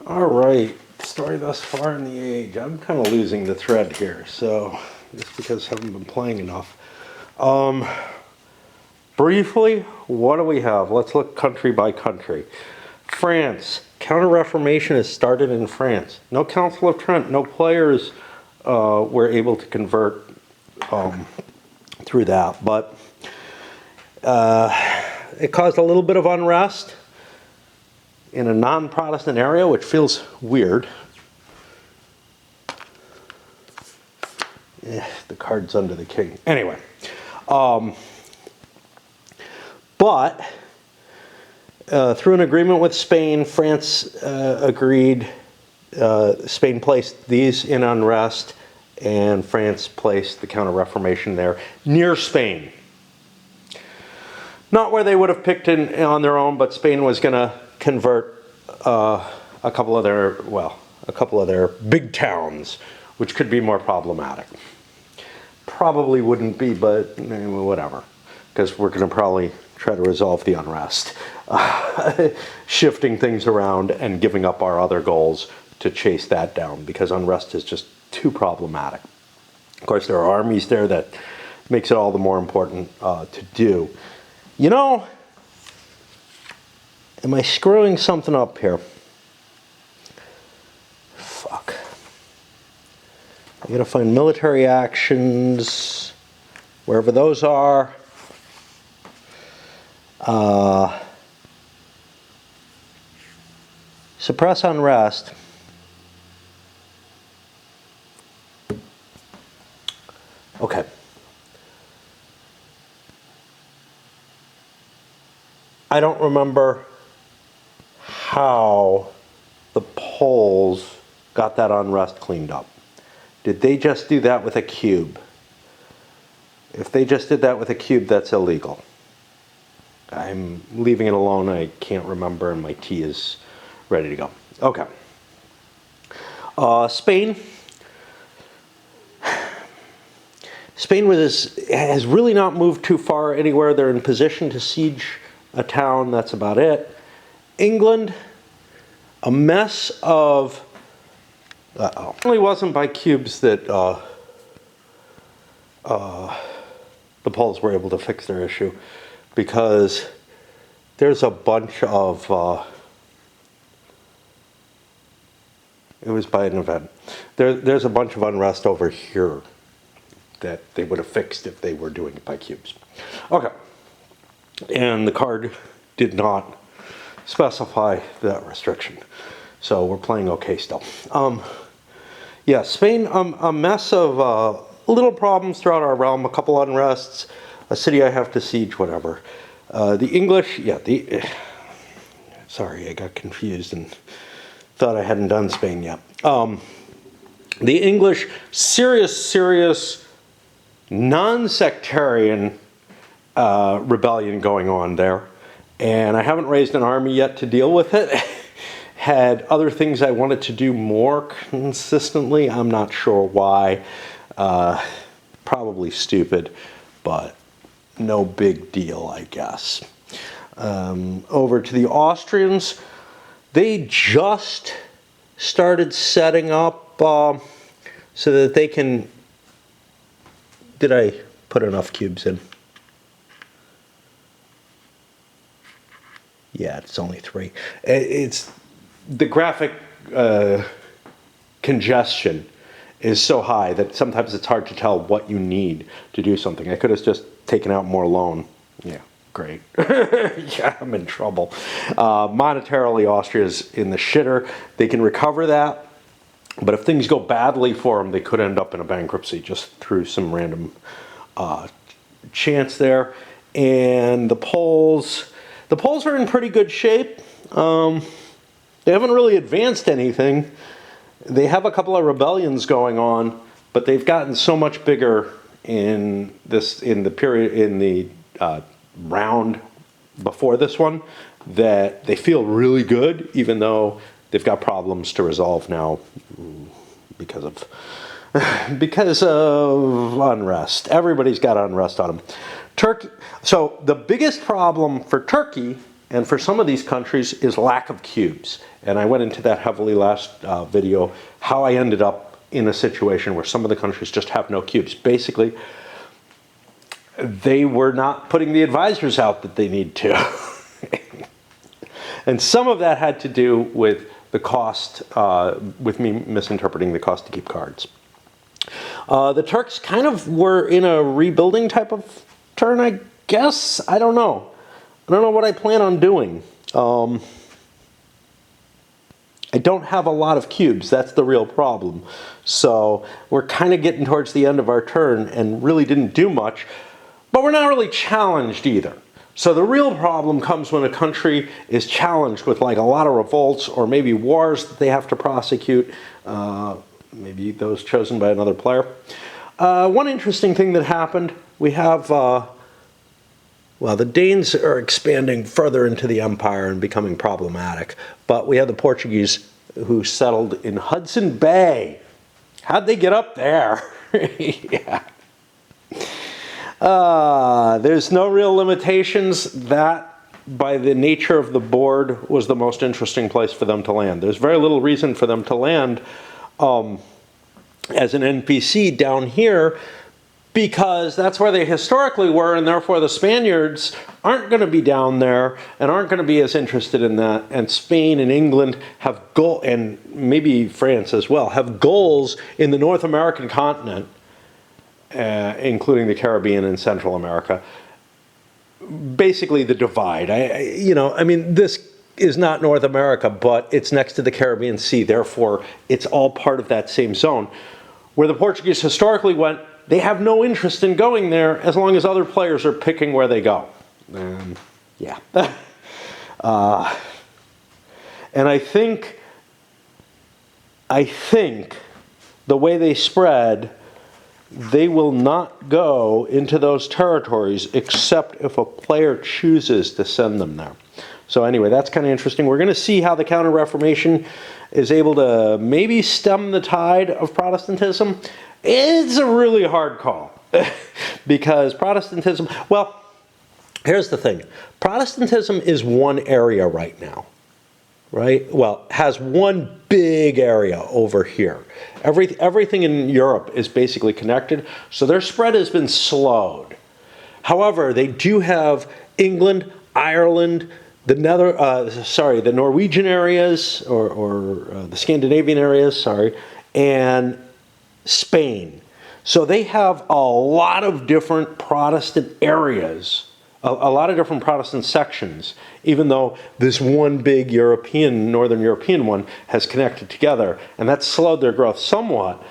All right, story thus far in the age. I'm kind of losing the thread here, so just because I haven't been playing enough. Briefly, what do we have? Let's look country by country. France. Counter-Reformation has started in France. No Council of Trent, no players were able to convert through that, but it caused a little bit of unrest in a non-Protestant area, which feels weird. The card's under the king. Anyway, but through an agreement with Spain, France agreed. Spain placed these in unrest, and France placed the Counter-Reformation there near Spain. Not where they would have picked on their own, but Spain was going to convert a couple of their big towns, which could be more problematic. Probably wouldn't be, but whatever, because we're going to probably try to resolve the unrest, shifting things around and giving up our other goals to chase that down, because unrest is just too problematic. Of course, there are armies there that makes it all the more important to do. You know, am I screwing something up here? Fuck. I gotta find military actions, wherever those are. Suppress unrest. Okay. I don't remember how the Poles got that unrest cleaned up. Did they just do that with a cube? If they just did that with a cube, that's illegal. I'm leaving it alone. I can't remember, and my tea is ready to go. Okay. Spain. Spain has really not moved too far anywhere. They're in position to siege a town. That's about it. England, a mess of... It really wasn't by cubes that the Poles were able to fix their issue, because there's a bunch of... it was by an event. There's a bunch of unrest over here that they would have fixed if they were doing it by cubes. Okay. And the card did not specify that restriction. So we're playing okay still. Yeah, Spain, a mess of little problems throughout our realm, a couple unrests, a city I have to siege, whatever. The English, yeah, sorry, I got confused and thought I hadn't done Spain yet. The English, serious, non-sectarian rebellion going on there. And I haven't raised an army yet to deal with it. Had other things I wanted to do more consistently. I'm not sure why. Probably stupid, but no big deal, I guess. Over to the Austrians. They just started setting up so that they can... Did I put enough cubes in? Yeah, it's only 3. It's... The graphic congestion is so high that sometimes it's hard to tell what you need to do something. I could have just taken out more loan. Yeah, great. Yeah, I'm in trouble. Monetarily, Austria's in the shitter. They can recover that, but if things go badly for them, they could end up in a bankruptcy just through some random chance there. And the Poles are in pretty good shape. They haven't really advanced anything. They have a couple of rebellions going on, but they've gotten so much bigger in the round before this one that they feel really good, even though they've got problems to resolve now because of unrest. Everybody's got unrest on them. Turkey. So the biggest problem for Turkey and for some of these countries, is lack of cubes. And I went into that heavily last video, how I ended up in a situation where some of the countries just have no cubes. Basically, they were not putting the advisors out that they need to. And some of that had to do with the cost, with me misinterpreting the cost to keep cards. The Turks kind of were in a rebuilding type of turn, I guess. I don't know. I don't know what I plan on doing. I don't have a lot of cubes. That's the real problem. So we're kind of getting towards the end of our turn and really didn't do much, but we're not really challenged either. So the real problem comes when a country is challenged with like a lot of revolts or maybe wars that they have to prosecute, maybe those chosen by another player. One interesting thing that happened, we have, well, the Danes are expanding further into the empire and becoming problematic, but we have the Portuguese who settled in Hudson Bay. How'd they get up there? Yeah. There's no real limitations. That, by the nature of the board, was the most interesting place for them to land. There's very little reason for them to land as an NPC down here, because that's where they historically were, and therefore the Spaniards aren't going to be down there and aren't going to be as interested in that. And Spain and England have and maybe France as well, have goals in the North American continent, including the Caribbean and Central America. Basically the divide. I mean, this is not North America, but it's next to the Caribbean Sea, therefore it's all part of that same zone. Where the Portuguese historically went, they have no interest in going there as long as other players are picking where they go. Yeah. And I think the way they spread, they will not go into those territories except if a player chooses to send them there. So anyway, that's kind of interesting. We're going to see how the Counter-Reformation is able to maybe stem the tide of Protestantism. It's a really hard call because Protestantism, well, here's the thing. Protestantism is one area right now, right? Well, has one big area over here. Everything in Europe is basically connected, so their spread has been slowed. However, they do have England, Ireland, the Norwegian areas, or the Scandinavian areas, sorry, and Spain. So they have a lot of different Protestant areas, a lot of different Protestant sections, even though this one big Northern European one has connected together, and that's slowed their growth somewhat.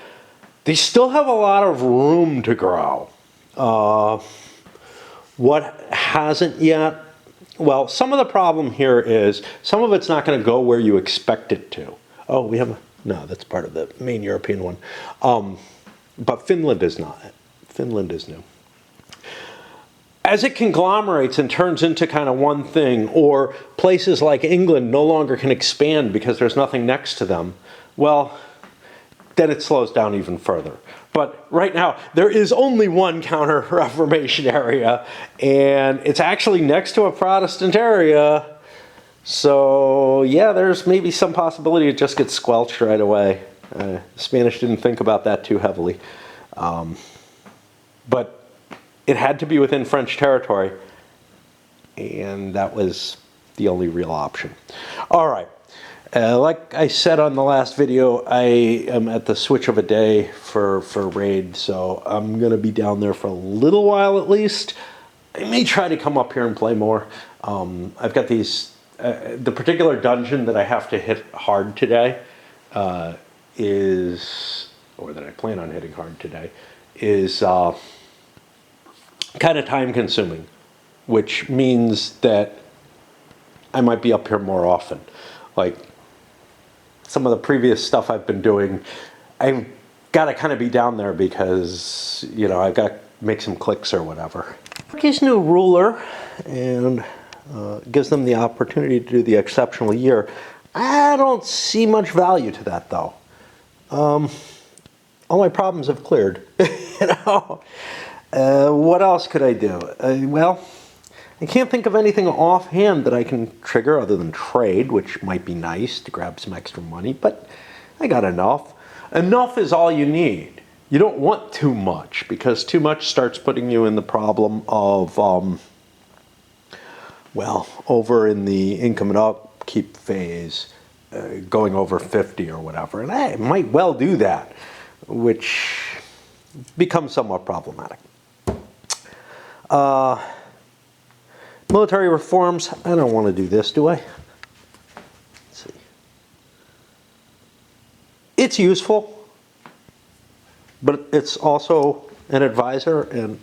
They still have a lot of room to grow. What hasn't yet? Well, some of the problem here is some of it's not going to go where you expect it to. Oh, we have no, that's part of the main European one. But Finland is not. Finland is new. As it conglomerates and turns into kind of one thing, or places like England no longer can expand because there's nothing next to them, well, then it slows down even further. But right now, there is only one Counter-Reformation area, and it's actually next to a Protestant area. So, yeah, there's maybe some possibility it just gets squelched right away. The Spanish didn't think about that too heavily. But it had to be within French territory, and that was the only real option. All right. Like I said on the last video, I am at the switch of a day for raid, so I'm going to be down there for a little while at least. I may try to come up here and play more. I've got these... the particular dungeon that I have to hit hard today or that I plan on hitting hard today, is kind of time consuming, which means that I might be up here more often. Like some of the previous stuff I've been doing, I've got to kind of be down there because, you know, I've got to make some clicks or whatever. Turkey's new ruler, and gives them the opportunity to do the exceptional year. I don't see much value to that, though. All my problems have cleared. You know, what else could I do? Well, I can't think of anything offhand that I can trigger other than trade, which might be nice to grab some extra money, but I got enough. Enough is all you need. You don't want too much, because too much starts putting you in the problem of, well, over in the income and upkeep phase, going over 50 or whatever. And I might well do that, which becomes somewhat problematic. Military reforms, I don't want to do this, do I? Let's see. It's useful, but it's also an advisor, and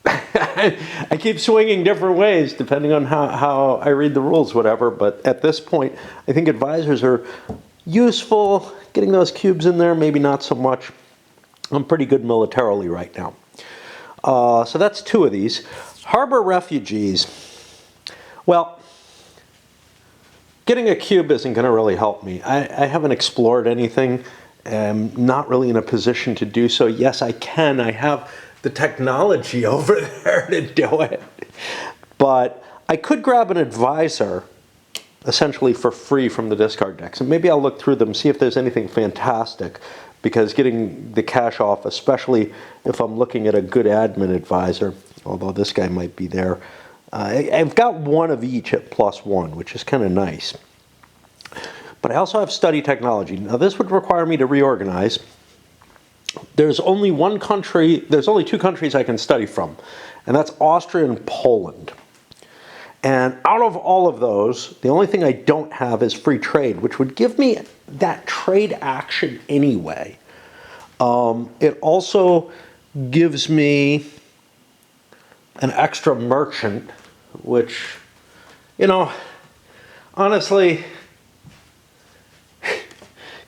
I keep swinging different ways depending on how I read the rules, whatever, but at this point, I think advisors are useful. Getting those cubes in there, maybe not so much. I'm pretty good militarily right now. So that's two of these. Harbor refugees. Well, getting a cube isn't going to really help me. I haven't explored anything. I'm not really in a position to do so. Yes, I can. I have the technology over there to do it. But I could grab an advisor essentially for free from the discard decks. And maybe I'll look through them, see if there's anything fantastic. Because getting the cash off, especially if I'm looking at a good admin advisor, although this guy might be there, I've got one of each at +1, which is kind of nice. But I also have study technology. Now this would require me to reorganize. There's only two countries I can study from, and that's Austria and Poland. And out of all of those, the only thing I don't have is free trade, which would give me that trade action anyway. It also gives me an extra merchant, which, you know, honestly,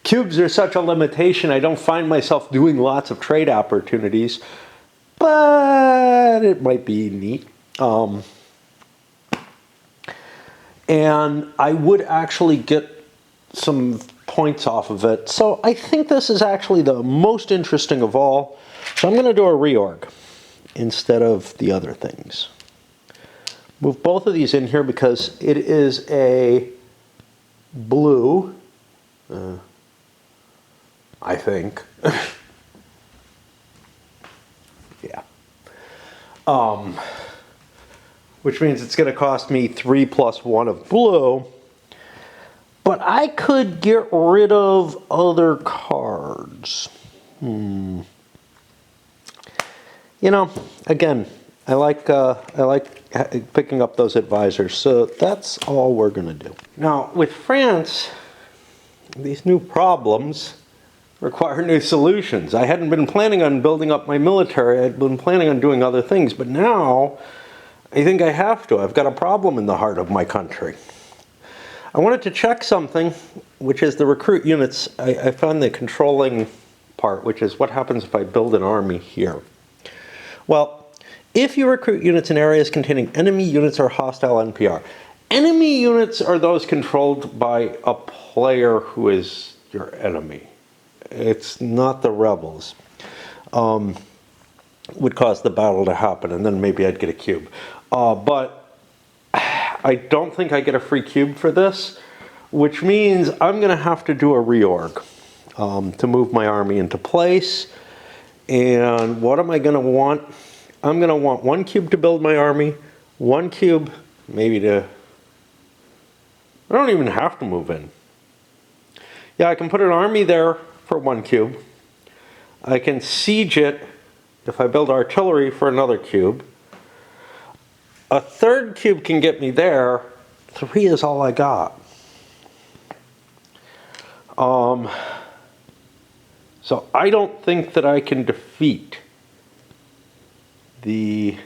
cubes are such a limitation. I don't find myself doing lots of trade opportunities, but it might be neat. And I would actually get some points off of it. So I think this is actually the most interesting of all. So I'm going to do a reorg instead of the other things. Move both of these in here because it is a blue, I think. Yeah. Which means it's going to cost me 3 + 1 of blue. But I could get rid of other cards. You know, again, I like picking up those advisors. So that's all we're going to do. Now, with France, these new problems require new solutions. I hadn't been planning on building up my military. I'd been planning on doing other things. But now, I think I have to. I've got a problem in the heart of my country. I wanted to check something, which is the recruit units. I found the controlling part, which is what happens if I build an army here. Well, if you recruit units in areas containing enemy units or hostile NPR. Enemy units are those controlled by a player who is your enemy. It's not the rebels. Would cause the battle to happen, and then maybe I'd get a cube. But I don't think I get a free cube for this, which means I'm going to have to do a reorg to move my army into place. And what am I going to want? I'm going to want 1 cube to build my army, 1 cube maybe to... I don't even have to move in. Yeah, I can put an army there for 1 cube. I can siege it if I build artillery for another cube. A 3rd cube can get me there. 3 is all I got. So I don't think that I can defeat the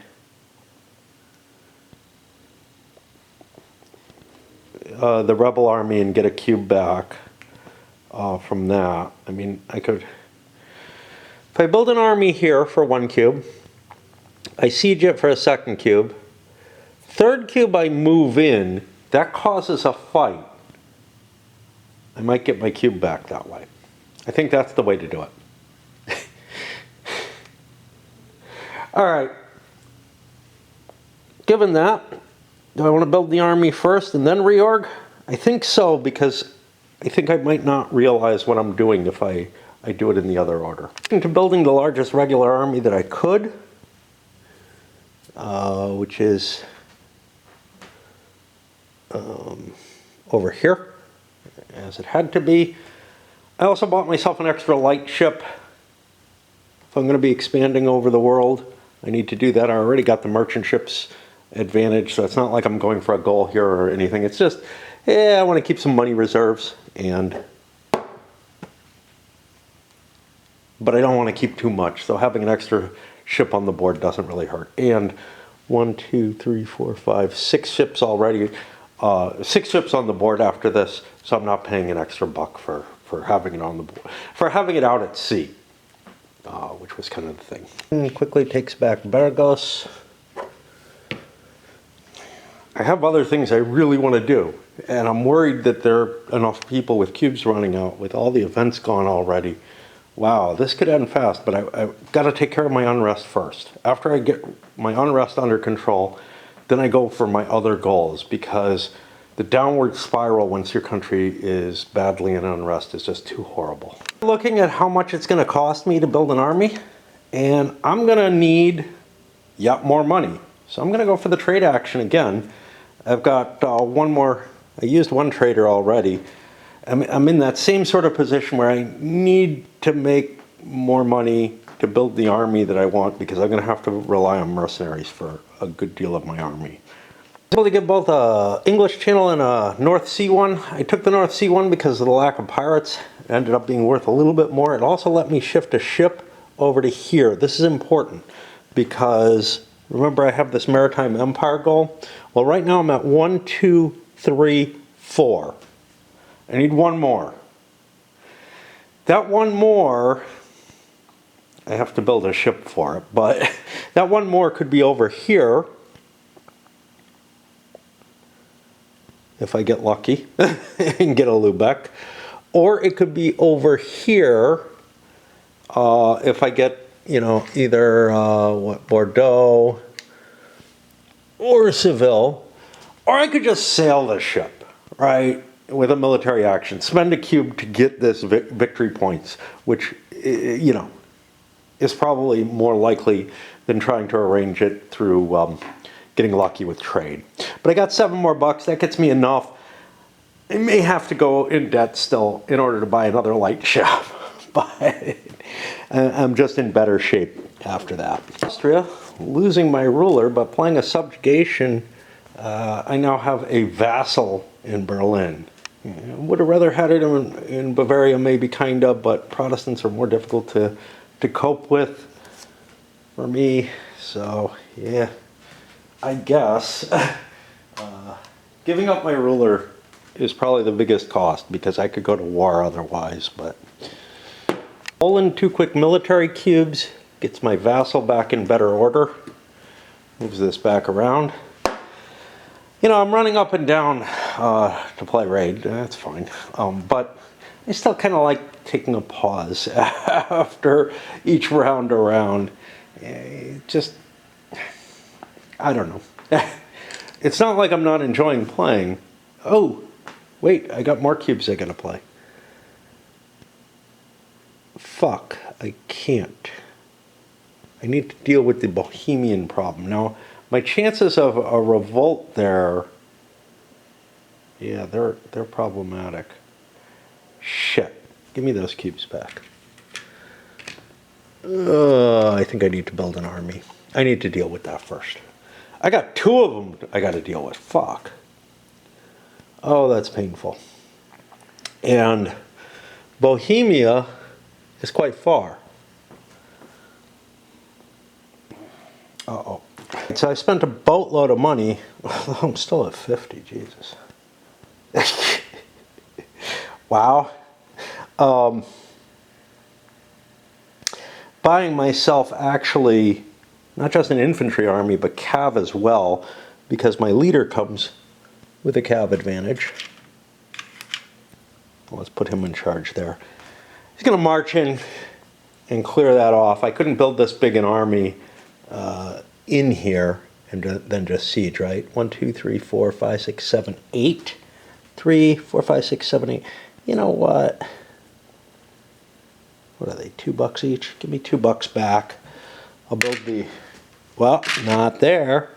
rebel army and get a cube back from that. I mean, I could... If I build an army here for 1 cube, I siege it for a 2nd cube, 3rd cube I move in, that causes a fight. I might get my cube back that way. I think that's the way to do it. All right. Given that, Do I want to build the army first and then reorg? I think so, because I think I might not realize what I'm doing if I do it in the other order. Into building the largest regular army that I could, which is over here, as it had to be. I also bought myself an extra light ship. If I'm going to be expanding over the world, I need to do that. I already got the merchant ships advantage, so it's not like I'm going for a goal here or anything. It's just, yeah, I want to keep some money reserves, but I don't want to keep too much, so having an extra ship on the board doesn't really hurt. And 1, 2, 3, 4, 5, 6 ships already. 6 ships on the board after this, so I'm not paying an extra buck for having it on the board, for having it out at sea, which was kind of the thing. And quickly takes back Burgos. I have other things I really want to do, and I'm worried that there are enough people with cubes running out, with all the events gone already. Wow, this could end fast, but I've got to take care of my unrest first. After I get my unrest under control, then I go for my other goals, because the downward spiral once your country is badly in unrest is just too horrible. Looking at how much it's going to cost me to build an army, and I'm going to need yet more money. So I'm going to go for the trade action again. I've got one more. I used one trader already. I'm in that same sort of position where I need to make more money to build the army that I want, because I'm going to have to rely on mercenaries for a good deal of my army. I was able to get both a English channel and a North Sea one. I took the North Sea one because of the lack of pirates. It ended up being worth a little bit more. It also let me shift a ship over to here. This is important because remember I have this maritime empire goal. Well, right now I'm at 1, 2, 3, 4. I need one more. That one more, I have to build a ship for it, but that one more could be over here if I get lucky and get a Lubeck, or it could be over here if I get, you know, either Bordeaux or Seville, or I could just sail the ship, right? With a military action, spend a cube to get this victory points, which, you know, is probably more likely than trying to arrange it through getting lucky with trade. But I got 7 more bucks. That gets me enough. I may have to go in debt still in order to buy another light ship, but I'm just in better shape after that. Austria, losing my ruler, but playing a subjugation. I now have a vassal in Berlin. Would have rather had it in Bavaria, maybe, kind of, but Protestants are more difficult to cope with for me. So, yeah, I guess giving up my ruler is probably the biggest cost, because I could go to war otherwise. But Poland, 2 quick military cubes, gets my vassal back in better order, moves this back around. You know, I'm running up and down to play raid. That's fine. But I still kind of like taking a pause after each round around. Just, I don't know. It's not like I'm not enjoying playing. Oh, wait, I got more cubes I gotta play. Fuck, I can't. I need to deal with the Bohemian problem. Now, my chances of a revolt there, yeah, they're problematic. Shit. Give me those cubes back. I think I need to build an army. I need to deal with that first. I got 2 of them I got to deal with. Fuck. Oh, that's painful. And Bohemia is quite far. Uh-oh. So I spent a boatload of money. I'm still at 50, Jesus. Wow. Buying myself actually not just an infantry army, but cav as well, because my leader comes with a cav advantage. Let's put him in charge there. He's going to march in and clear that off. I couldn't build this big an army in here and then just siege, right? 1, 2, 3, 4, 5, 6, 7, 8. 3, 4, 5, 6, 7, 8. You know what? What are they, $2 each? Give me $2 back. I'll build the, well, not there.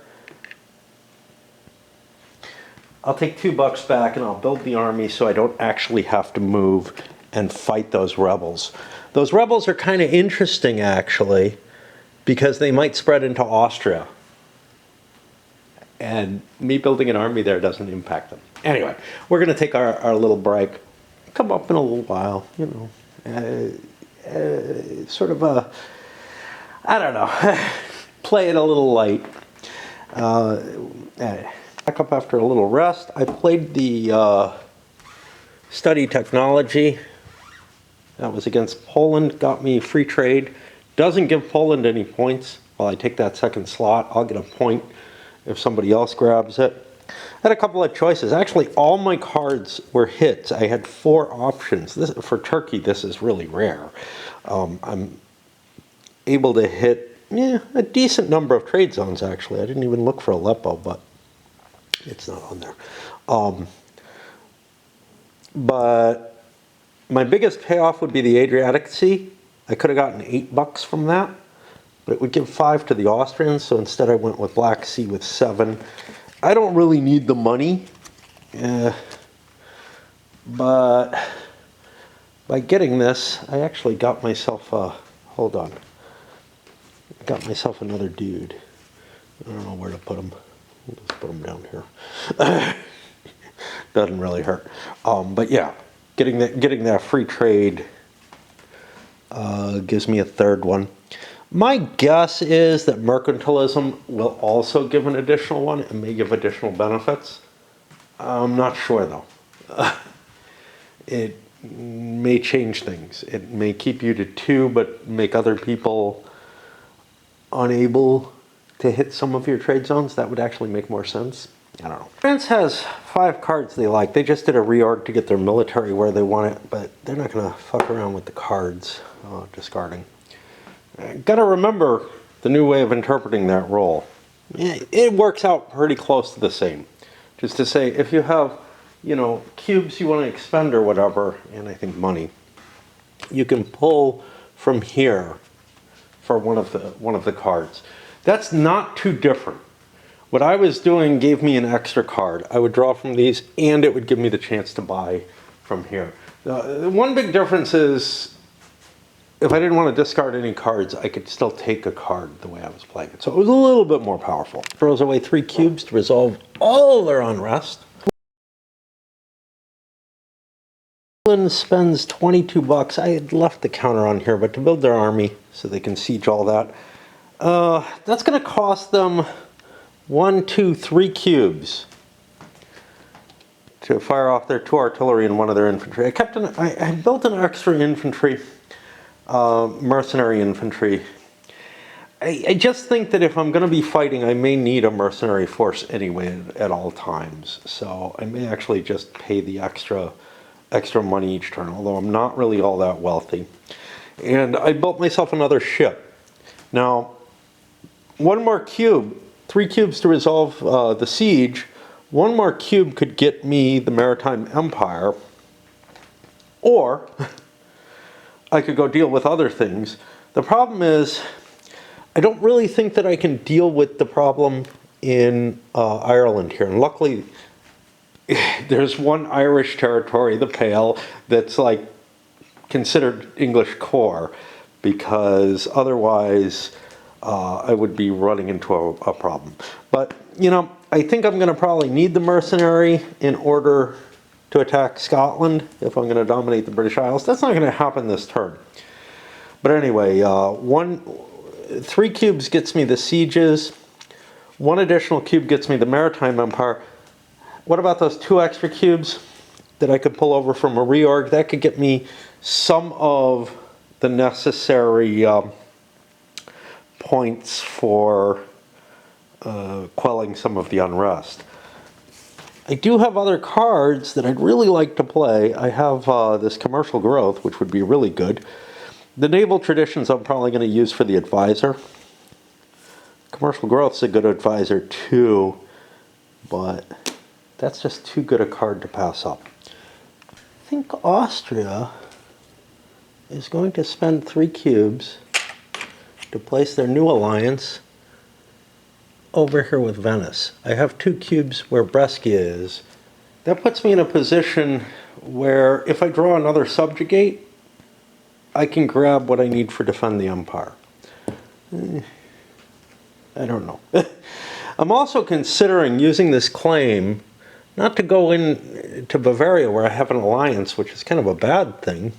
I'll take $2 back and I'll build the army so I don't actually have to move and fight those rebels. Those rebels are kind of interesting, actually, because they might spread into Austria. And me building an army there doesn't impact them. Anyway, we're going to take our little break. Come up in a little while, you know. Sort of a, I don't know, play it a little light. Back up after a little rest. I played the study technology. That was against Poland, got me free trade. Doesn't give Poland any points. While I take that second slot, I'll get a point if somebody else grabs it. I had a couple of choices. Actually, all my cards were hits. I had 4 options. For Turkey, this is really rare. I'm able to hit a decent number of trade zones, actually. I didn't even look for Aleppo, but it's not on there. But my biggest payoff would be the Adriatic Sea. I could have gotten $8 from that, but it would give 5 to the Austrians, so instead I went with Black Sea with 7. I don't really need the money, but by getting this, I actually got myself hold on. Got myself another dude. I don't know where to put him. I'll just put him down here. Doesn't really hurt. But yeah, getting that free trade gives me a third one. My guess is that mercantilism will also give an additional one. It may give additional benefits. I'm not sure though. It may change things. It may keep you to 2, but make other people unable to hit some of your trade zones. That would actually make more sense. I don't know. France has 5 cards they like. They just did a reorg to get their military where they want it, but they're not going to fuck around with the cards discarding. Got to remember the new way of interpreting that role. It works out pretty close to the same. Just to say, if you have, you know, cubes you want to expend or whatever, and I think money, you can pull from here for one of the cards. That's not too different. What I was doing gave me an extra card. I would draw from these, and it would give me the chance to buy from here. One big difference is, if I didn't want to discard any cards, I could still take a card the way I was playing it. So it was a little bit more powerful. Throws away 3 cubes to resolve all their unrest. England spends $22. I had left the counter on here, but to build their army so they can siege all that, that's going to cost them 1, 2, 3 cubes to fire off their 2 artillery and 1 of their infantry. I built an extra infantry. Mercenary infantry. I just think that if I'm going to be fighting, I may need a mercenary force anyway at all times. So I may actually just pay the extra money each turn, although I'm not really all that wealthy. And I built myself another ship. Now, 1 more cube, 3 cubes to resolve the siege. 1 more cube could get me the Maritime Empire, or I could go deal with other things. The problem is, I don't really think that I can deal with the problem in Ireland here. And luckily, there's one Irish territory, the Pale, that's like considered English core, because otherwise I would be running into a problem. But, you know, I think I'm going to probably need the mercenary in order to attack Scotland if I'm going to dominate the British Isles. That's not going to happen this turn. But anyway, 3 cubes gets me the sieges. 1 additional cube gets me the Maritime Empire. What about those 2 extra cubes that I could pull over from a reorg? That could get me some of the necessary points for quelling some of the unrest. I do have other cards that I'd really like to play. I have this Commercial Growth, which would be really good. The Naval Traditions I'm probably going to use for the Advisor. Commercial growth's a good advisor too, but that's just too good a card to pass up. I think Austria is going to spend 3 cubes to place their new alliance over here with Venice. I have 2 cubes where Brescia is. That puts me in a position where if I draw another subjugate, I can grab what I need for defend the empire. I don't know. I'm also considering using this claim not to go into Bavaria where I have an alliance, which is kind of a bad thing,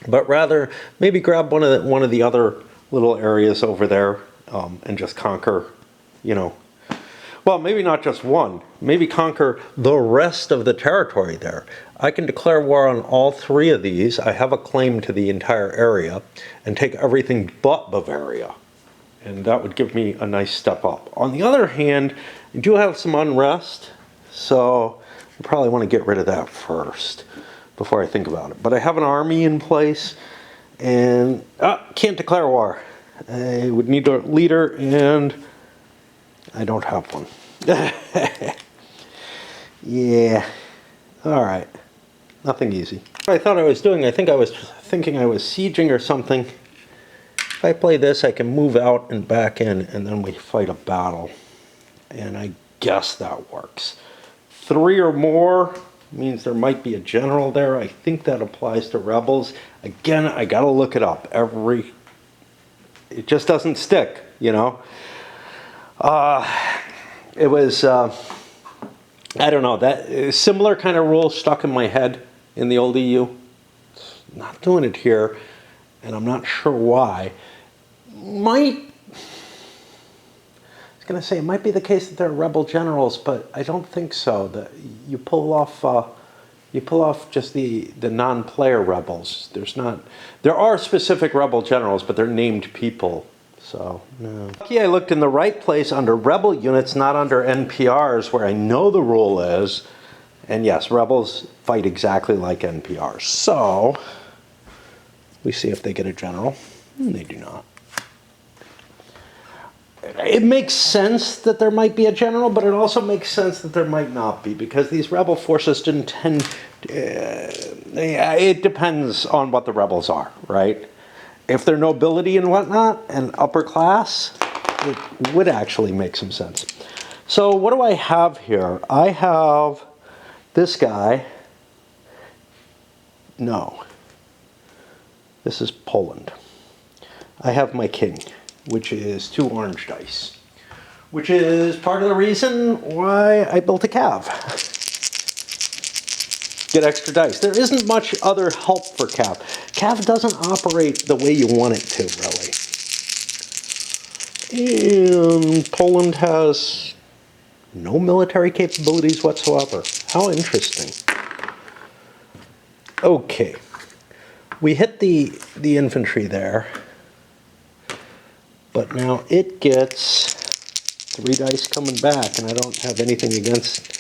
but rather maybe grab one of the other little areas over there and just conquer, you know, well, maybe not just one, maybe conquer the rest of the territory there. I can declare war on all 3 of these. I have a claim to the entire area and take everything but Bavaria. And that would give me a nice step up. On the other hand, I do have some unrest, so I probably want to get rid of that first before I think about it. But I have an army in place, and can't declare war. I would need a leader, and I don't have one. Yeah, all right, nothing easy. What I thought I was doing, I think I was thinking I was sieging or something. If I play this, I can move out and back in, and then we fight a battle. And I guess that works. 3 or more means there might be a general there. I think that applies to rebels. Again, I gotta look it up. It just doesn't stick, you know. It was, I don't know, that similar kind of rule stuck in my head in the old EU. Not doing it here, and I'm not sure why. I was going to say it might be the case that they're rebel generals, but I don't think so. That you pull off just the non-player rebels. There are specific rebel generals, but they're named people. So no. Lucky I looked in the right place under rebel units, not under NPRs, where I know the rule is. And yes, rebels fight exactly like NPRs. So we see if they get a general. And they do not. It makes sense that there might be a general, but it also makes sense that there might not be, because these rebel forces didn't tend it depends on what the rebels are, right? If they're nobility and whatnot, and upper class, it would actually make some sense. So what do I have here? I have this guy. No. This is Poland. I have my king, which is 2 orange dice, which is part of the reason why I built a cav. Get extra dice. There isn't much other help for cav. Cav doesn't operate the way you want it to, really. And Poland has no military capabilities whatsoever. How interesting. Okay. We hit the infantry there. But now it gets 3 dice coming back, and I don't have anything against.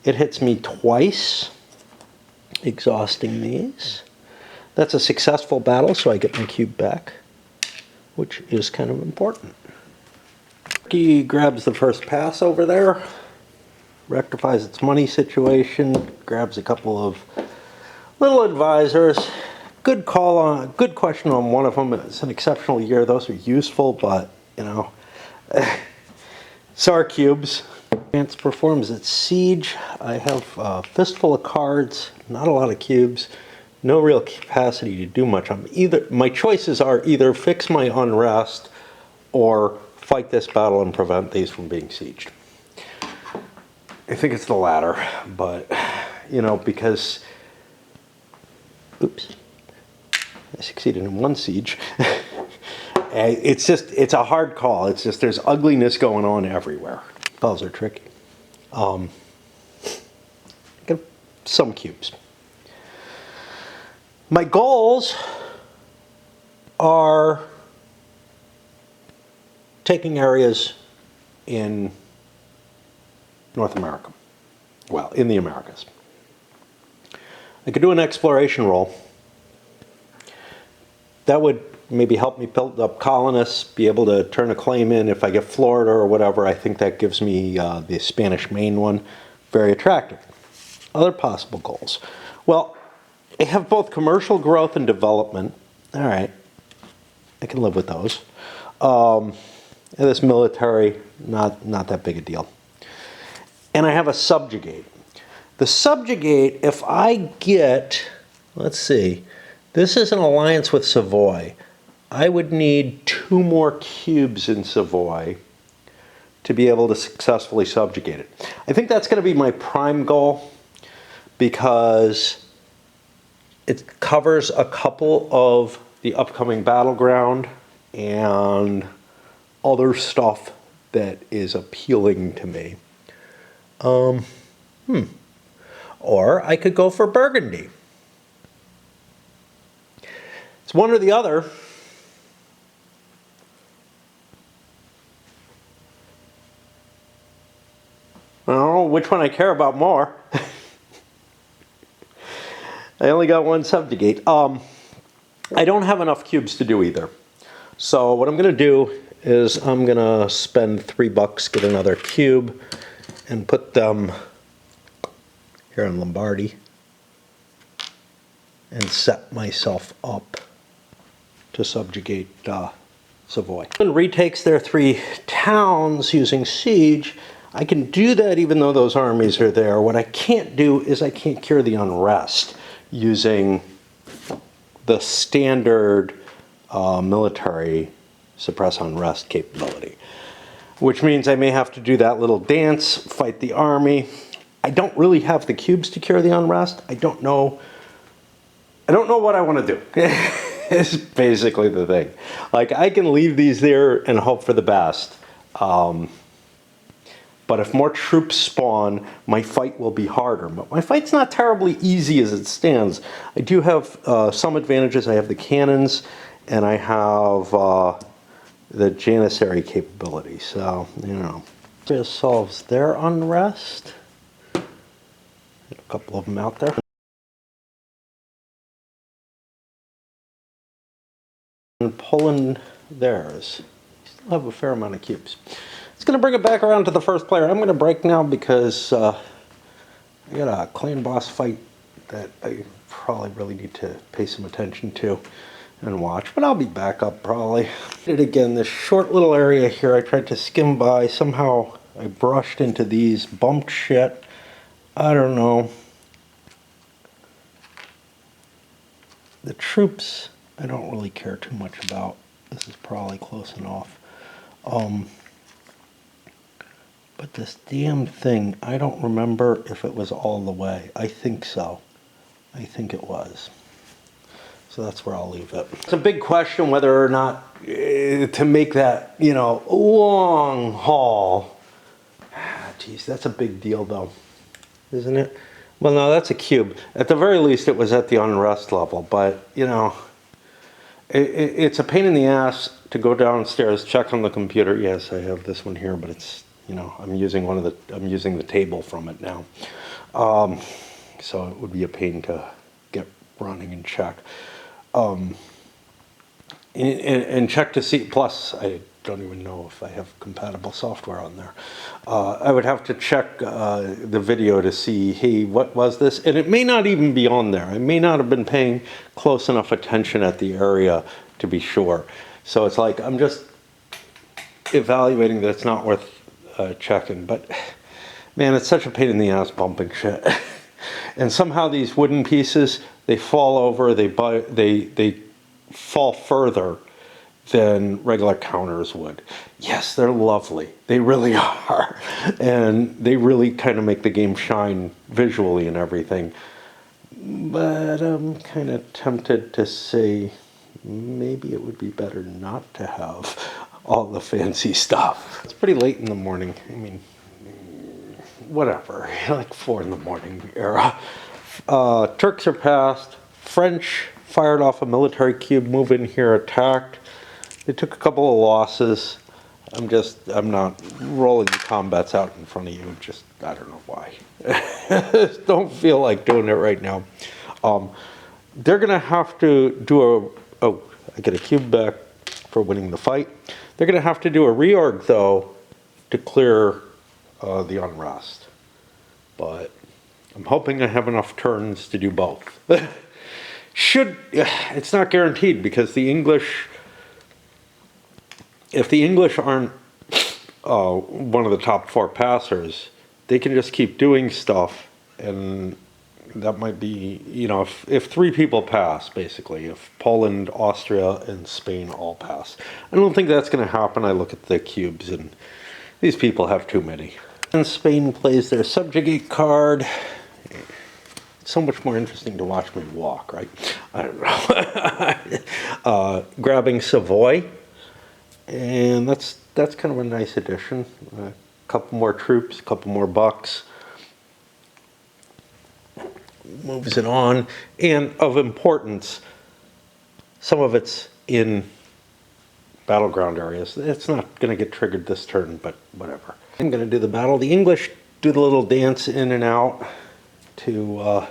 It hits me twice, exhausting these. That's a successful battle, so I get my cube back, which is kind of important. Turkey grabs the first pass over there, rectifies its money situation, grabs a couple of little advisors. Good call on, good question on one of them. It's an exceptional year. Those are useful, but, you know, SAR cubes. Advance performs its siege. I have a fistful of cards, not a lot of cubes, no real capacity to do much. My choices are either fix my unrest or fight this battle and prevent these from being sieged. I think it's the latter, but, you know, because, oops. I succeeded in 1 siege. It's a hard call. It's just, there's ugliness going on everywhere. Spells are tricky. Get some cubes. My goals are taking areas in North America. Well, in the Americas. I could do an exploration roll. That would maybe help me build up colonists, be able to turn a claim in if I get Florida or whatever. I think that gives me the Spanish Main one very attractive. Other possible goals. Well, I have both commercial growth and development. All right, I can live with those. And this military, not that big a deal. And I have a subjugate. The subjugate, if I get, let's see, this is an alliance with Savoy. I would need 2 more cubes in Savoy to be able to successfully subjugate it. I think that's going to be my prime goal because it covers a couple of the upcoming battleground and other stuff that is appealing to me. Or I could go for Burgundy. It's one or the other. I don't know which one I care about more. I only got 1 subjugate. I don't have enough cubes to do either. So what I'm going to do is I'm going to spend $3, get another cube, and put them here in Lombardy, and set myself up to subjugate Savoy. And retakes their 3 towns using siege. I can do that even though those armies are there. What I can't do is I can't cure the unrest using the standard military suppress unrest capability, which means I may have to do that little dance, fight the army. I don't really have the cubes to cure the unrest. I don't know what I want to do. It's basically the thing. Like, I can leave these there and hope for the best. But if more troops spawn, my fight will be harder. But my fight's not terribly easy as it stands. I do have some advantages. I have the cannons, and I have the Janissary capability. So, you know. This solves their unrest. A couple of them out there. And pulling theirs. Still have a fair amount of cubes. It's going to bring it back around to the first player. I'm going to break now because I got a clan boss fight that I probably really need to pay some attention to and watch, but I'll be back up probably. Did it again, this short little area here I tried to skim by. Somehow I brushed into these, bumped shit. I don't know. The troops I don't really care too much about. This is probably close enough. But this damn thing, I don't remember if it was all the way. I think so. I think it was. So that's where I'll leave it. It's a big question whether or not to make that, you know, long haul. Geez, that's a big deal though, isn't it? Well, no, that's a cube. At the very least, it was at the unrest level, but, you know, it's a pain in the ass to go downstairs, check on the computer. Yes, I have this one here, but it's, you know, I'm using the table from it now. So it would be a pain to get running and check. And check to see, plus I don't even know if I have compatible software on there. I would have to check the video to see, hey, what was this? And it may not even be on there. I may not have been paying close enough attention at the area to be sure. So it's like, I'm just evaluating that it's not worth checking. But man, it's such a pain in the ass bumping shit. And somehow these wooden pieces, they fall over, they fall further than regular counters would. Yes, they're lovely. They really are. And they really kind of make the game shine visually and everything. But I'm kind of tempted to say maybe it would be better not to have all the fancy stuff. It's pretty late in the morning. I mean, whatever, like 4 in the morning era. Turks are past. French fired off a military cube, move in here, attacked. They took a couple of losses. I'm not rolling the combats out in front of you. Just, I don't know why. Don't feel like doing it right now. They're gonna have to do I get a cube back for winning the fight. They're going to have to do a reorg, though, to clear the unrest. But I'm hoping I have enough turns to do both. It's not guaranteed, because the English, if the English aren't one of the top 4 passers, they can just keep doing stuff, and that might be, you know, if 3 people pass, basically, if Poland, Austria, and Spain all pass. I don't think that's going to happen. I look at the cubes, and these people have too many. And Spain plays their subjugate card. It's so much more interesting to watch me walk, right? I don't know. Grabbing Savoy, and that's kind of a nice addition. A couple more troops, a couple more bucks. Moves it on, and of importance, some of it's in battleground areas. It's not going to get triggered this turn, but whatever. I'm going to do the battle. The English do the little dance in and out to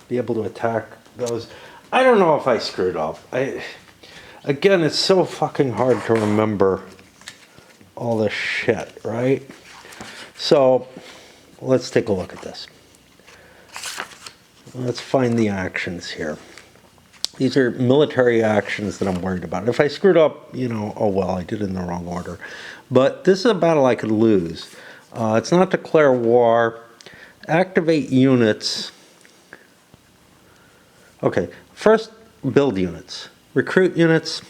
be able to attack those. I don't know if I screwed up. Again, it's so fucking hard to remember all this shit, right? So let's take a look at this. Let's find the actions here. These are military actions that I'm worried about. If I screwed up, you know, oh well, I did it in the wrong order. But this is a battle I could lose. It's not declare war. Activate units. Okay, first build units. Recruit units.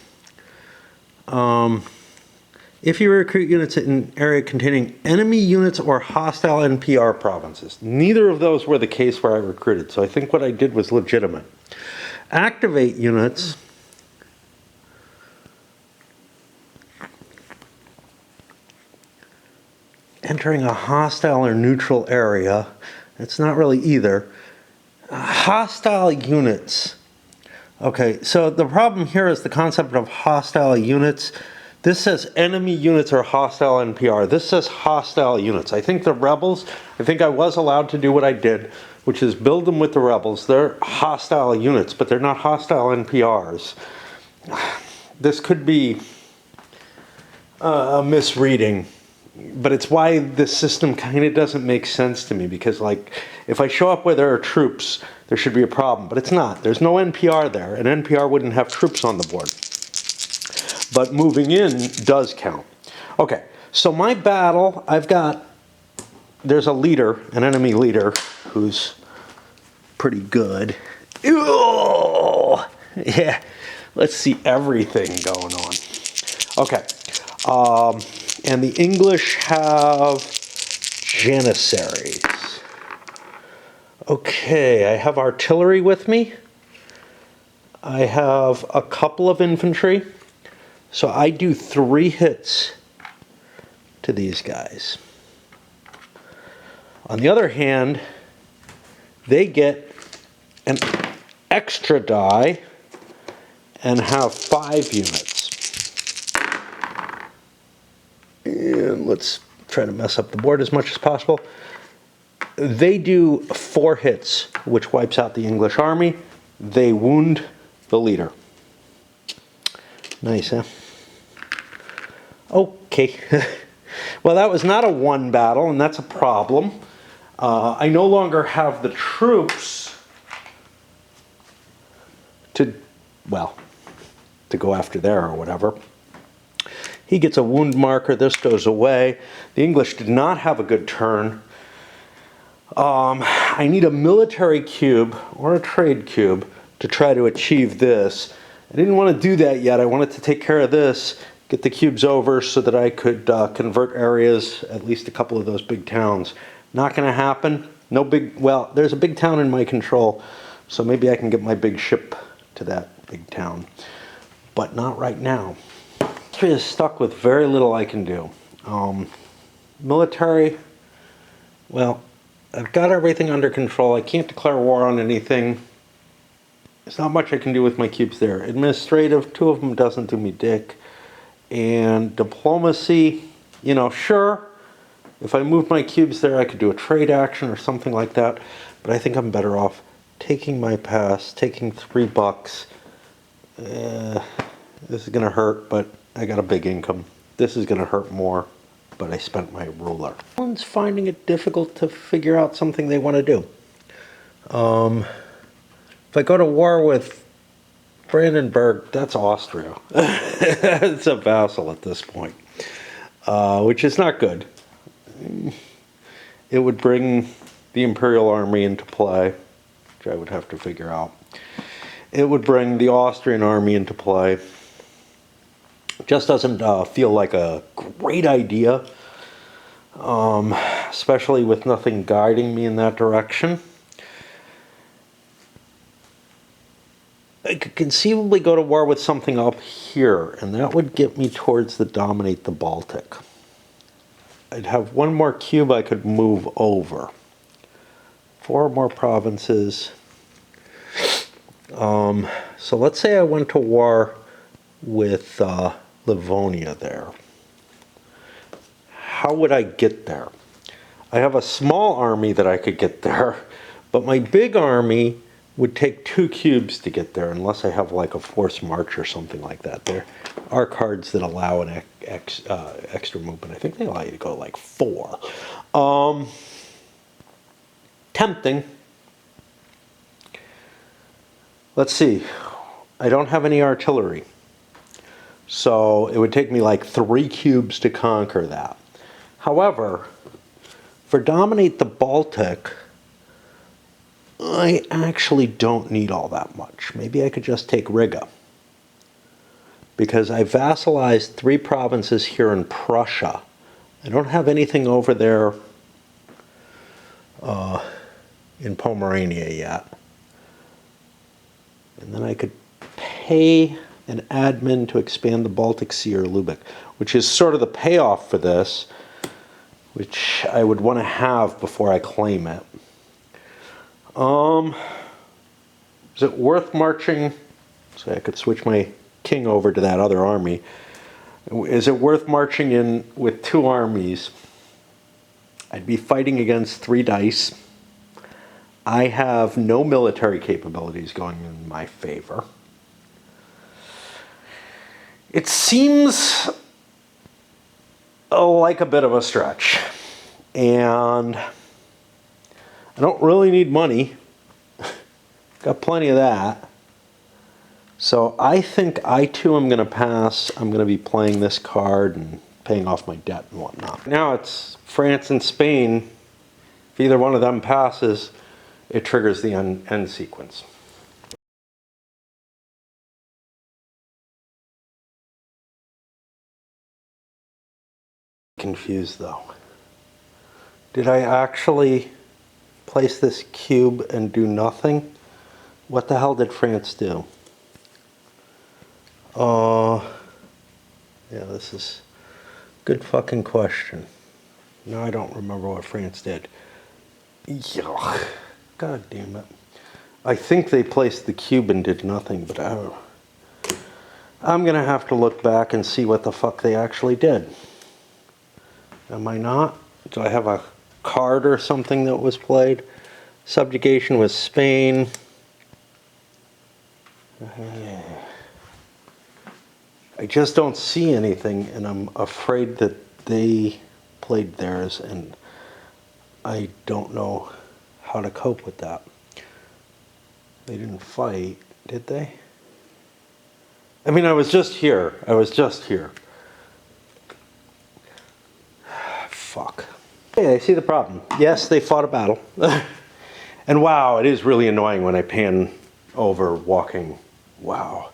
If you recruit units in an area containing enemy units or hostile NPR provinces. Neither of those were the case where I recruited, so I think what I did was legitimate. Activate units. Entering a hostile or neutral area. It's not really either. Hostile units. Okay, so the problem here is the concept of hostile units. This says enemy units or hostile NPR. This says hostile units. I think the rebels, I think I was allowed to do what I did, which is build them with the rebels. They're hostile units, but they're not hostile NPRs. This could be a misreading, but it's why this system kind of doesn't make sense to me, because like if I show up where there are troops, there should be a problem, but it's not. There's no NPR there, and NPR wouldn't have troops on the board. But moving in does count. Okay, so my battle, there's a leader, an enemy leader, who's pretty good. Ooh, yeah, let's see everything going on. Okay, and the English have Janissaries. Okay, I have artillery with me. I have a couple of infantry. So I do 3 hits to these guys. On the other hand, they get an extra die and have 5 units. And let's try to mess up the board as much as possible. They do 4 hits, which wipes out the English army. They wound the leader. Nice, huh? Okay. Well, that was not a 1 battle, and that's a problem. I no longer have the troops to go after there or whatever. He gets a wound marker. This goes away. The English did not have a good turn. I need a military cube or a trade cube to try to achieve this. I didn't want to do that yet. I wanted to take care of this, get the cubes over so that I could convert areas, at least a couple of those big towns. Not going to happen. Well, there's a big town in my control, so maybe I can get my big ship to that big town. But not right now. Austria is stuck with very little I can do. Military, well, I've got everything under control. I can't declare war on anything. There's not much I can do with my cubes there. Administrative, 2 of them doesn't do me dick. And diplomacy, you know, sure, if I move my cubes there, I could do a trade action or something like that. But I think I'm better off taking my pass, taking $3. This is going to hurt, but I got a big income. This is going to hurt more, but I spent my ruler. Someone's finding it difficult to figure out something they want to do. If I go to war with Brandenburg, that's Austria. It's a vassal at this point, which is not good. It would bring the Imperial Army into play, which I would have to figure out. It would bring the Austrian army into play. Just doesn't feel like a great idea, especially with nothing guiding me in that direction. I could conceivably go to war with something up here, and that would get me towards the dominate the Baltic. I'd have one more cube I could move over. 4 more provinces. So let's say I went to war with Livonia there. How would I get there? I have a small army that I could get there, but my big army would take 2 cubes to get there, unless I have like a forced march or something like that. There are cards that allow an extra movement. I think they allow you to go like 4. Tempting. Let's see. I don't have any artillery, so it would take me like 3 cubes to conquer that. However, for dominate the Baltic, I actually don't need all that much. Maybe I could just take Riga, because I vassalized 3 provinces here in Prussia. I don't have anything over there in Pomerania yet. And then I could pay an admin to expand the Baltic Sea or Lubeck, which is sort of the payoff for this, which I would want to have before I claim it. Is it worth marching? So I could switch my king over to that other army. Is it worth marching in with 2 armies? I'd be fighting against 3 dice. I have no military capabilities going in my favor. It seems like a bit of a stretch. And I don't really need money. Got plenty of that. So I think I too am going to pass. I'm going to be playing this card and paying off my debt and whatnot. Now it's France and Spain. If either one of them passes, it triggers the end sequence. Confused though. Did I actually place this cube and do nothing? What the hell did France do? Yeah, this is a good fucking question. No, I don't remember what France did. Yuck. God damn it. I think they placed the cube and did nothing, but I don't know. I'm going to have to look back and see what the fuck they actually did. Am I not? Do I have a card or something that was played? Subjugation was Spain. I just don't see anything, and I'm afraid that they played theirs, and I don't know how to cope with that. They didn't fight, did they? I mean, I was just here. Fuck. Hey, I see the problem. Yes, they fought a battle. And wow, it is really annoying when I pan over walking. Wow.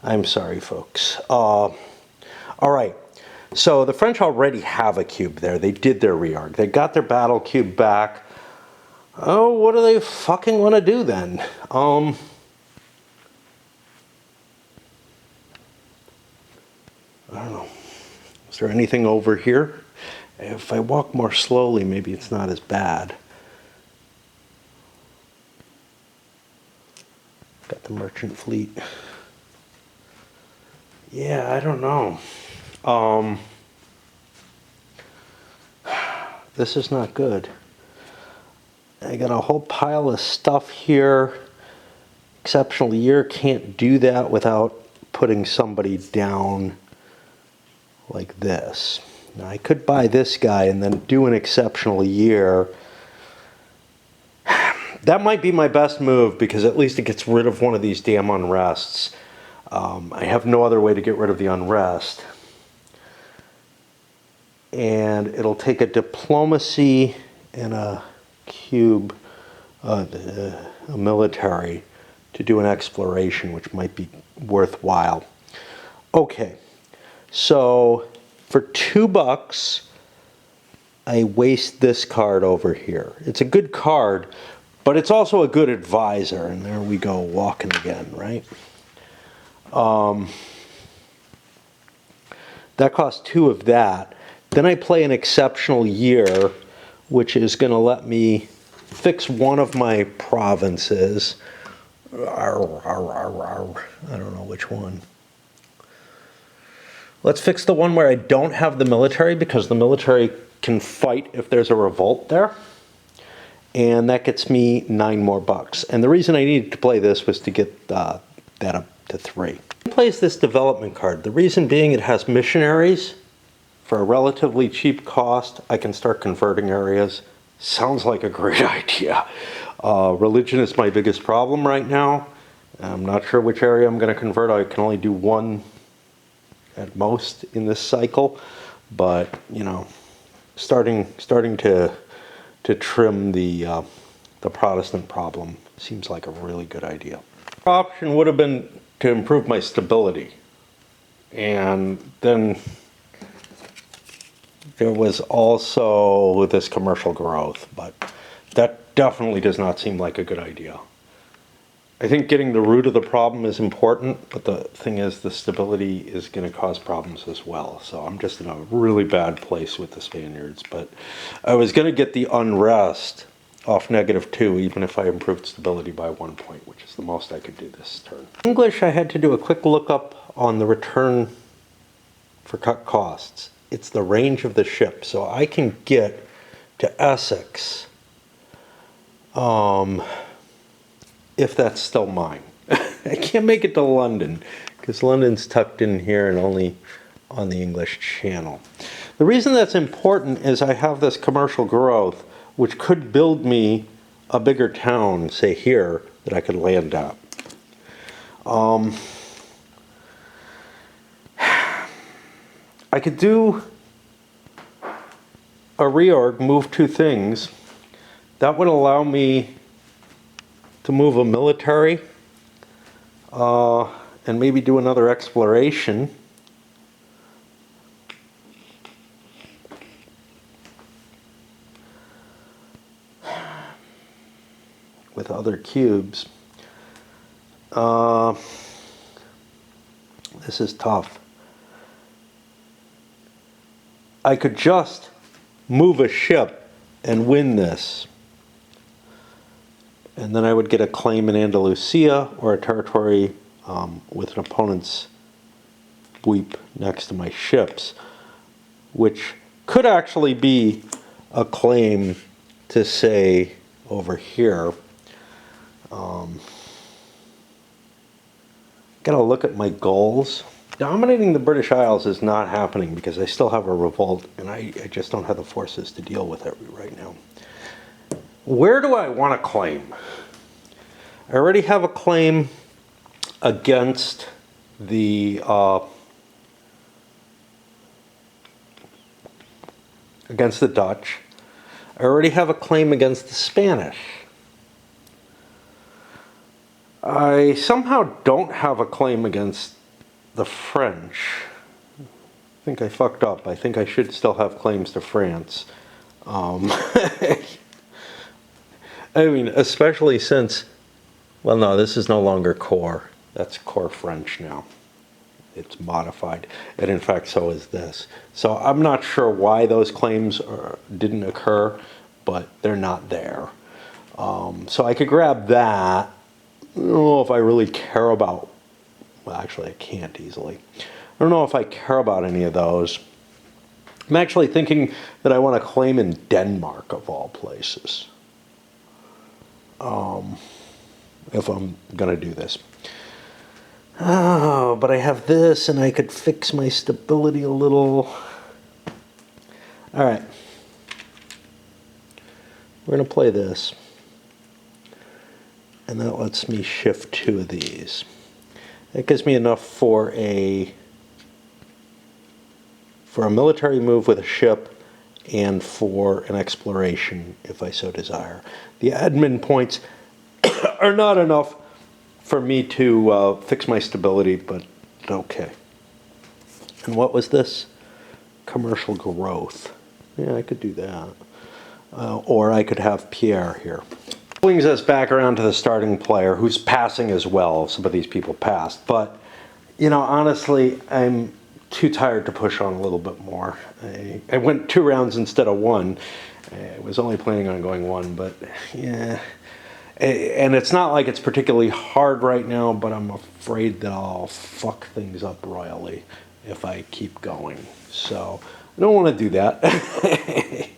I'm sorry, folks. All right. So the French already have a cube there. They did their rearg. They got their battle cube back. Oh, what do they fucking want to do then? I don't know. Is there anything over here? If I walk more slowly, maybe it's not as bad. Got the merchant fleet. Yeah, I don't know. This is not good. I got a whole pile of stuff here. Exceptional year, can't do that without putting somebody down like this. Now I could buy this guy and then do an exceptional year. That might be my best move because at least it gets rid of one of these damn unrests. I have no other way to get rid of the unrest. And it'll take a diplomacy and a cube, a military, to do an exploration, which might be worthwhile. Okay, so for $2, I waste this card over here. It's a good card, but it's also a good advisor. And there we go, walking again, right? That costs 2 of that. Then I play an exceptional year, which is going to let me fix one of my provinces. I don't know which one. Let's fix the one where I don't have the military, because the military can fight if there's a revolt there. And that gets me 9 more bucks. And the reason I needed to play this was to get that up to 3. He plays this development card. The reason being it has missionaries. For a relatively cheap cost, I can start converting areas. Sounds like a great idea. Religion is my biggest problem right now. I'm not sure which area I'm going to convert. I can only do 1 at most in this cycle. But, you know, starting to trim the Protestant problem seems like a really good idea. The option would have been to improve my stability. And then there was also this commercial growth, but that definitely does not seem like a good idea. I think getting the root of the problem is important, but the thing is the stability is going to cause problems as well. So I'm just in a really bad place with the Spaniards, but I was going to get the unrest off -2 even if I improved stability by 1 point, which is the most I could do this turn. English, I had to do a quick lookup on the return for cut costs. It's the range of the ship, so I can get to Essex if that's still mine. I can't make it to London because London's tucked in here and only on the English Channel. The reason that's important is I have this commercial growth which could build me a bigger town, say here, that I could land at. I could do a reorg, move 2 things. That would allow me to move a military and maybe do another exploration. With other cubes. This is tough. I could just move a ship and win this. And then I would get a claim in Andalusia or a territory with an opponent's weep next to my ships, which could actually be a claim to say over here. Gotta look at my goals. Dominating the British Isles is not happening because I still have a revolt and I just don't have the forces to deal with it right now. Where do I want to claim? I already have a claim against the Dutch. I already have a claim against the Spanish. I somehow don't have a claim against the French. I think I fucked up. I think I should still have claims to France. I mean, especially since, well, no, this is no longer core. That's core French now. It's modified. And in fact, so is this. So I'm not sure why those claims didn't occur, but they're not there. So I could grab that. I don't know if I really care about, well, actually I can't easily. I don't know if I care about any of those. I'm actually thinking that I want to claim in Denmark, of all places. If I'm going to do this. Oh, but I have this, and I could fix my stability a little. All right. We're going to play this. And that lets me shift 2 of these. That gives me enough for a military move with a ship and for an exploration, if I so desire. The admin points are not enough for me to fix my stability, but okay. And what was this? Commercial growth. Yeah, I could do that. Or I could have Pierre here. Brings us back around to the starting player, who's passing as well. Some of these people passed. But, you know, honestly, I'm too tired to push on a little bit more. I went 2 rounds instead of 1. I was only planning on going 1, but yeah. And it's not like it's particularly hard right now, but I'm afraid that I'll fuck things up royally if I keep going. So I don't want to do that.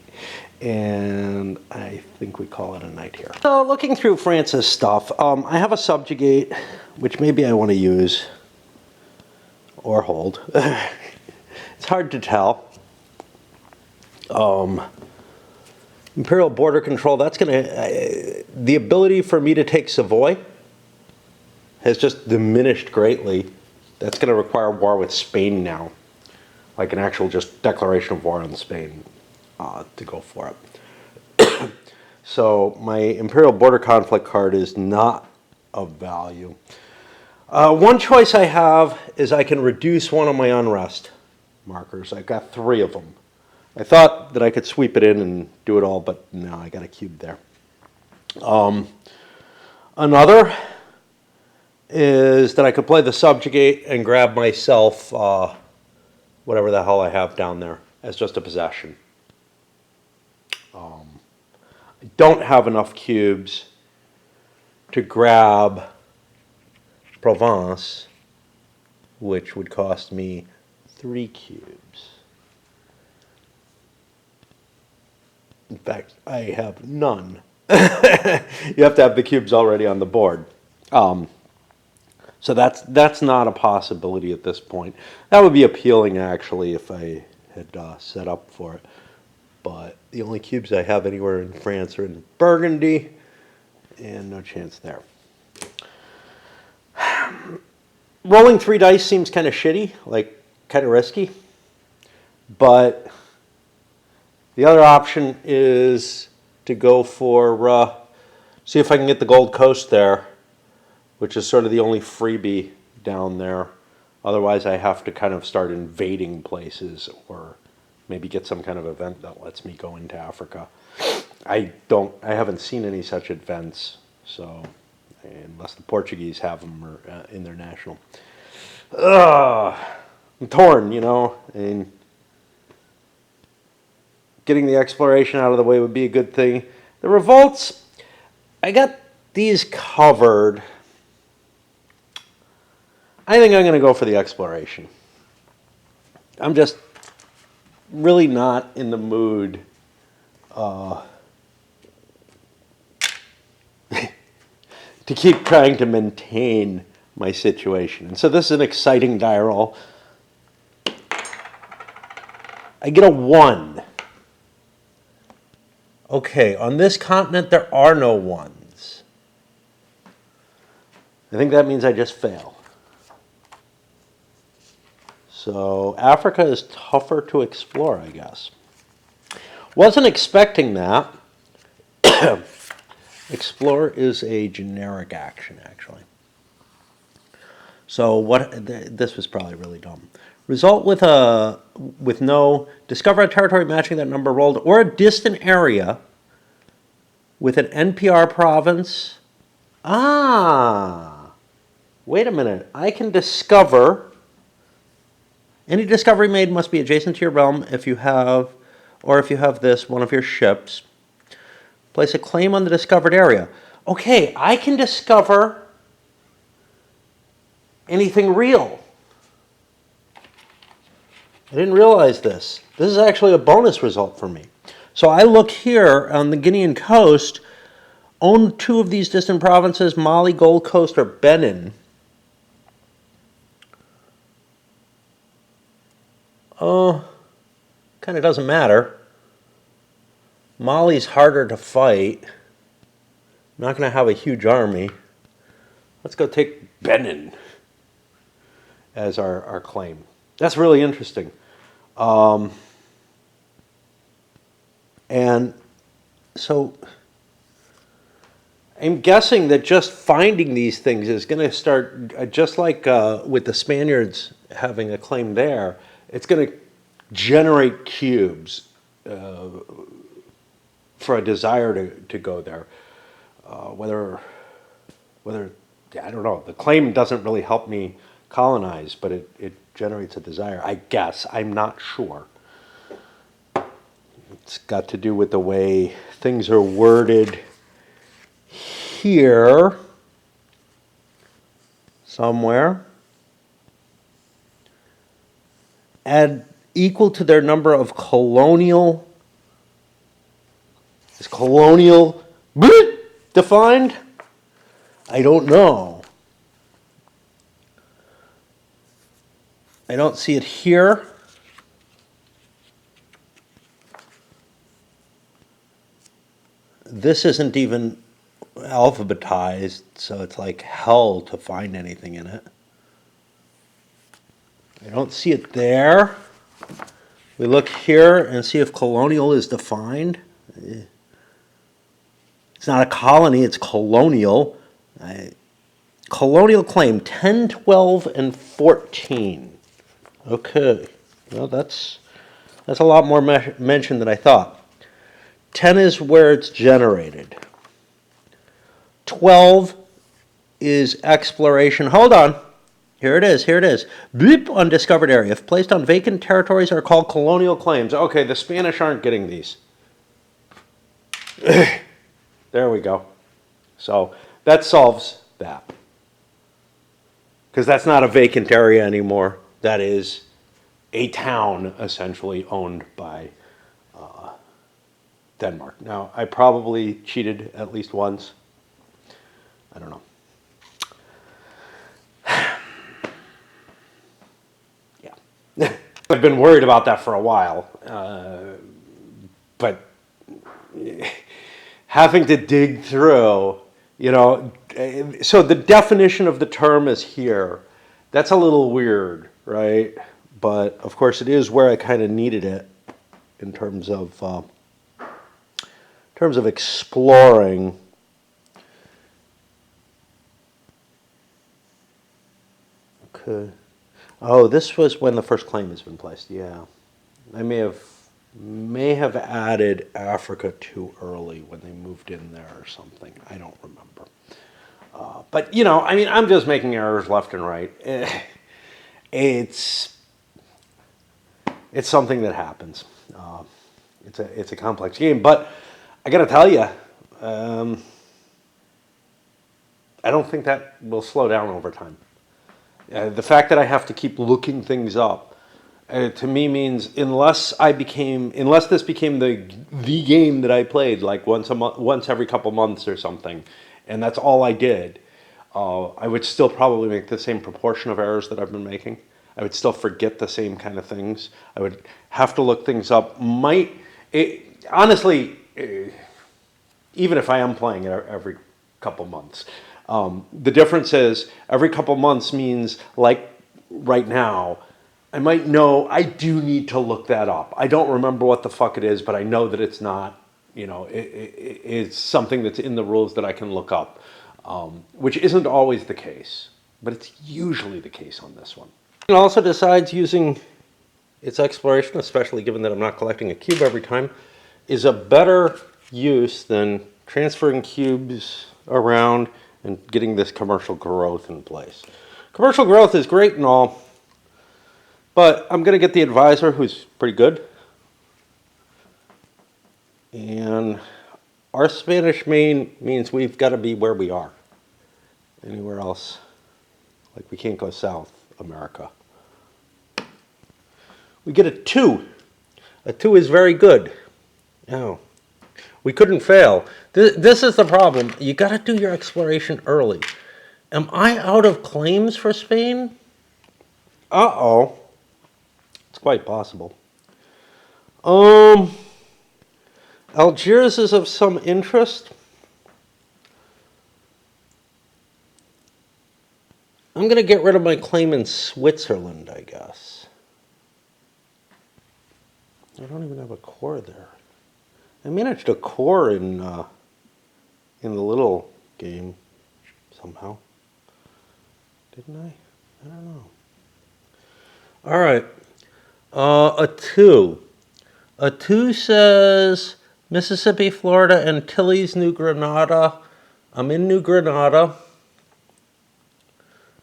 And I think we call it a night here. So looking through France's stuff, I have a subjugate, which maybe I want to use or hold. It's hard to tell. Imperial border control, that's going to... the ability for me to take Savoy has just diminished greatly. That's going to require war with Spain now. Like an actual just declaration of war on Spain to go for it. So my Imperial border conflict card is not of value. One choice I have is I can reduce one of my unrest markers. I've got 3 of them. I thought that I could sweep it in and do it all, but no, I got a cube there. Another is that I could play the subjugate and grab myself whatever the hell I have down there as just a possession. I don't have enough cubes to grab Provence, which would cost me 3 cubes. In fact, I have none. You have to have the cubes already on the board. So that's not a possibility at this point. That would be appealing, actually, if I had set up for it. But the only cubes I have anywhere in France are in Burgundy, and no chance there. Rolling 3 dice seems kind of shitty, like kind of risky. But the other option is to go for, see if I can get the Gold Coast there, which is sort of the only freebie down there. Otherwise, I have to kind of start invading places or maybe get some kind of event that lets me go into Africa. I haven't seen any such events, so unless the Portuguese have them or, in their national. I'm torn, you know, and getting the exploration out of the way would be a good thing. The revolts, I got these covered. I think I'm going to go for the exploration. I'm just really not in the mood to keep trying to maintain my situation. And so this is an exciting die roll. I get a 1. Okay, on this continent there are no 1s. I think that means I just fail. So Africa is tougher to explore, I guess. Wasn't expecting that. Explore is a generic action, actually. So this was probably really dumb. Result with no, discover a territory matching that number rolled, or a distant area with an NPR province. Wait a minute. I can discover. Any discovery made must be adjacent to your realm if you have this, one of your ships. Place a claim on the discovered area. Okay, I can discover anything real. I didn't realize this. This is actually a bonus result for me. So I look here on the Guinean coast, own 2 of these distant provinces, Mali, Gold Coast, or Benin. Kind of doesn't matter. Mali's harder to fight. I'm not going to have a huge army. Let's go take Benin as our claim. That's really interesting. And so I'm guessing that just finding these things is going to start, just like with the Spaniards having a claim there, it's going to generate cubes for a desire to go there. Whether I don't know, the claim doesn't really help me colonize, but it generates a desire, I guess. I'm not sure. It's got to do with the way things are worded here somewhere. Add equal to their number of colonial. Is colonial defined? I don't know. I don't see it here. This isn't even alphabetized, so it's like hell to find anything in it. I don't see it there. We look here and see if colonial is defined. It's not a colony, it's colonial. Colonial claim 10, 12, and 14. Okay, well that's a lot more mentioned than I thought. 10 is where it's generated. 12 is exploration. Hold on. Here it is. Bleep, undiscovered area. If placed on vacant territories are called colonial claims. Okay, the Spanish aren't getting these. There we go. So that solves that. Because that's not a vacant area anymore. That is a town essentially owned by Denmark. Now, I probably cheated at least once. I don't know. Yeah. I've been worried about that for a while. But having to dig through, so the definition of the term is here. That's a little weird, right? But, of course, it is where I kind of needed it in terms of exploring. Okay. Oh, this was when the first claim has been placed. Yeah, I may have added Africa too early when they moved in there or something. I don't remember. But I'm just making errors left and right. It's something that happens. It's a complex game, but I got to tell you, I don't think that will slow down over time. The fact that I have to keep looking things up, to me means unless this became the game that I played like once every couple months or something, and that's all I did, I would still probably make the same proportion of errors that I've been making. I would still forget the same kind of things. I would have to look things up. Honestly, even if I am playing it every couple months, the difference is every couple months means, like right now, I might know I do need to look that up. I don't remember what the fuck it is, but I know that it's not, it's something that's in the rules that I can look up, which isn't always the case, but it's usually the case on this one. It also decides using its exploration, especially given that I'm not collecting a cube every time, is a better use than transferring cubes around and getting this commercial growth in place. Commercial growth is great and all, but I'm going to get the advisor, who's pretty good. And our Spanish main means we've got to be where we are. Anywhere else, like we can't go South America. We get a 2. A 2 is very good. Oh, we couldn't fail. This is the problem. You got to do your exploration early. Am I out of claims for Spain? Uh-oh. It's quite possible. Algiers is of some interest. I'm going to get rid of my claim in Switzerland, I guess. I don't even have a core there. I managed a core in the little game somehow. Didn't I? I don't know. All right. A 2. A 2 says Mississippi, Florida, Antilles, New Grenada. I'm in New Grenada,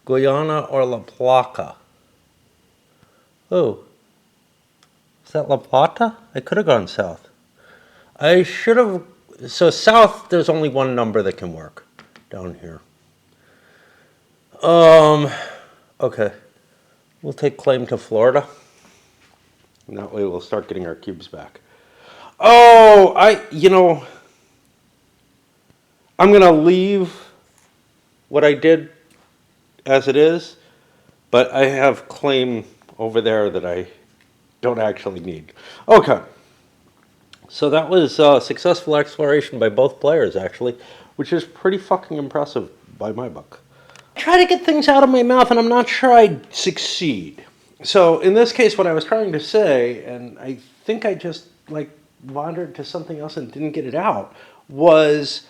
Guyana, or La Plata. Oh. Is that La Plata? I could have gone south. I should have... So south, there's only one number that can work down here. Okay. We'll take claim to Florida. And that way we'll start getting our cubes back. Oh, I'm going to leave what I did as it is, but I have claim over there that I don't actually need. Okay. So that was successful exploration by both players, actually, which is pretty fucking impressive by my book. I try to get things out of my mouth, and I'm not sure I'd succeed. So in this case, what I was trying to say, and I think I just wandered to something else and didn't get it out, was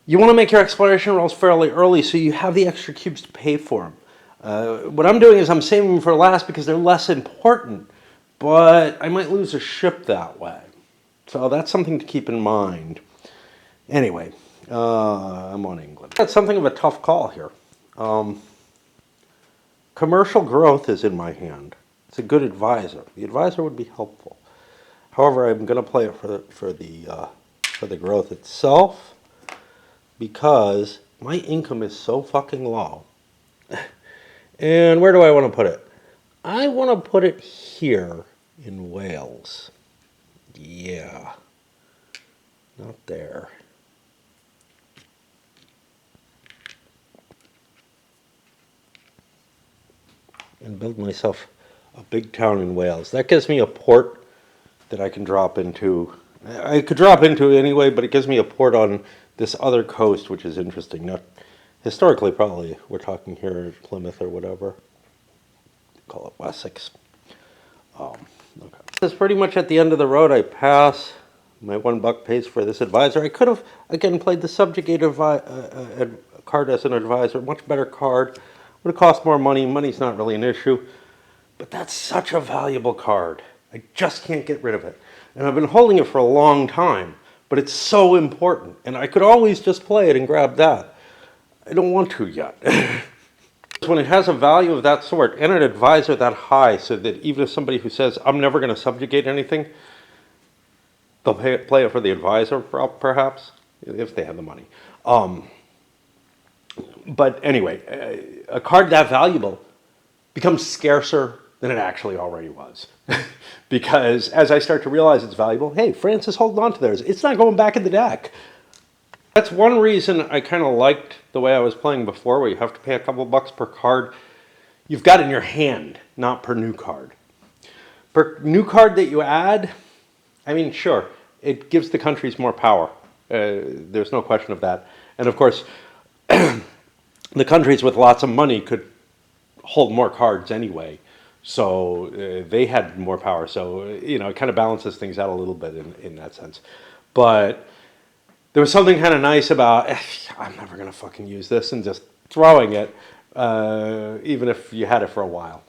you want to make your exploration rolls fairly early so you have the extra cubes to pay for them. What I'm doing is I'm saving them for last because they're less important, but I might lose a ship that way. So that's something to keep in mind. Anyway, I'm on England. That's something of a tough call here. Commercial growth is in my hand. It's a good advisor. The advisor would be helpful. However, I'm going to play it for the growth itself because my income is so fucking low. And where do I want to put it? I want to put it here in Wales. Yeah. Not there. And build myself a big town in Wales. That gives me a port that I can drop into. I could drop into anyway, but it gives me a port on this other coast, which is interesting. Not historically, probably we're talking here at Plymouth or whatever. Call it Wessex. Okay. This is pretty much at the end of the road. I pass. My $1 pays for this advisor. I could have again played the subjugate card as an advisor. Much better card. Would have cost more money. Money's not really an issue. But that's such a valuable card. I just can't get rid of it. And I've been holding it for a long time. But it's so important. And I could always just play it and grab that. I don't want to yet. When it has a value of that sort and an advisor that high so that even if somebody who says, I'm never going to subjugate anything, they'll play it for the advisor perhaps, if they have the money. But anyway, a card that valuable becomes scarcer than it actually already was. Because as I start to realize it's valuable, hey, France is holding on to theirs. It's not going back in the deck. That's one reason I kind of liked the way I was playing before, where you have to pay a couple bucks per card. You've got it in your hand, not per new card. Per new card that you add, I mean, sure, it gives the countries more power. There's no question of that. And of course, the countries with lots of money could hold more cards anyway. So they had more power. So, it kind of balances things out a little bit in that sense. But there was something kind of nice about, I'm never going to fucking use this, and just throwing it, even if you had it for a while.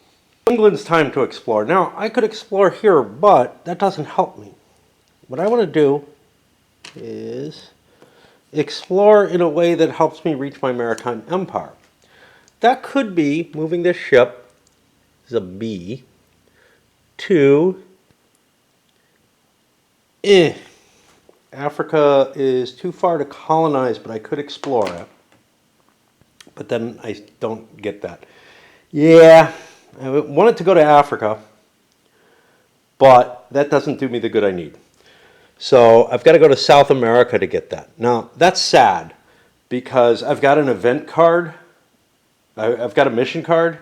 England's time to explore. Now, I could explore here, but that doesn't help me. What I want to do is explore in a way that helps me reach my maritime empire. That could be moving this ship, this is a B, to Africa is too far to colonize, but I could explore it. But then I don't get that. Yeah, I wanted to go to Africa, but that doesn't do me the good I need. So I've got to go to South America to get that. Now, that's sad, because I've got an event card. I've got a mission card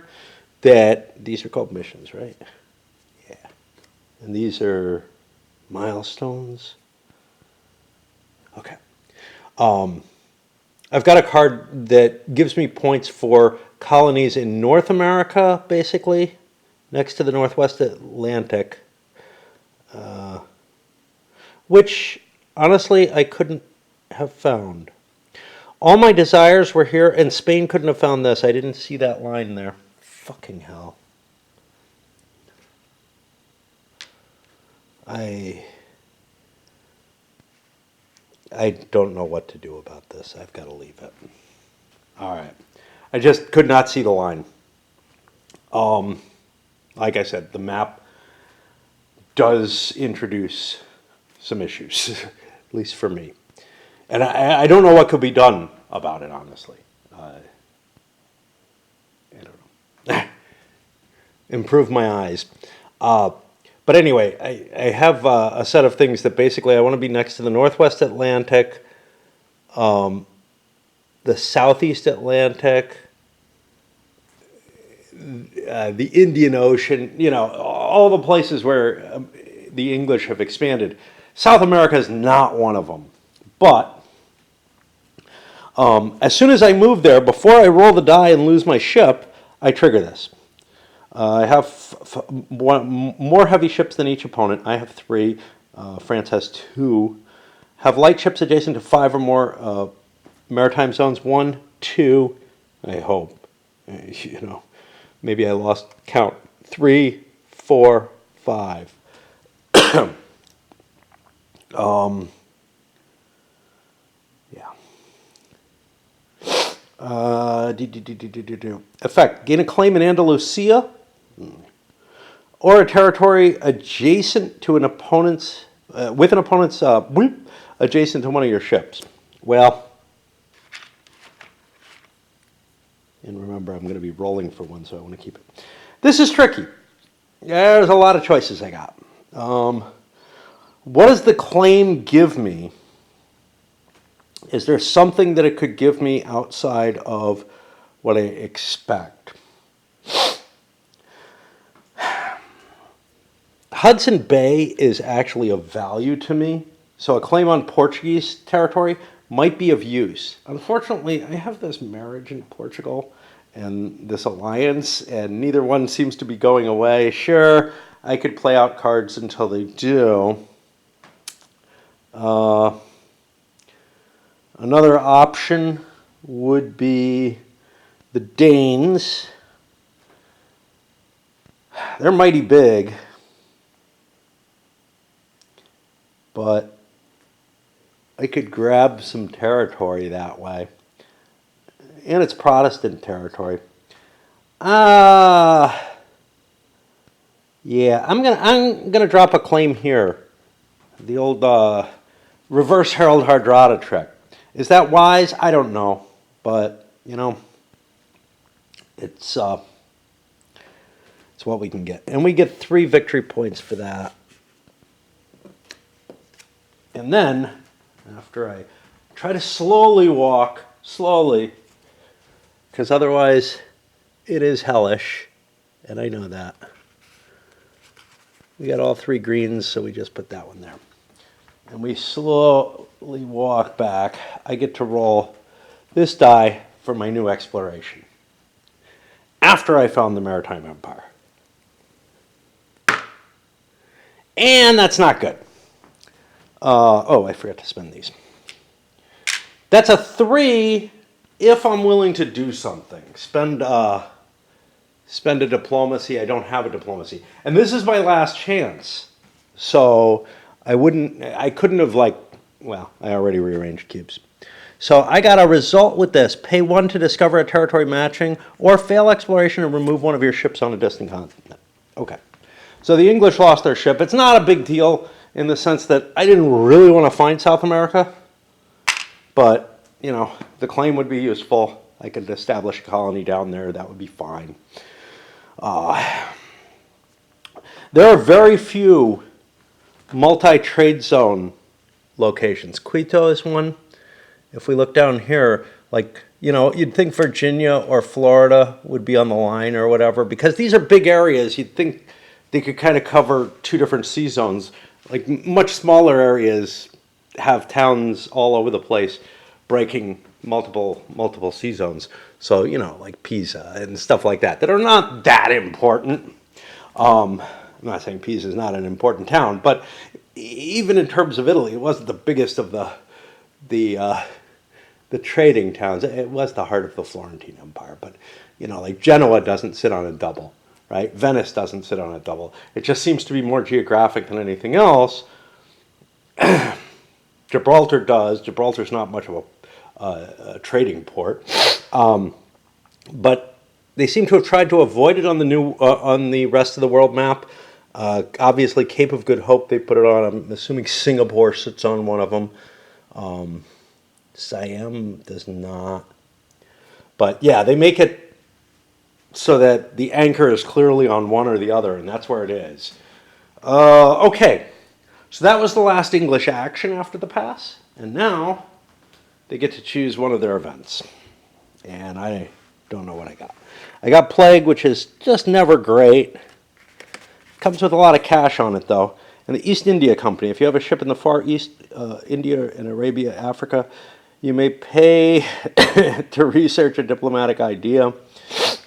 that, these are called missions, right? Yeah. And these are milestones. Okay. I've got a card that gives me points for colonies in North America, basically, next to the Northwest Atlantic, which, honestly, I couldn't have found. All my desires were here, and Spain couldn't have found this. I didn't see that line there. Fucking hell. I don't know what to do about this. I've got to leave it. All right. I just could not see the line. Like I said, the map does introduce some issues, at least for me. And I don't know what could be done about it, honestly. I don't know. Improve my eyes. But anyway, I have a set of things that basically I want to be next to the Northwest Atlantic, the Southeast Atlantic, the Indian Ocean, you know, all the places where the English have expanded. South America is not one of them. But as soon as I move there, before I roll the die and lose my ship, I trigger this. I have more heavy ships than each opponent. I have 3. France has 2. Have light ships adjacent to 5 or more maritime zones. 1, 2. I hope. You know, maybe I lost count. 3, 4, 5. Yeah. Effect. Gain a claim in Andalusia or a territory adjacent to an opponent's, with an opponent's, adjacent to one of your ships. Well, and remember, I'm going to be rolling for one, so I want to keep it. This is tricky. There's a lot of choices I got. What does the claim give me? Is there something that it could give me outside of what I expect? Hudson Bay is actually of value to me, so a claim on Portuguese territory might be of use. Unfortunately, I have this marriage in Portugal and this alliance, and neither one seems to be going away. Sure, I could play out cards until they do. Another option would be the Danes. They're mighty big, but I could grab some territory that way. And it's Protestant territory. Yeah, I'm gonna drop a claim here. The old reverse Harold Hardrada trick. Is that wise? I don't know, but you know, it's what we can get, and we get 3 victory points for that. And then, after I try to slowly walk, because otherwise it is hellish, and I know that. We got all 3 greens, so we just put that one there. And we slowly walk back. I get to roll this die for my new exploration. After I found the Maritime Empire. And that's not good. Oh, I forgot to spend these. That's a 3 if I'm willing to do something. Spend a diplomacy. I don't have a diplomacy. And this is my last chance. So I couldn't have I already rearranged cubes. So I got a result with this. Pay 1 to discover a territory matching, or fail exploration and remove one of your ships on a distant continent. Okay. So the English lost their ship. It's not a big deal in the sense that I didn't really want to find South America. But, you know, the claim would be useful. I could establish a colony down there. That would be fine. There are very few multi-trade zone locations. Quito is one. If we look down here, like, you know, you'd think Virginia or Florida would be on the line or whatever, because these are big areas. You'd think they could kind of cover two different sea zones. Like much smaller areas have towns all over the place breaking multiple sea zones. So, you know, like Pisa and stuff like that are not that important. I'm not saying Pisa is not an important town, but even in terms of Italy, it wasn't the biggest of the trading towns. It was the heart of the Florentine Empire, but you know, like Genoa doesn't sit on a double, right? Venice doesn't sit on a double. It just seems to be more geographic than anything else. Gibraltar does. Gibraltar's not much of a trading port, but they seem to have tried to avoid it on the on the rest of the world map. Obviously, Cape of Good Hope they put it on. I'm assuming Singapore sits on one of them. Siam does not. But yeah, they make it so that the anchor is clearly on one or the other, and that's where it is. Okay, so that was the last English action after the pass, and now they get to choose one of their events. And I don't know what I got. I got Plague, which is just never great. Comes with a lot of cash on it, though. And the East India Company, if you have a ship in the Far East, India and Arabia, Africa, you may pay to research a diplomatic idea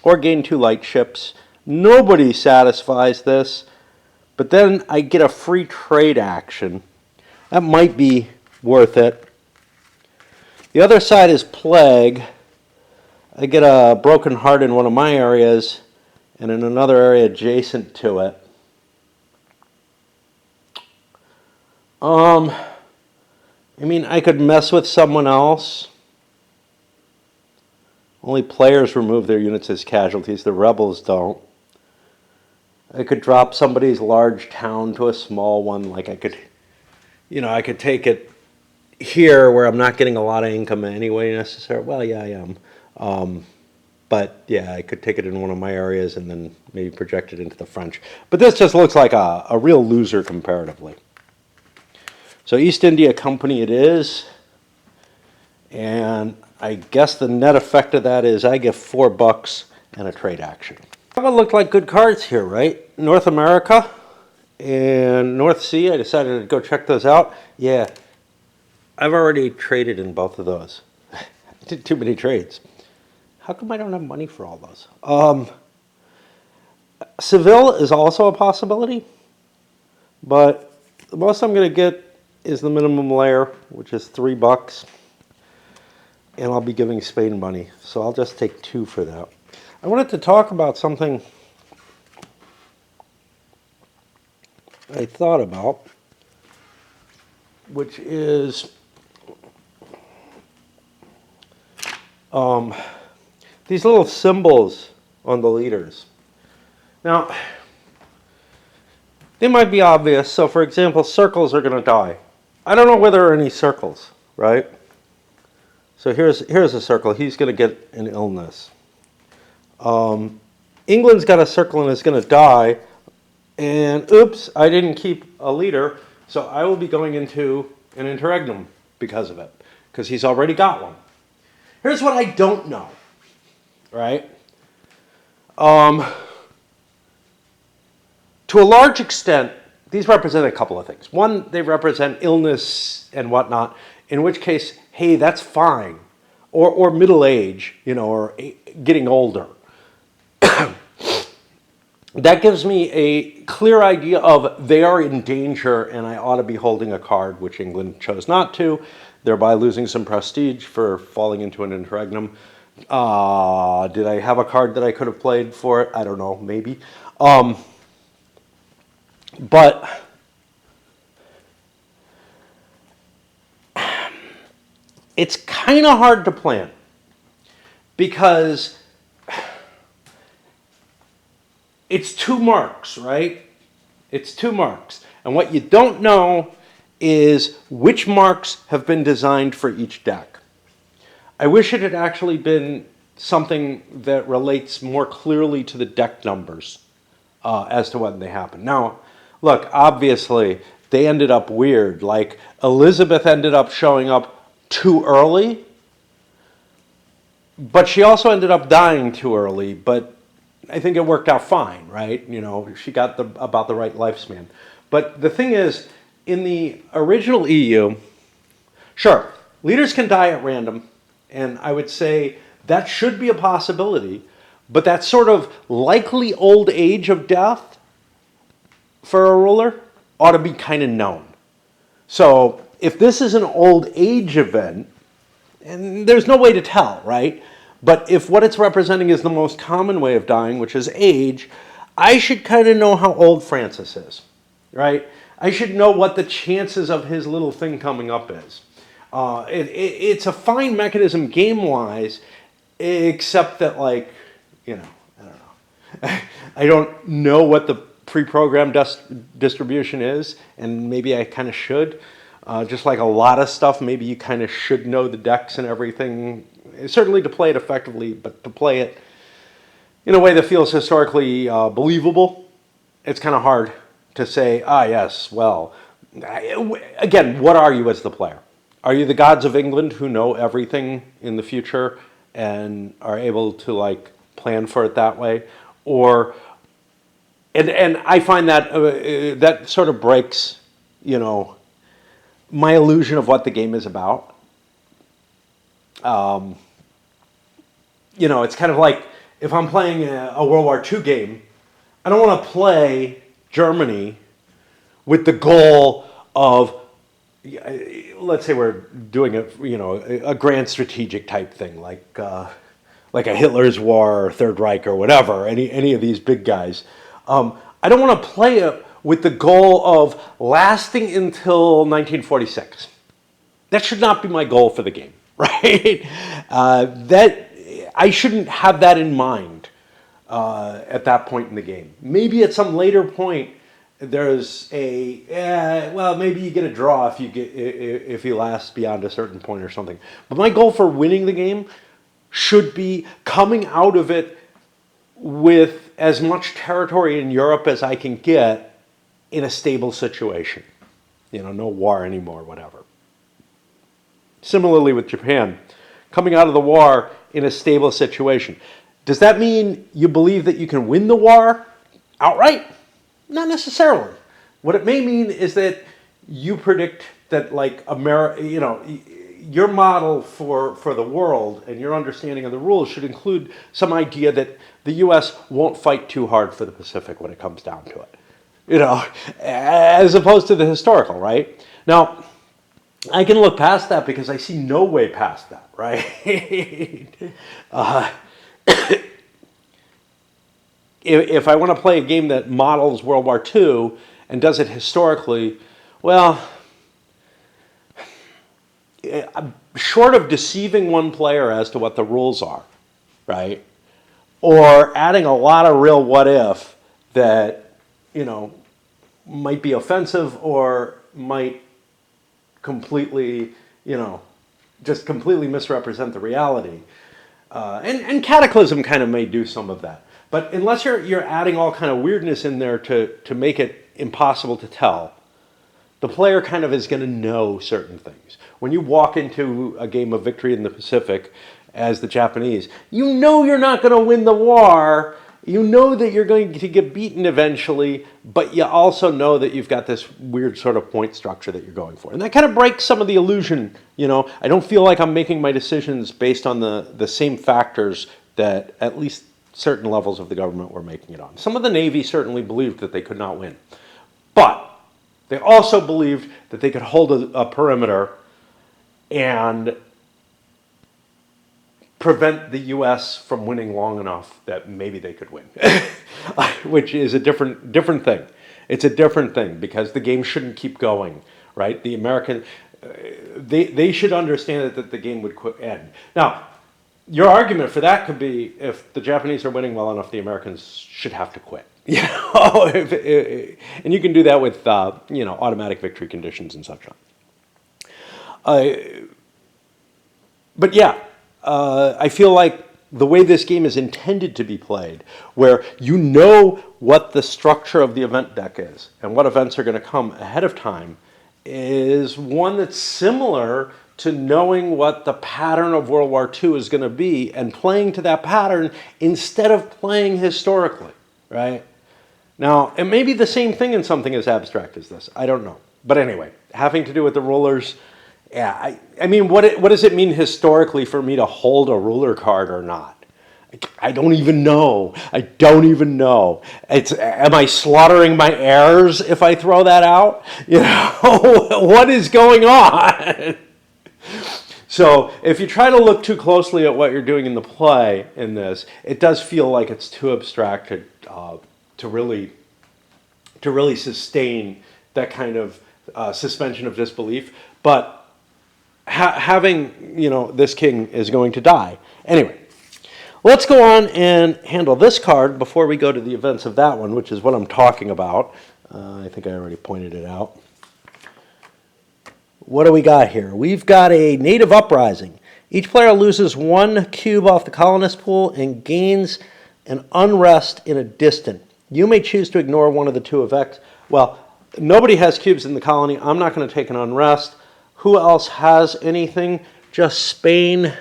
or gain 2 light ships. Nobody satisfies this, but then I get a free trade action. That might be worth it. The other side is Plague. I get a broken heart in one of my areas and in another area adjacent to it. I mean, I could mess with someone else. Only players remove their units as casualties. The rebels don't. I could drop somebody's large town to a small one. Like I could, you know, I could take it here where I'm not getting a lot of income anyway necessarily. Well, yeah, I am. But yeah, I could take it in one of my areas and then maybe project it into the French. But this just looks like a real loser comparatively. So East India Company it is. And I guess the net effect of that is I get $4 and a trade action. That would look like good cards here, right? North America and North Sea. I decided to go check those out. Yeah, I've already traded in both of those. I did too many trades. How come I don't have money for all those? Seville is also a possibility, but the most I'm going to get is the minimum layer, which is $3, and I'll be giving Spain money, so I'll just take 2 for that. I wanted to talk about something I thought about, which is these little symbols on the leaders. Now, they might be obvious. So, for example, circles are going to die. I don't know whether there are any circles, right? So here's a circle. He's going to get an illness. England's got a circle and is going to die. And oops, I didn't keep a leader, so I will be going into an interregnum because of it, because he's already got one. Here's what I don't know, right? To a large extent, these represent a couple of things. One, they represent illness and whatnot, in which case, hey, that's fine. Or middle age, you know, or getting older. That gives me a clear idea of they are in danger and I ought to be holding a card, which England chose not to, thereby losing some prestige for falling into an interregnum. Did I have a card that I could have played for it? I don't know, maybe. But it's kind of hard to plan because it's 2 marks, right? It's 2 marks. And what you don't know is which marks have been designed for each deck. I wish it had actually been something that relates more clearly to the deck numbers as to when they happen. Now, look, obviously, they ended up weird. Like, Elizabeth ended up showing up too early, but she also ended up dying too early. But I think it worked out fine, right? You know, she got about the right lifespan. But the thing is, in the original EU, sure, leaders can die at random, and I would say that should be a possibility, but that sort of likely old age of death for a ruler ought to be kind of known. So if this is an old age event, and there's no way to tell, right? But if what it's representing is the most common way of dying, which is age, I should kind of know how old Francis is, right? I should know what the chances of his little thing coming up is. It's a fine mechanism game-wise, except that, like, you know, I don't know. I don't know what the pre-programmed distribution is, and maybe I kind of should. Just like a lot of stuff, maybe you kind of should know the decks and everything, certainly to play it effectively, but to play it in a way that feels historically believable, it's kind of hard to say, yes, well, again, what are you as the player? Are you the gods of England who know everything in the future and are able to, like, plan for it that way? Or, and I find that that sort of breaks, you know, my illusion of what the game is about. You know, it's kind of like if I'm playing a World War II game, I don't want to play Germany with the goal of, let's say we're doing a grand strategic type thing, like a Hitler's War or Third Reich or whatever, any of these big guys. I don't want to play it with the goal of lasting until 1946. That should not be my goal for the game, right? That I shouldn't have that in mind at that point in the game. Maybe at some later point there's maybe you get a draw if you last beyond a certain point or something. But my goal for winning the game should be coming out of it with as much territory in Europe as I can get in a stable situation. You know, no war anymore, whatever. Similarly with Japan, coming out of the war in a stable situation. Does that mean you believe that you can win the war outright? Not necessarily. What it may mean is that you predict that, like, your model for the world and your understanding of the rules should include some idea that the U.S. won't fight too hard for the Pacific when it comes down to it. You know, as opposed to the historical, right? Now, I can look past that because I see no way past that, right? If I want to play a game that models World War II and does it historically, well, short of deceiving one player as to what the rules are, right? Or adding a lot of real what if that, you know, might be offensive or might completely, you know, just completely misrepresent the reality. And Cataclysm kind of may do some of that. But unless you're adding all kind of weirdness in there to make it impossible to tell, the player kind of is going to know certain things. When you walk into a game of Victory in the Pacific as the Japanese, you know you're not going to win the war. You know that you're going to get beaten eventually, but you also know that you've got this weird sort of point structure that you're going for. And that kind of breaks some of the illusion, you know. I don't feel like I'm making my decisions based on the same factors that at least certain levels of the government were making it on. Some of the Navy certainly believed that they could not win. But they also believed that they could hold a perimeter and prevent the U.S. from winning long enough that maybe they could win, which is a different thing. It's a different thing because the game shouldn't keep going, right? The American, they should understand that the game would end. Now, your argument for that could be if the Japanese are winning well enough, the Americans should have to quit. You know, and you can do that with automatic victory conditions and such on. But yeah. I feel like the way this game is intended to be played, where you know what the structure of the event deck is and what events are going to come ahead of time, is one that's similar to knowing what the pattern of World War II is going to be and playing to that pattern instead of playing historically, right? Now, it may be the same thing in something as abstract as this. I don't know. But anyway, having to do with the rulers, yeah, I mean, what does it mean historically for me to hold a ruler card or not? I don't even know. I don't even know. Am I slaughtering my heirs if I throw that out? You know, what is going on? So if you try to look too closely at what you're doing in the play in this, it does feel like it's too abstract to really sustain that kind of suspension of disbelief. But having, you know, this king is going to die. Anyway, let's go on and handle this card before we go to the events of that one, which is what I'm talking about. I think I already pointed it out. What do we got here? We've got a native uprising. Each player loses 1 cube off the colonist pool and gains an unrest in a distant. You may choose to ignore one of the 2 effects. Well, nobody has cubes in the colony. I'm not going to take an unrest. Who else has anything? Just Spain.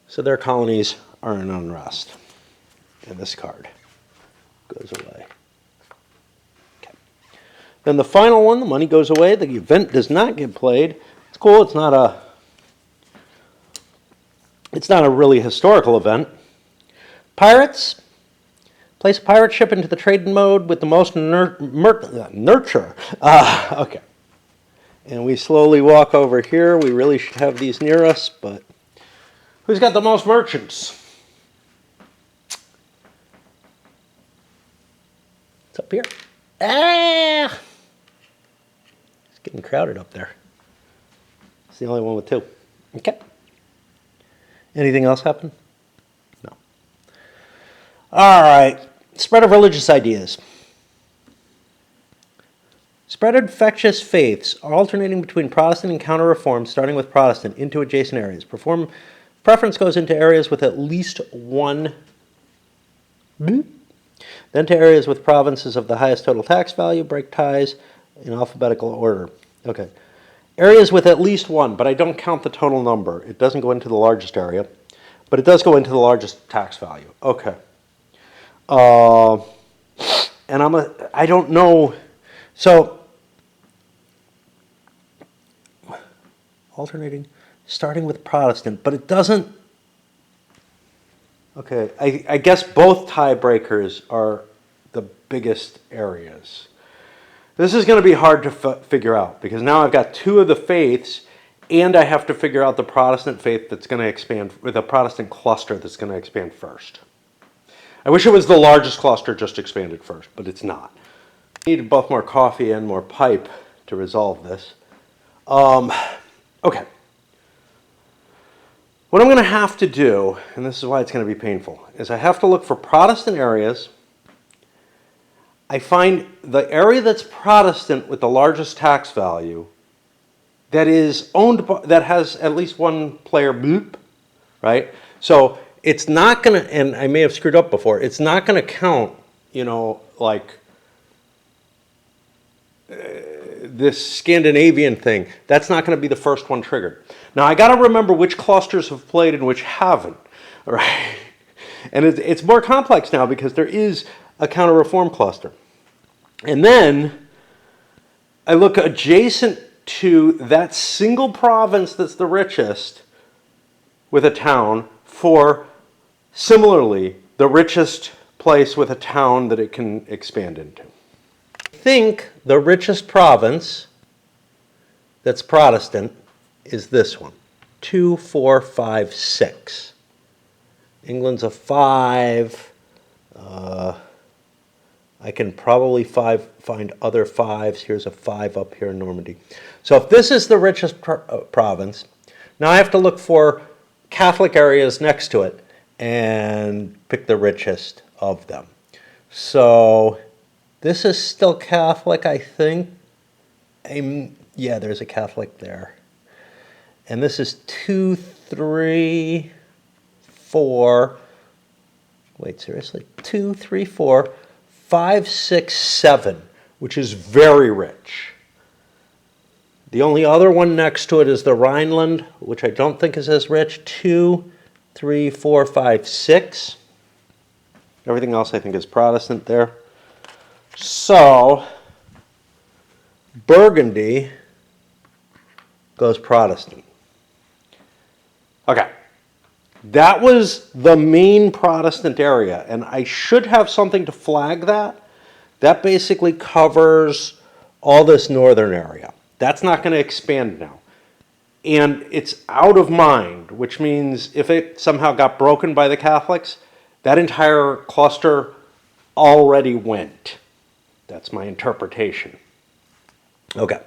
So their colonies are in unrest. And this card goes away. Okay. Then the final one, the money goes away. The event does not get played. It's cool. It's not a really historical event. Pirates. Place a pirate ship into the trading mode with the most nurture. Okay. And we slowly walk over here. We really should have these near us, but who's got the most merchants? It's up here. Ah! It's getting crowded up there. It's the only one with 2. Okay. Anything else happen? No. All right. Spread of religious ideas. Spread infectious faiths, alternating between Protestant and counter-reform, starting with Protestant, into adjacent areas. Preference goes into areas with at least 1. Then to areas with provinces of the highest total tax value, break ties in alphabetical order. Okay. Areas with at least 1, but I don't count the total number. It doesn't go into the largest area, but it does go into the largest tax value. Okay. And I don't know. So, alternating, starting with Protestant, but it doesn't. Okay, I guess both tiebreakers are the biggest areas. This is going to be hard to figure out because now I've got 2 of the faiths and I have to figure out the Protestant faith that's going to expand, with a Protestant cluster that's going to expand first. I wish it was the largest cluster just expanded first, but it's not. I needed both more coffee and more pipe to resolve this. Okay. What I'm going to have to do, and this is why it's going to be painful, is I have to look for Protestant areas. I find the area that's Protestant with the largest tax value that is owned by, that has at least 1 player, bloop, right? So it's not going to, and I may have screwed up before, it's not going to count, you know, like this Scandinavian thing. That's not going to be the first one triggered. Now, I got to remember which clusters have played and which haven't, right? And it's more complex now because there is a counter-reform cluster. And then I look adjacent to that single province that's the richest with a town for, similarly, the richest place with a town that it can expand into. I think the richest province that's Protestant is this one, 2, 4, 5, 6. England's a 5. I can probably find other 5s. Here's a 5 up here in Normandy. So if this is the richest province, now I have to look for Catholic areas next to it and pick the richest of them. So this is still Catholic, I think. Yeah, there's a Catholic there. And this is 2, 3, 4. Wait, seriously? 2, 3, 4, 5, 6, 7, which is very rich. The only other one next to it is the Rhineland, which I don't think is as rich. 2, 3, 4, 5, 6. Everything else I think is Protestant there. So, Burgundy goes Protestant. Okay. That was the main Protestant area, and I should have something to flag that. That basically covers all this northern area. That's not going to expand now. And it's out of mind, which means if it somehow got broken by the Catholics, that entire cluster already went. That's my interpretation. Okay.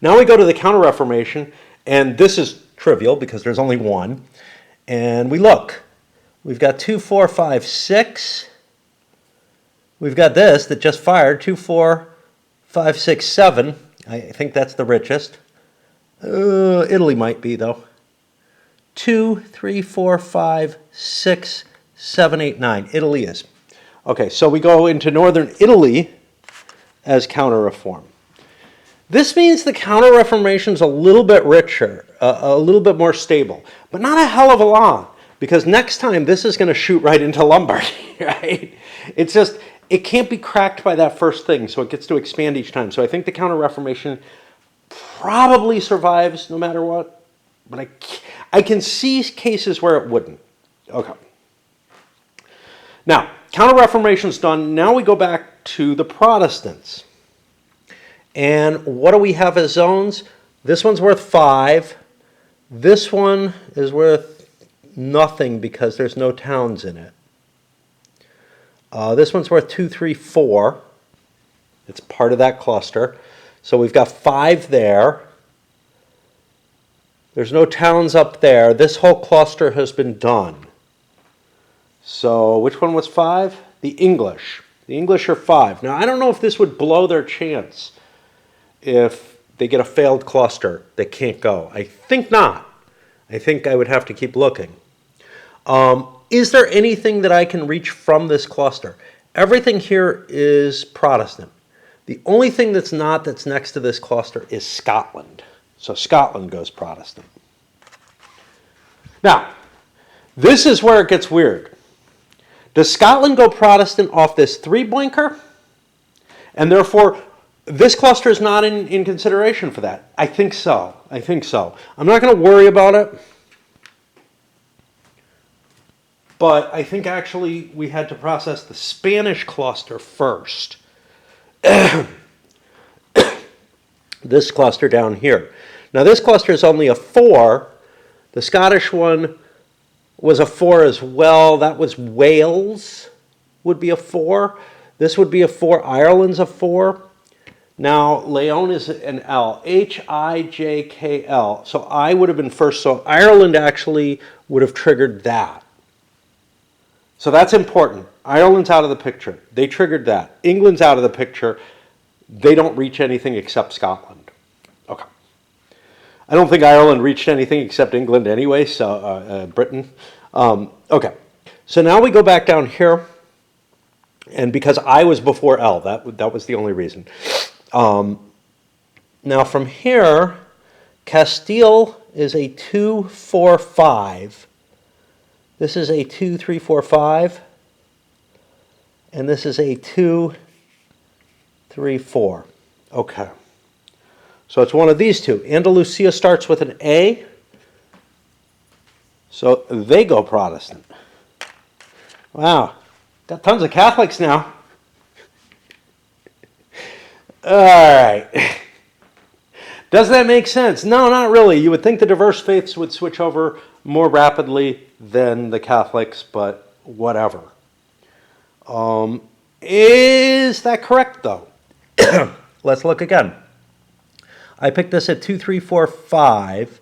Now we go to the Counter-Reformation, and this is trivial because there's only one. And we look. We've got 2, 4, 5, 6. We've got this that just fired, 2, 4, 5, 6, 7. I think that's the richest. Italy might be, though. 2, 3, 4, 5, 6, 7, 8, 9. Italy is. Okay, so we go into northern Italy as Counter-Reform. This means the Counter-Reformation's a little bit richer, a little bit more stable, but not a hell of a lot, because next time this is going to shoot right into Lombardy, right? It's just, it can't be cracked by that first thing, so it gets to expand each time. So I think the Counter-Reformation probably survives no matter what, but I can see cases where it wouldn't. Okay. Now, Counter-Reformation's done. Now we go back to the Protestants. And what do we have as zones? This one's worth 5. This one is worth nothing because there's no towns in it. This one's worth 2, 3, 4. It's part of that cluster. So we've got 5 there. There's no towns up there. This whole cluster has been done. So which one was 5? The English. The English are 5. Now I don't know if this would blow their chance if they get a failed cluster that can't go. I think not. I think I would have to keep looking. Is there anything that I can reach from this cluster? Everything here is Protestant. The only thing that's not that's next to this cluster is Scotland. So Scotland goes Protestant. Now, this is where it gets weird. Does Scotland go Protestant off this 3 blinker? And therefore, this cluster is not in consideration for that. I think so. I think so. I'm not going to worry about it. But I think actually we had to process the Spanish cluster first. This cluster down here. Now this cluster is only a 4. The Scottish one was a 4 as well. That was Wales would be a 4. This would be a 4. Ireland's a 4. Now, Leon is an L. H-I-J-K-L. So I would have been first. So Ireland actually would have triggered that. So that's important. Ireland's out of the picture. They triggered that. England's out of the picture. They don't reach anything except Scotland. Okay. I don't think Ireland reached anything except England anyway, so Britain. Okay. So now we go back down here. And because I was before L, that was the only reason. Now from here, Castile is a 2, 4, 5. This is a 2, 3, 4, 5. And this is a 2, 3, 4. Okay. So it's one of these two. Andalusia starts with an A. So they go Protestant. Wow. Got tons of Catholics now. All right. Does that make sense? No, not really. You would think the diverse faiths would switch over more rapidly than the Catholics, but whatever. Is that correct, though? Let's look again. I picked this at 2, 3, 4, 5.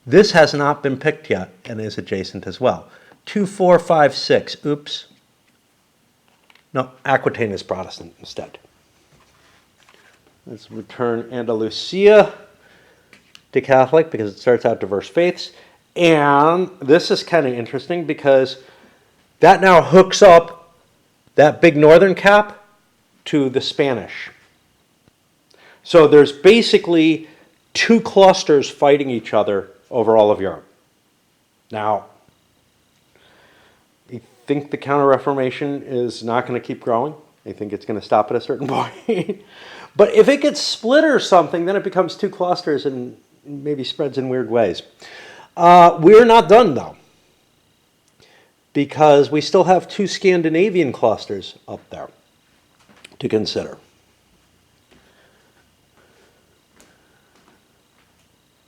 This has not been picked yet and is adjacent as well. 2, 4, 5, 6. Oops. No, Aquitaine is Protestant instead. Let's return Andalusia to Catholic because it starts out diverse faiths. And this is kind of interesting because that now hooks up that big northern cap to the Spanish. So there's basically two clusters fighting each other over all of Europe. Now, you think the Counter-Reformation is not going to keep growing? You think it's going to stop at a certain point? But if it gets split or something, then it becomes two clusters and maybe spreads in weird ways. We're not done, though, because we still have two Scandinavian clusters up there to consider.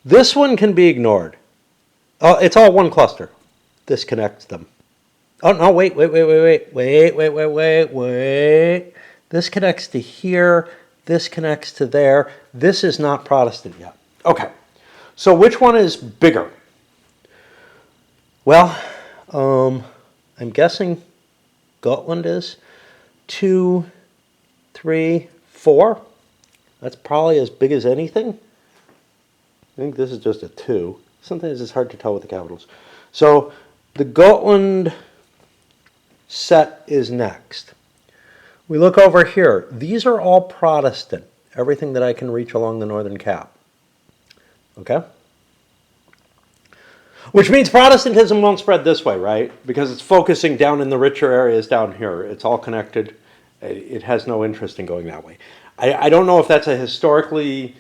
This one can be ignored. Oh, it's all one cluster. This connects them. Oh, no, wait. This connects to here. This connects to there. This is not Protestant yet. Okay, so which one is bigger? Well, I'm guessing Gotland is 2, 3, 4. That's probably as big as anything. I think this is just a 2. Sometimes it's hard to tell with the capitals. So the Gotland set is next. We look over here. These are all Protestant. Everything that I can reach along the northern cap. Okay? Which means Protestantism won't spread this way, right? Because it's focusing down in the richer areas down here. It's all connected. It has no interest in going that way. I don't know if that's a historically...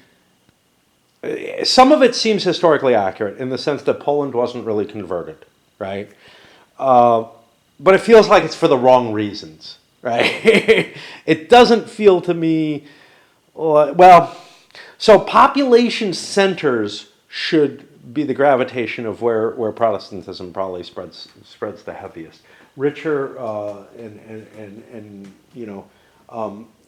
Some of it seems historically accurate in the sense that Poland wasn't really converted, right? But it feels like it's for the wrong reasons, right? It doesn't feel to me... Well, so population centers should be the gravitation of where Protestantism probably spreads the heaviest. Richer and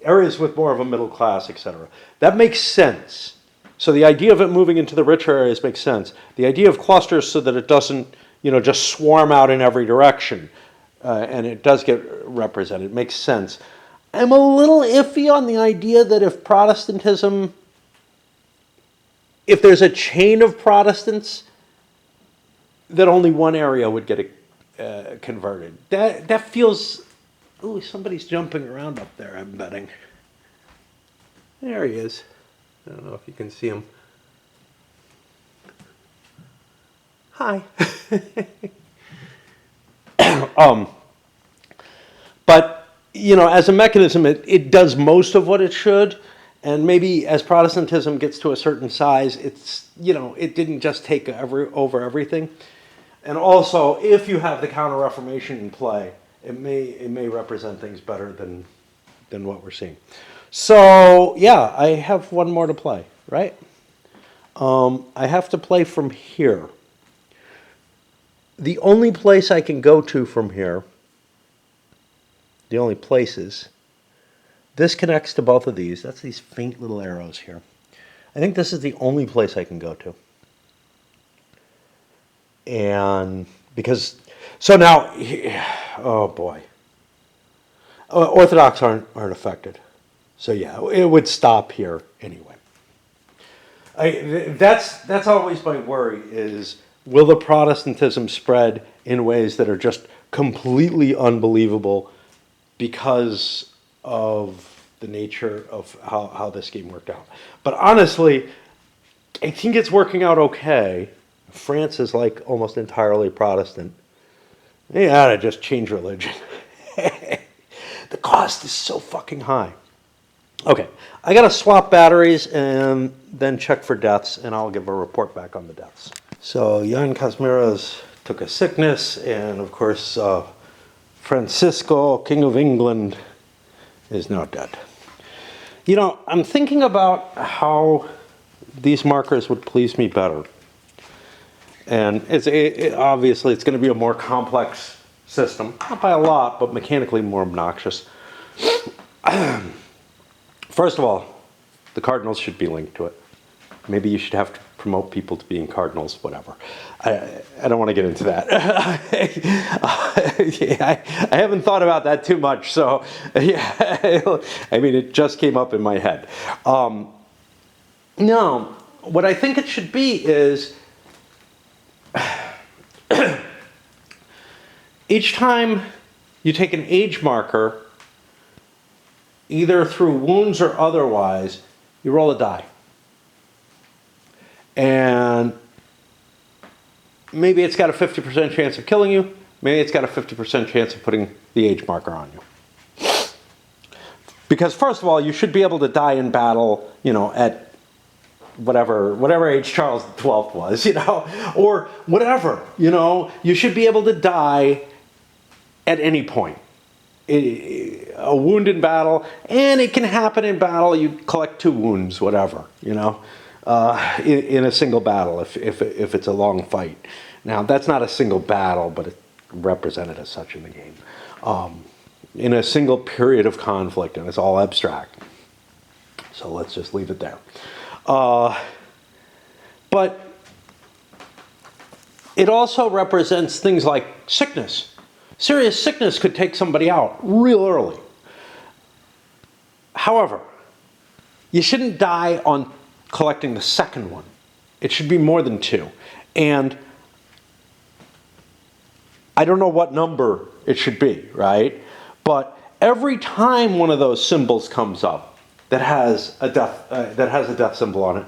areas with more of a middle class, etc. That makes sense. So the idea of it moving into the richer areas makes sense. The idea of clusters so that it doesn't just swarm out in every direction and it does get represented makes sense. I'm a little iffy on the idea that if there's a chain of Protestants, that only one area would get converted. That feels... Ooh, somebody's jumping around up there, I'm betting. There he is. I don't know if you can see him. Hi. But, as a mechanism, it does most of what it should. And maybe as Protestantism gets to a certain size, it's, it didn't just take over everything. And also, if you have the Counter-Reformation in play, it may represent things better than what we're seeing. So, yeah, I have one more to play, right? I have to play from here. The only place I can go to from here, the only places, this connects to both of these. That's these faint little arrows here. I think this is the only place I can go to. And because, so now, oh boy. Orthodox aren't affected. So yeah, it would stop here anyway. That's always my worry is, will the Protestantism spread in ways that are just completely unbelievable because of the nature of how this game worked out? But honestly, I think it's working out okay. France is like almost entirely Protestant. They ought to just change religion. The cost is so fucking high. Okay, I gotta swap batteries and then check for deaths, and I'll give a report back on the deaths. So Jan Kazimierz took a sickness, and of course Francisco, King of England, is now dead. I'm thinking about how these markers would please me better. And obviously it's going to be a more complex system, not by a lot, but mechanically more obnoxious. First of all, the cardinals should be linked to it. Maybe you should have to promote people to being cardinals, whatever. I don't want to get into that. I haven't thought about that too much, so yeah, I mean, it just came up in my head. No, what I think it should be is each time you take an age marker, either through wounds or otherwise, you roll a die. And maybe it's got a 50% chance of killing you. Maybe it's got a 50% chance of putting the age marker on you. Because first of all, you should be able to die in battle, you know, at whatever age Charles XII was, you know, or whatever, you know, you should be able to die at any point. A wound in battle, and it can happen in battle. You collect 2 wounds, whatever, you know, in a single battle if it's a long fight. Now, that's not a single battle, but it's represented as such in the game. In a single period of conflict, and it's all abstract. So let's just leave it there. But it also represents things like sickness. Serious sickness could take somebody out real early. However, you shouldn't die on collecting the second one. It should be more than 2. And I don't know what number it should be, right? But every time one of those symbols comes up that has a death symbol on it,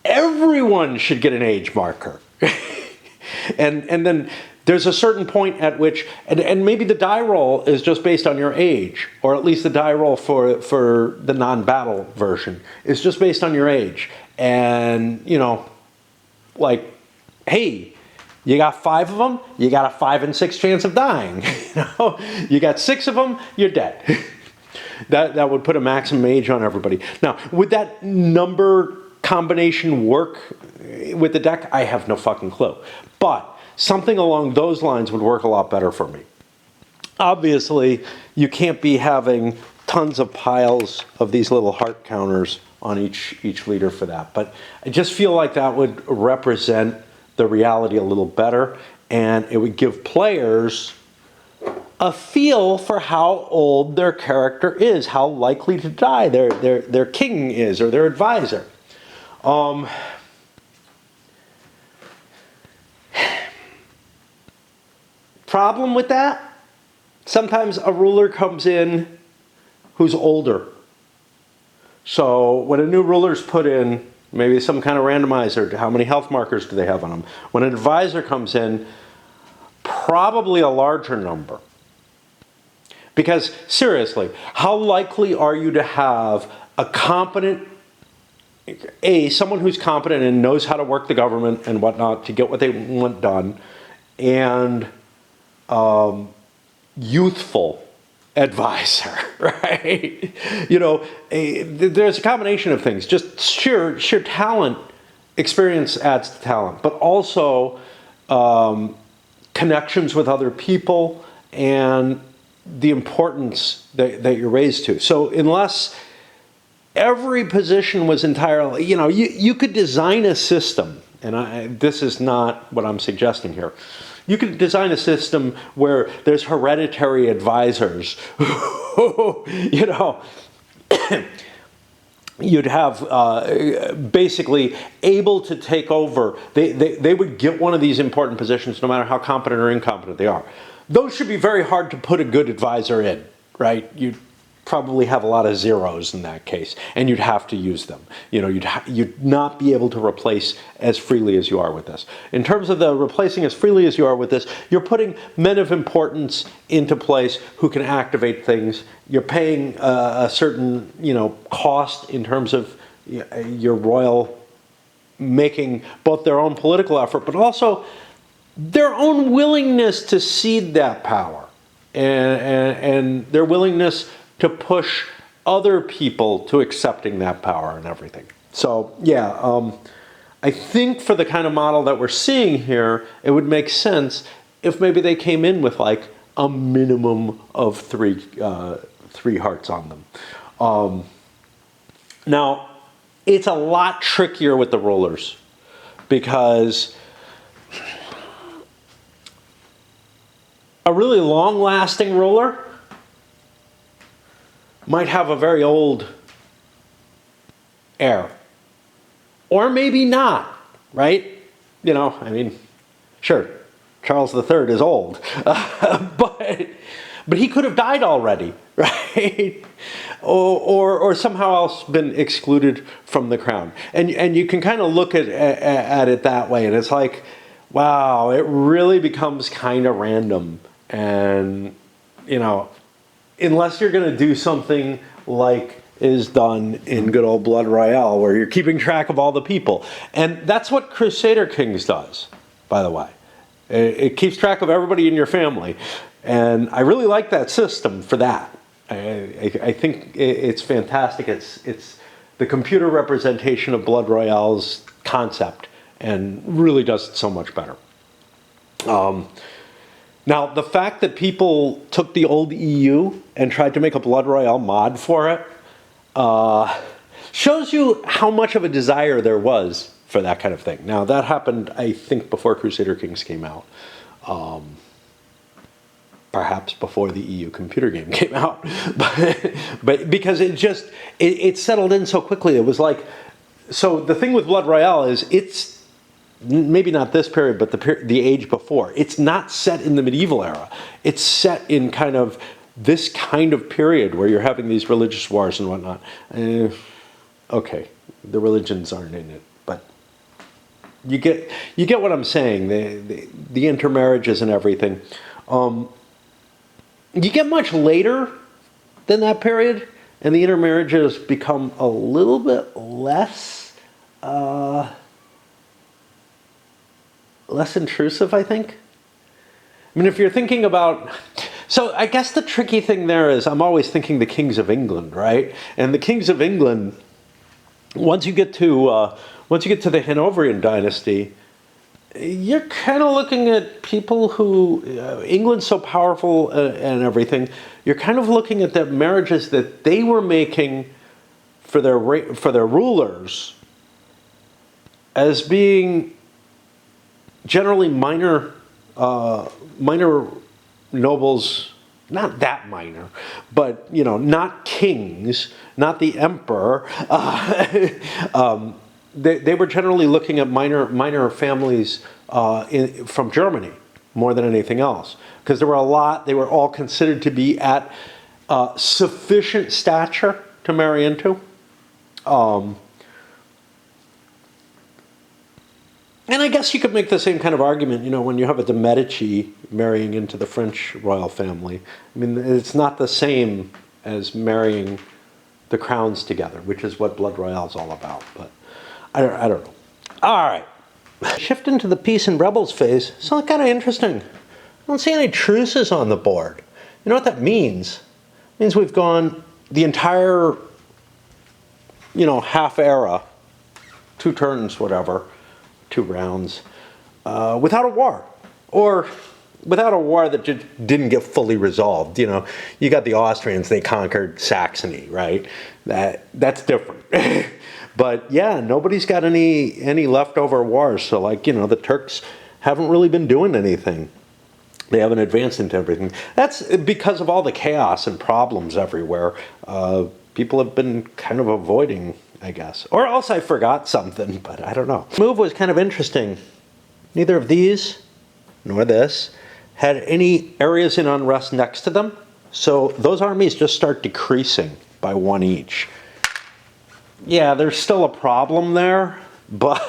everyone should get an age marker. and then there's a certain point at which, and maybe the die roll is just based on your age, or at least the die roll for the non-battle version is just based on your age. And, you know, like, hey, you got 5 of them, you got a 5 in 6 chance of dying. You know, you got 6 of them, you're dead. That would put a maximum age on everybody. Now, would that number combination work with the deck? I have no fucking clue. But something along those lines would work a lot better for me. Obviously, you can't be having tons of piles of these little heart counters on each leader for that. But I just feel like that would represent the reality a little better, and it would give players a feel for how old their character is, how likely to die their king is, or their advisor. Problem with that? Sometimes a ruler comes in who's older. So when a new ruler's put in, maybe some kind of randomizer, how many health markers do they have on them? When an advisor comes in, probably a larger number. Because seriously, how likely are you to have a competent, someone who's competent and knows how to work the government and whatnot to get what they want done, and youthful advisor, right? You know, there's a combination of things. Just sheer talent, experience adds to talent, but also connections with other people and the importance that you're raised to. So unless every position was entirely, you know, you could design a system, and this is not what I'm suggesting here. You could design a system where there's hereditary advisors who, you know, you'd have basically able to take over. They would get one of these important positions no matter how competent or incompetent they are. Those should be very hard to put a good advisor in, right? You'd probably have a lot of zeros in that case, and you'd have to use them. You know, you'd not be able to replace as freely as you are with this. In terms of the replacing as freely as you are with this, you're putting men of importance into place who can activate things. You're paying a certain, you know, cost in terms of your royal making both their own political effort, but also their own willingness to cede that power and their willingness to push other people to accepting that power and everything. So yeah, I think for the kind of model that we're seeing here, it would make sense if maybe they came in with like a minimum of three hearts on them. Now, it's a lot trickier with the rulers because a really long-lasting ruler might have a very old heir. Or maybe not, right? You know, I mean, sure, Charles III is old. But he could have died already. right? Or somehow else been excluded from the crown. And you can kind of look at it that way, and it's like, wow, it really becomes kind of random. And, you know, unless you're going to do something like is done in good old Blood Royale, where you're keeping track of all the people. And that's what Crusader Kings does, by the way. It keeps track of everybody in your family. And I really like that system for that. I think it's fantastic. It's the computer representation of Blood Royale's concept, and really does it so much better. Now, the fact that people took the old EU and tried to make a Blood Royale mod for it shows you how much of a desire there was for that kind of thing. Now, that happened, I think, before Crusader Kings came out. Perhaps before the EU computer game came out. but because it settled in so quickly. It was like, so the thing with Blood Royale is it's maybe not this period, but the age before. It's not set in the medieval era. It's set in kind of this kind of period where you're having these religious wars and whatnot. Okay, the religions aren't in it, but you get what I'm saying. The intermarriages and everything. You get much later than that period, and the intermarriages become a little bit less intrusive, I think. I mean, if you're thinking about, so I guess the tricky thing there is I'm always thinking the kings of England, right? And the kings of England, once you get to the Hanoverian dynasty, you're kind of looking at people who, England's so powerful and everything, you're kind of looking at the marriages that they were making for their rulers as being generally minor nobles, not that minor, but, you know, not kings, not the emperor. They were generally looking at minor families from Germany more than anything else, because they were all considered to be at sufficient stature to marry into. And I guess you could make the same kind of argument, you know, when you have a de Medici marrying into the French royal family. I mean, it's not the same as marrying the crowns together, which is what Blood Royale is all about. But I don't know. All right. Shift into the peace and rebels phase. It's not kind of interesting. I don't see any truces on the board. You know what that means? It means we've gone the entire, you know, half era, 2 turns, whatever, 2 rounds, without a war. Or without a war that didn't get fully resolved. You know, you got the Austrians, they conquered Saxony, right? That's different. But yeah, nobody's got any leftover wars. So, like, you know, the Turks haven't really been doing anything. They haven't advanced into everything. That's because of all the chaos and problems everywhere. People have been kind of avoiding, I guess. Or else I forgot something, but I don't know. The move was kind of interesting. Neither of these, nor this, had any areas in unrest next to them. So those armies just start decreasing by 1 each. Yeah, there's still a problem there, but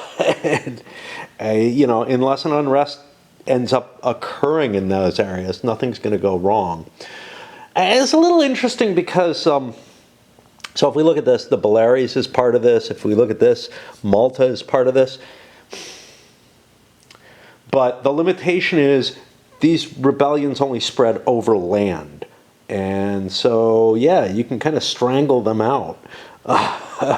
you know, unless an unrest ends up occurring in those areas, nothing's going to go wrong. It's a little interesting because, so if we look at this, the Baleares is part of this. If we look at this, Malta is part of this. But the limitation is these rebellions only spread over land. And so, yeah, you can kind of strangle them out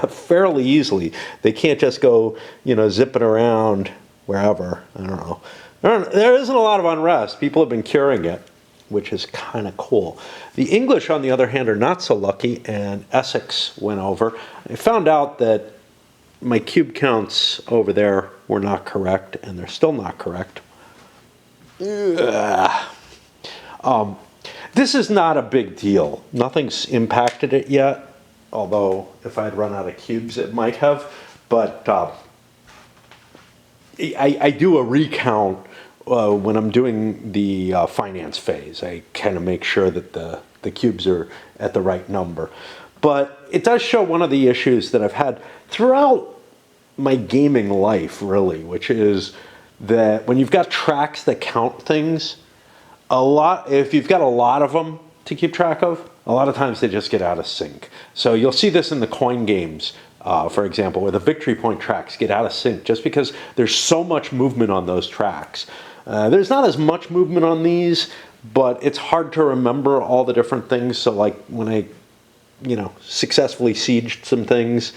fairly easily. They can't just go, you know, zipping around wherever. I don't know. There isn't a lot of unrest. People have been curing it, which is kind of cool. The English, on the other hand, are not so lucky, and Essex went over. I found out that my cube counts over there were not correct, and they're still not correct. This is not a big deal. Nothing's impacted it yet, although if I'd run out of cubes, it might have. But I do a recount when I'm doing the finance phase. I kind of make sure that the the cubes are at the right number. But it does show one of the issues that I've had throughout my gaming life, really, which is that when you've got tracks that count things, if you've got a lot of them to keep track of, a lot of times they just get out of sync. So you'll see this in the coin games, for example, where the victory point tracks get out of sync just because there's so much movement on those tracks. There's not as much movement on these, but it's hard to remember all the different things. So like when I, successfully sieged some things,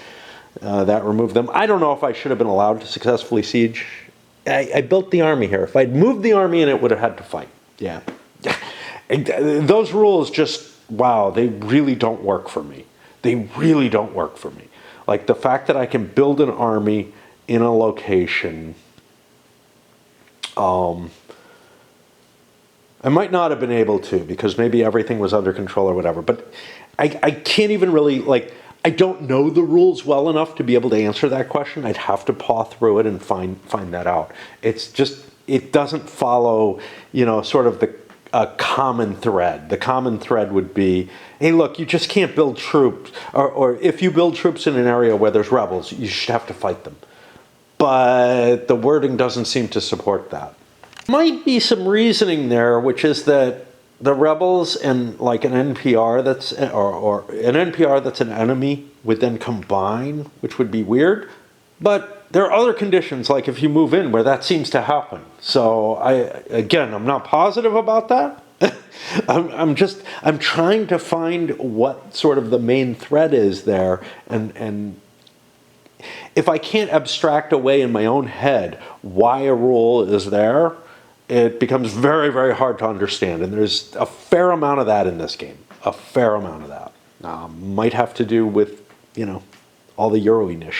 that removed them. I don't know if I should have been allowed to successfully siege. I built the army here. If I'd moved the army in, it would have had to fight. Yeah. Those rules just, wow, they really don't work for me. They really don't work for me. Like the fact that I can build an army in a location, I might not have been able to because maybe everything was under control or whatever, but I can't even really, I don't know the rules well enough to be able to answer that question. I'd have to paw through it and find that out. It's just, it doesn't follow, sort of a common thread. The common thread would be, hey, look, you just can't build troops, or if you build troops in an area where there's rebels, you should have to fight them. But the wording doesn't seem to support that. Might be some reasoning there, which is that the rebels and like an NPR that's, or an NPR that's an enemy would then combine, which would be weird. But there are other conditions, like if you move in, where that seems to happen. So I'm not positive about that. I'm trying to find what sort of the main thread is there, and if I can't abstract away in my own head why a rule is there, it becomes very, very hard to understand. And there's a fair amount of that in this game. A fair amount of that. Might have to do with, all the Euro-ness.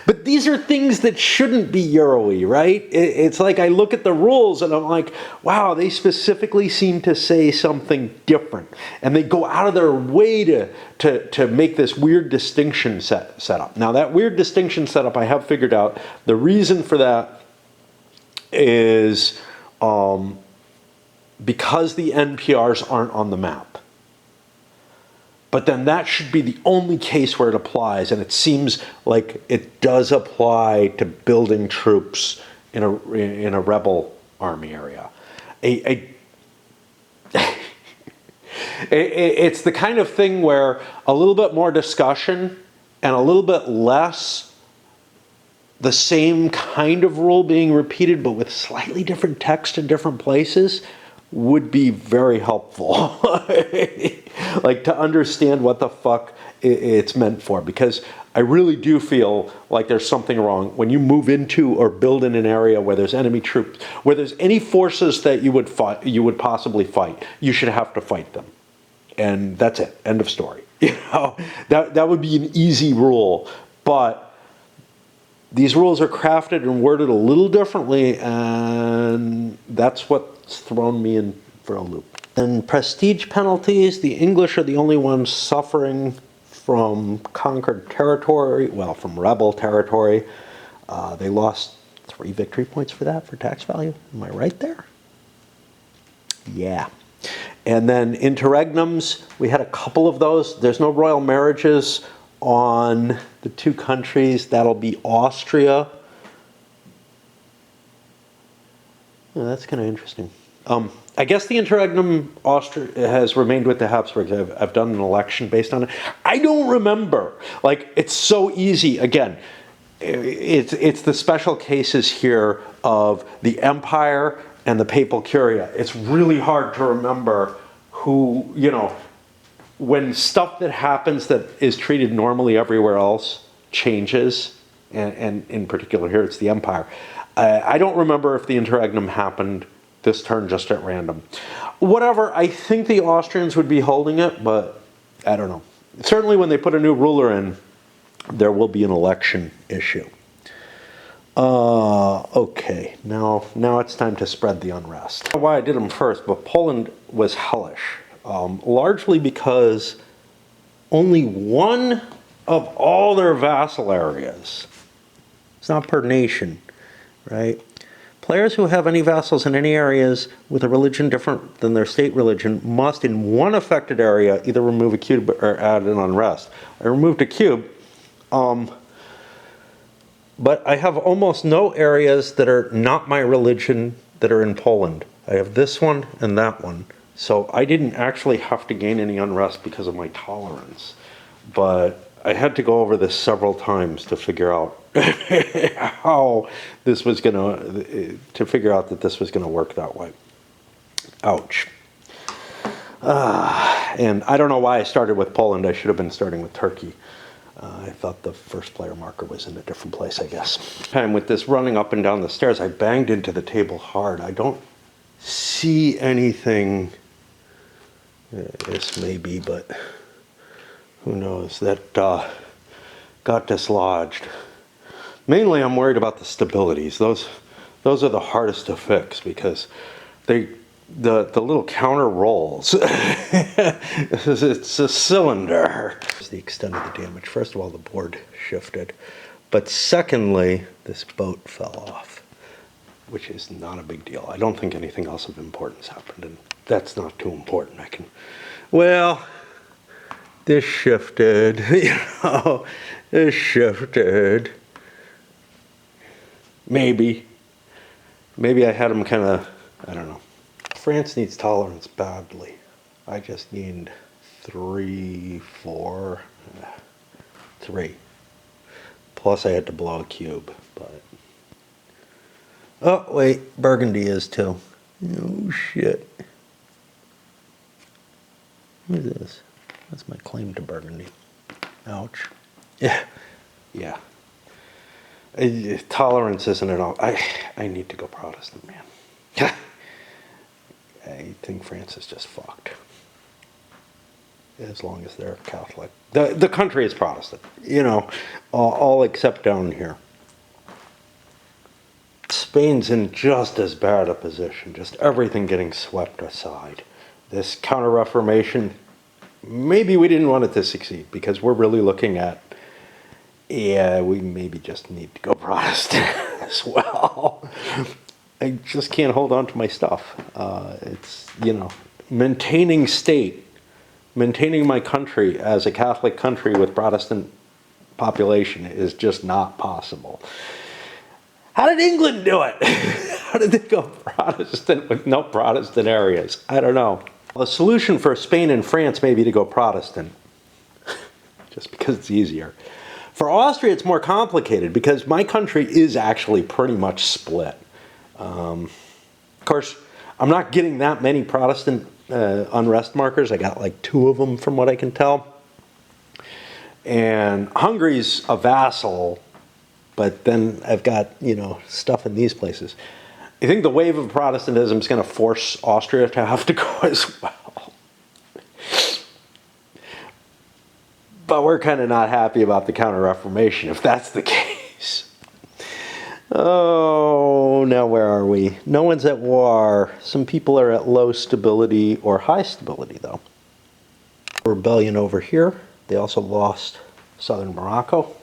But these are things that shouldn't be Euro-y, right? It's like I look at the rules and I'm like, wow, they specifically seem to say something different. And they go out of their way to make this weird distinction set up. Now, that weird distinction setup, I have figured out. The reason for that is because the NPRs aren't on the map. But then that should be the only case where it applies, and it seems like it does apply to building troops in a rebel army area. It's the kind of thing where a little bit more discussion and a little bit less the same kind of rule being repeated, but with slightly different text in different places, would be very helpful. Like to understand what the fuck it's meant for, because I really do feel like there's something wrong when you move into or build in an area where there's enemy troops, where there's any forces that you would possibly fight, you should have to fight them. And that's it. End of story. That would be an easy rule, but these rules are crafted and worded a little differently, and that's what's thrown me in for a loop. And prestige penalties, the English are the only ones suffering from conquered territory, well, from rebel territory. They lost 3 victory points for that, for tax value. Am I right there? Yeah. And then interregnums, we had a couple of those. There's no royal marriages on the 2 countries. That'll be Austria. Oh, that's kind of interesting. I guess the interregnum Austria has remained with the Habsburgs. I've done an election based on it. I don't remember. Like, it's so easy. Again, it's the special cases here of the empire and the papal curia. It's really hard to remember who, when stuff that happens that is treated normally everywhere else changes, and in particular here it's the empire. I don't remember if the interregnum happened this turn just at random. Whatever, I think the Austrians would be holding it, but I don't know. Certainly when they put a new ruler in, there will be an election issue. Okay, now it's time to spread the unrest. I don't know why I did them first, but Poland was hellish. Largely because only one of all their vassal areas, it's not per nation, right? Players who have any vassals in any areas with a religion different than their state religion must, in one affected area, either remove a cube or add an unrest. I removed a cube, but I have almost no areas that are not my religion that are in Poland. I have this one and that one. So I didn't actually have to gain any unrest because of my tolerance. But I had to go over this several times to figure out how this was to figure out that this was gonna work that way. Ouch. And I don't know why I started with Poland. I should have been starting with Turkey. I thought the first player marker was in a different place, I guess. And with this running up and down the stairs, I banged into the table hard. I don't see anything, this may be, but who knows, that got dislodged. Mainly I'm worried about the stabilities. Those are the hardest to fix because the little counter rolls. It's a cylinder. It's the extent of the damage. First of all, the board shifted. But secondly, this boat fell off, which is not a big deal. I don't think anything else of importance happened, and that's not too important. Well, this shifted, this shifted. Maybe I had them kind of, I don't know. France needs tolerance badly. I just need 3, 4, 3. Plus I had to blow a cube, but. Oh, wait, Burgundy is too. Oh, shit. What is this? That's my claim to Burgundy. Ouch. Yeah. Yeah. Tolerance isn't at all. I need to go Protestant, man. I think France is just fucked. As long as they're Catholic. The country is Protestant, all except down here. Spain's in just as bad a position, just everything getting swept aside. This counter-reformation, maybe we didn't want it to succeed because we're really looking at, yeah, we maybe just need to go Protestant as well. I just can't hold on to my stuff. It's, maintaining my country as a Catholic country with Protestant population is just not possible. How did England do it? How did they go Protestant with no Protestant areas? I don't know. The solution for Spain and France may be to go Protestant, just because it's easier. For Austria, it's more complicated because my country is actually pretty much split. Of course, I'm not getting that many Protestant unrest markers. I got like 2 of them from what I can tell. And Hungary's a vassal, but then I've got, stuff in these places. I think the wave of Protestantism is going to force Austria to have to go as well. But we're kind of not happy about the Counter-Reformation, if that's the case. Oh, now where are we? No one's at war. Some people are at low stability or high stability, though. Rebellion over here. They also lost southern Morocco.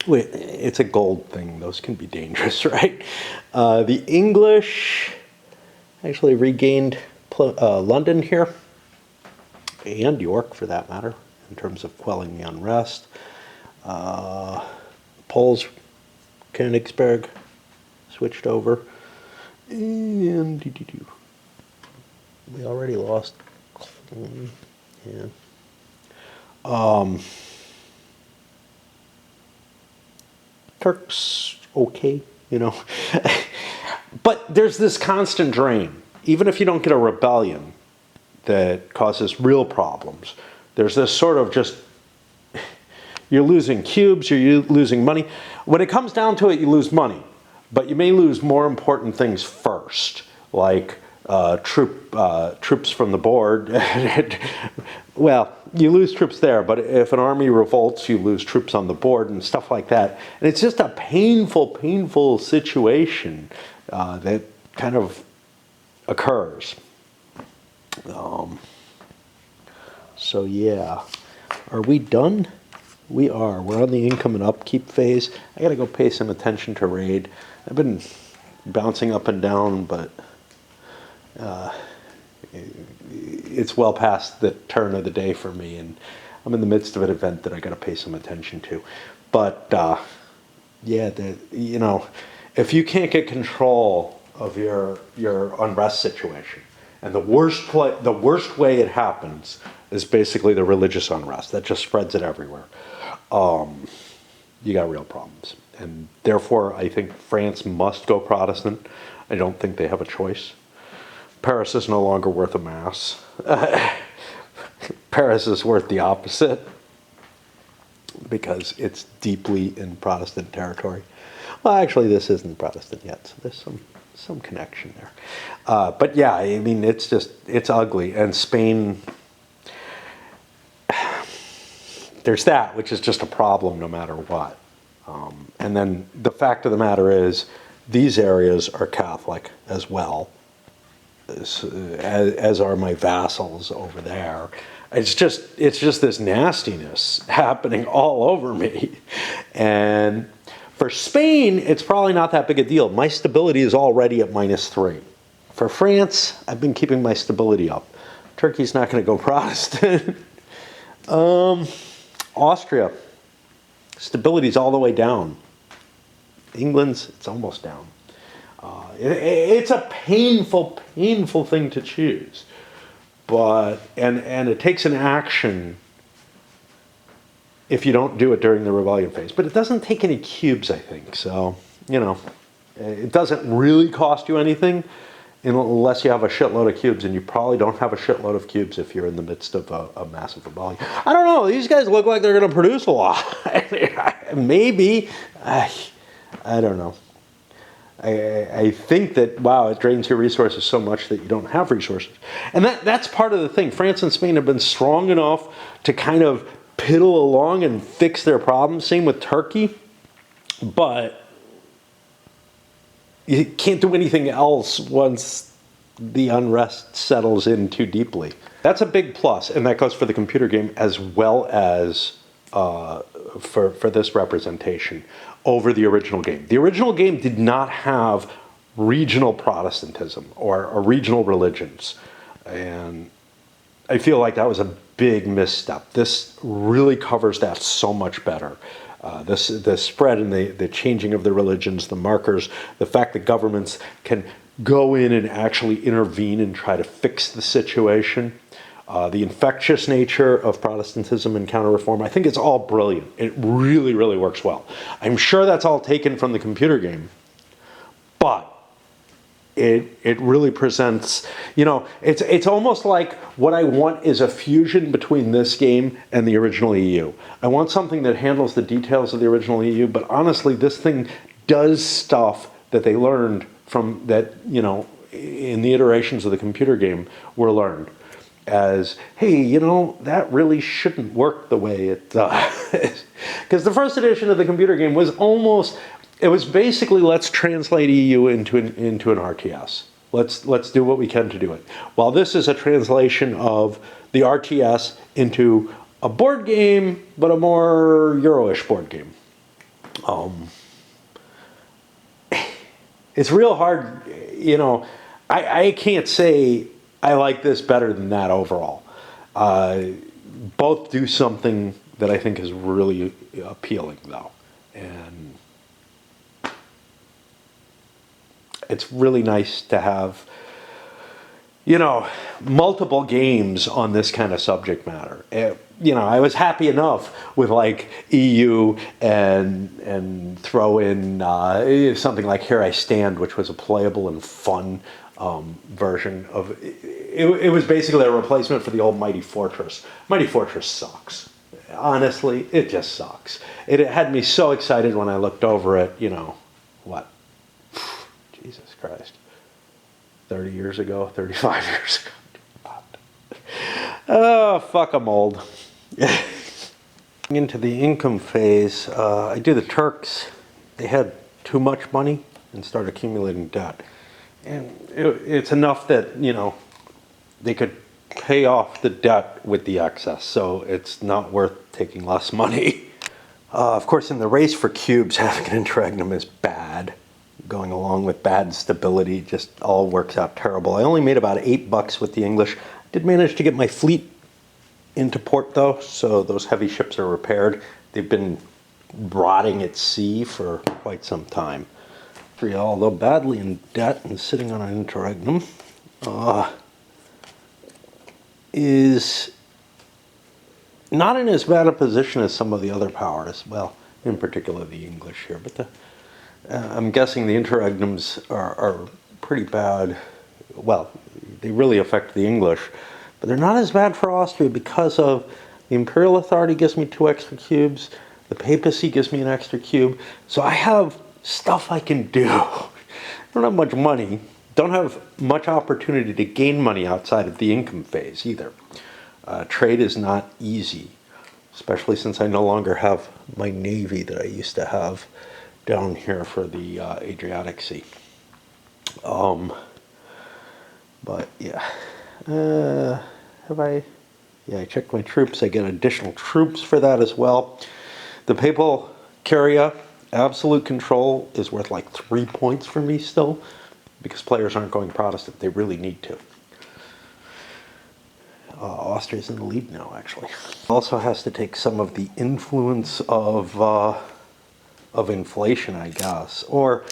Wait, it's a gold thing. Those can be dangerous, right? The English actually regained London here, and York for that matter, in terms of quelling the unrest. Poles, Königsberg switched over. And we already lost. Yeah. Turks, okay, But there's this constant drain. Even if you don't get a rebellion that causes real problems, there's this sort of just, you're losing cubes, you're losing money. When it comes down to it, you lose money. But you may lose more important things first, like troops from the board. Well, you lose troops there, but if an army revolts, you lose troops on the board and stuff like that. And it's just a painful situation that kind of occurs. So yeah, are we done? We are. We're on the income and upkeep phase. I gotta go pay some attention to raid. I've been bouncing up and down, but it's well past the turn of the day for me, and I'm in the midst of an event that I got to pay some attention to. But yeah, you know, if you can't get control of your unrest situation, and the worst way it happens is basically the religious unrest that just spreads it everywhere. You got real problems, and therefore I think France must go Protestant. I don't think they have a choice. Paris is no longer worth a mass. Paris is worth the opposite because it's deeply in Protestant territory. Well, actually, this isn't Protestant yet, so there's some connection there. But yeah, I mean, it's ugly. And Spain, there's that, which is just a problem no matter what. And then the fact of the matter is, these areas are Catholic as well, as are my vassals over there. It's just this nastiness happening all over me. And for Spain, it's probably not that big a deal. My stability is already at -3. For France, I've been keeping my stability up. Turkey's not going to go Protestant. Austria, stability's all the way down. England's, it's almost down. It's a painful thing to choose. But, and it takes an action if you don't do it during the rebellion phase. But it doesn't take any cubes, I think. So, you know, it doesn't really cost you anything unless you have a shitload of cubes, and you probably don't have a shitload of cubes if you're in the midst of a massive rebellion. I don't know. These guys look like they're going to produce a lot. Maybe. I don't know. I think that, wow, it drains your resources so much that you don't have resources. And that's part of the thing. France and Spain have been strong enough to kind of piddle along and fix their problems. Same with Turkey. But you can't do anything else once the unrest settles in too deeply. That's a big plus, and that goes for the computer game as well as for this representation over the original game. The original game did not have regional Protestantism or regional religions, and I feel like that was a big misstep. This really covers that so much better. The spread and the changing of the religions, the markers, the fact that governments can go in and actually intervene and try to fix the situation, the infectious nature of Protestantism and counter-reform. I think it's all brilliant. It really, really works well. I'm sure that's all taken from the computer game, but it really presents, you know, it's almost like what I want is a fusion between this game and the original EU. I want something that handles the details of the original EU, but honestly, this thing does stuff that they learned from that, you know, in the iterations of the computer game were learned. As, hey, you know, that really shouldn't work the way it does. Because the first edition of the computer game was almost, it was basically, let's translate EU into an RTS. Let's do what we can to do it. While this is a translation of the RTS into a board game, but a more Euro-ish board game. It's real hard, you know, I can't say I like this better than that overall. Both do something that I think is really appealing, though. And it's really nice to have, you know, multiple games on this kind of subject matter. You know, I was happy enough with like EU and throw in something like Here I Stand, which was a playable and fun version of it was basically a replacement for the old Mighty Fortress. Mighty Fortress sucks. Honestly, it just sucks. It had me so excited when I looked over it, you know, what? Jesus Christ. 30 years ago, 35 years ago. Oh, fuck, I'm old. Into the income phase, I do the Turks. They had too much money and started accumulating debt. And it's enough that, you know, they could pay off the debt with the excess, so it's not worth taking less money. Of course, in the race for cubes, having an interregnum is bad. going along with bad stability just all works out terrible. I only made about $8 with the English. Did manage to get my fleet into port though, so those heavy ships are repaired. They've been rotting at sea for quite some time. Although badly in debt and sitting on an interregnum, is not in as bad a position as some of the other powers. Well, in particular the English here, but I'm guessing the interregnums are pretty bad. Well, they really affect the English, but they're not as bad for Austria because of the Imperial Authority gives me 2 extra cubes, the papacy gives me an extra cube, so I have stuff I can do. I don't have much money, don't have much opportunity to gain money outside of the income phase either. Trade is not easy, especially since I no longer have my navy that I used to have down here for the Adriatic Sea. But yeah, I checked my troops. I get additional troops for that as well. The papal curia, absolute control, is worth like 3 points for me still, because players aren't going Protestant. They really need to. Austria's in the lead now, actually. Also has to take some of the influence of inflation, I guess, or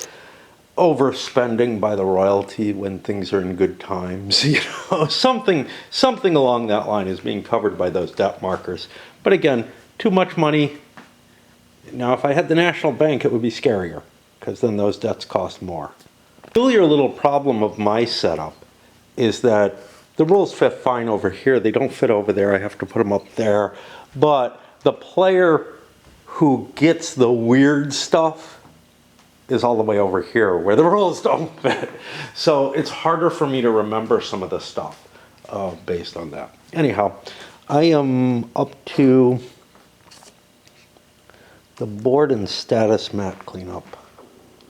overspending by the royalty when things are in good times. You know, something along that line is being covered by those debt markers. But again, too much money. Now, if I had the National Bank, it would be scarier, because then those debts cost more. The peculiar little problem of my setup is that the rules fit fine over here. They don't fit over there. I have to put them up there. But the player who gets the weird stuff is all the way over here where the rules don't fit. So it's harder for me to remember some of the stuff based on that. Anyhow, I am up to the board and status map cleanup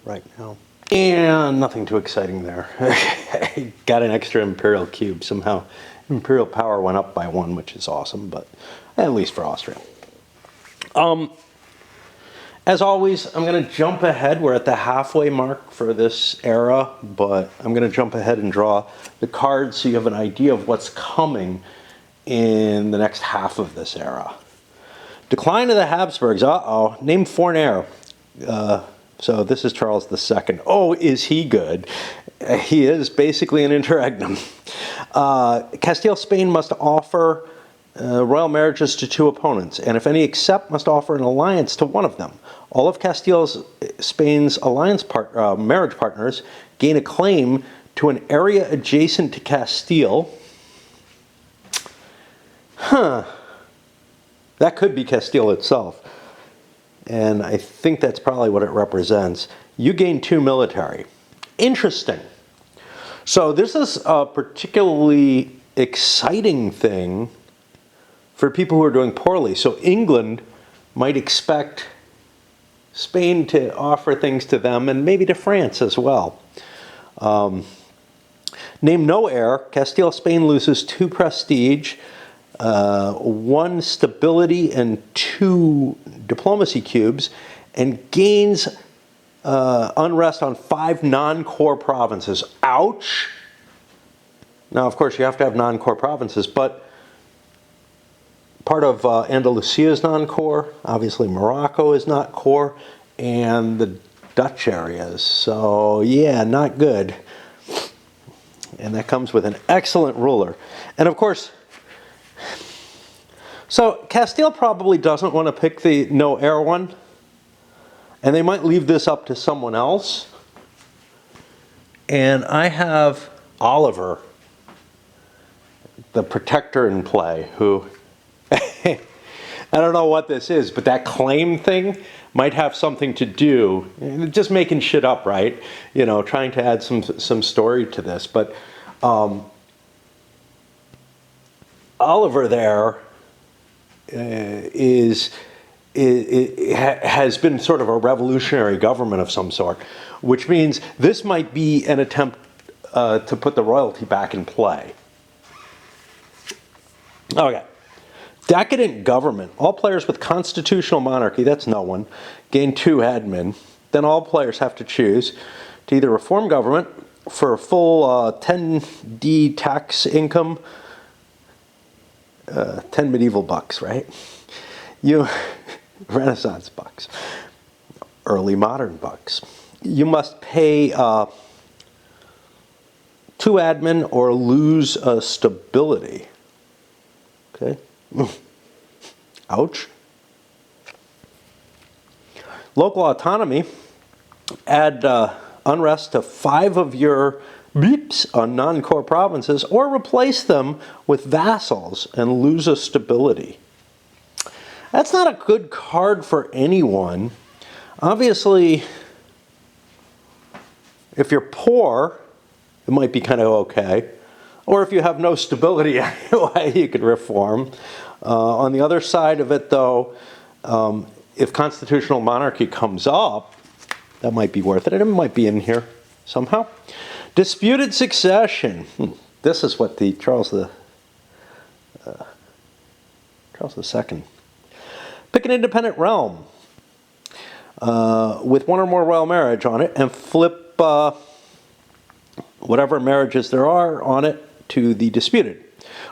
right now. And nothing too exciting there. I got an extra Imperial cube. Somehow Imperial power went up by 1, which is awesome, but at least for Austria. As always, I'm going to jump ahead. We're at the halfway mark for this era, but I'm going to jump ahead and draw the cards so you have an idea of what's coming in the next half of this era. Decline of the Habsburgs. Uh-oh. Name foreign heir. So this is Charles II. Oh, is he good? He is basically an interregnum. Castile, Spain must offer royal marriages to 2 opponents, and if any accept, must offer an alliance to one of them. All of Castile's, Spain's alliance marriage partners gain a claim to an area adjacent to Castile. That could be Castile itself. And I think that's probably what it represents. You gain 2 military. Interesting. So this is a particularly exciting thing for people who are doing poorly. So England might expect Spain to offer things to them, and maybe to France as well. Name no heir. Castile, Spain loses 2 prestige, 1 stability, and 2 diplomacy cubes, and gains unrest on 5 non-core provinces. Ouch! Now, of course, you have to have non-core provinces, but part of Andalusia is non-core. Obviously, Morocco is not core, and the Dutch areas. So, yeah, not good. And that comes with an excellent ruler. And of course, so Castile probably doesn't want to pick the no heir one, and they might leave this up to someone else. And I have Oliver, the protector, in play, who I don't know what this is, but that claim thing might have something to do, just making shit up, right? You know, trying to add some story to this. But Oliver there has been sort of a revolutionary government of some sort, which means this might be an attempt to put the royalty back in play. Okay. Decadent government. All players with constitutional monarchy, that's no one, gain 2 admin. Then all players have to choose to either reform government for a full 10D tax income, 10 medieval bucks, right? Renaissance bucks, early modern bucks. You must pay 2 admin or lose stability. Okay. Ouch. Local autonomy. Add unrest to 5 of your beeps on non-core provinces, or replace them with vassals and lose a stability. That's not a good card for anyone. Obviously, if you're poor, it might be kind of okay. Or if you have no stability anyway, you could reform. On the other side of it, though, if constitutional monarchy comes up, that might be worth it. And it might be in here somehow. Disputed succession. This is what the Charles II. Pick an independent realm with 1 or more royal marriage on it, and flip whatever marriages there are on it to the disputed.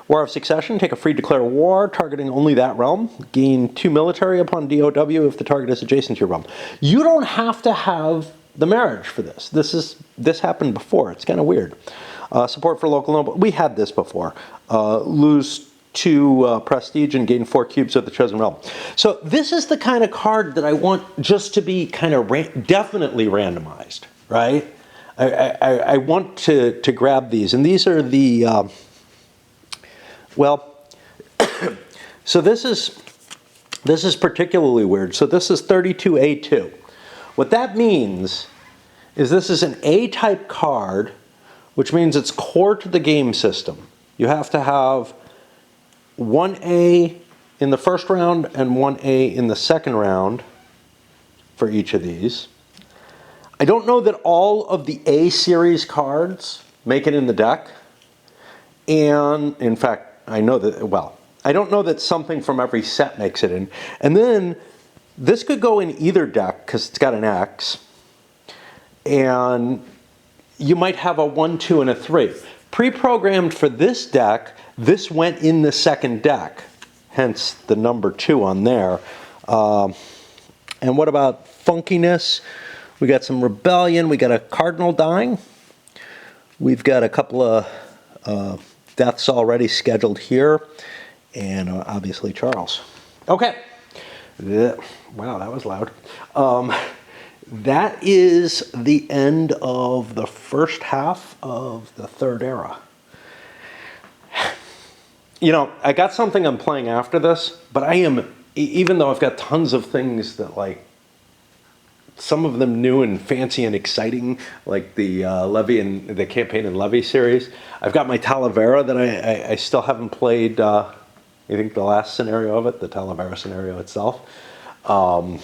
War of succession, take a free declare war targeting only that realm. Gain 2 military upon DOW if the target is adjacent to your realm. You don't have to have the marriage for this. This happened before. It's kind of weird. Support for local noble. We had this before. Lose 2 prestige and gain 4 cubes of the chosen realm. So this is the kind of card that I want just to be kind of definitely randomized, right? I want to grab these, and these are the well. So this is particularly weird. So this is 32A2. What that means is this is an A-type card, which means it's core to the game system. You have to have 1A in the first round and 1A in the second round for each of these. I don't know that all of the A series cards make it in the deck. And in fact, I know that, well, I don't know that something from every set makes it in. And then this could go in either deck because it's got an X. And you might have a 1, 2, and a 3. Pre-programmed for this deck, this went in the second deck, hence the number 2 on there. And what about funkiness? We got some rebellion. We got a cardinal dying. We've got a couple of deaths already scheduled here. And obviously Charles. Okay. Wow, that was loud. That is the end of the first half of the Third Era. You know, I got something I'm playing after this, but I am, even though I've got tons of things that, like, some of them new and fancy and exciting, like the Levy and the Campaign and Levy series. I've got my Talavera that I still haven't played. I think the last scenario of it, the Talavera scenario itself. I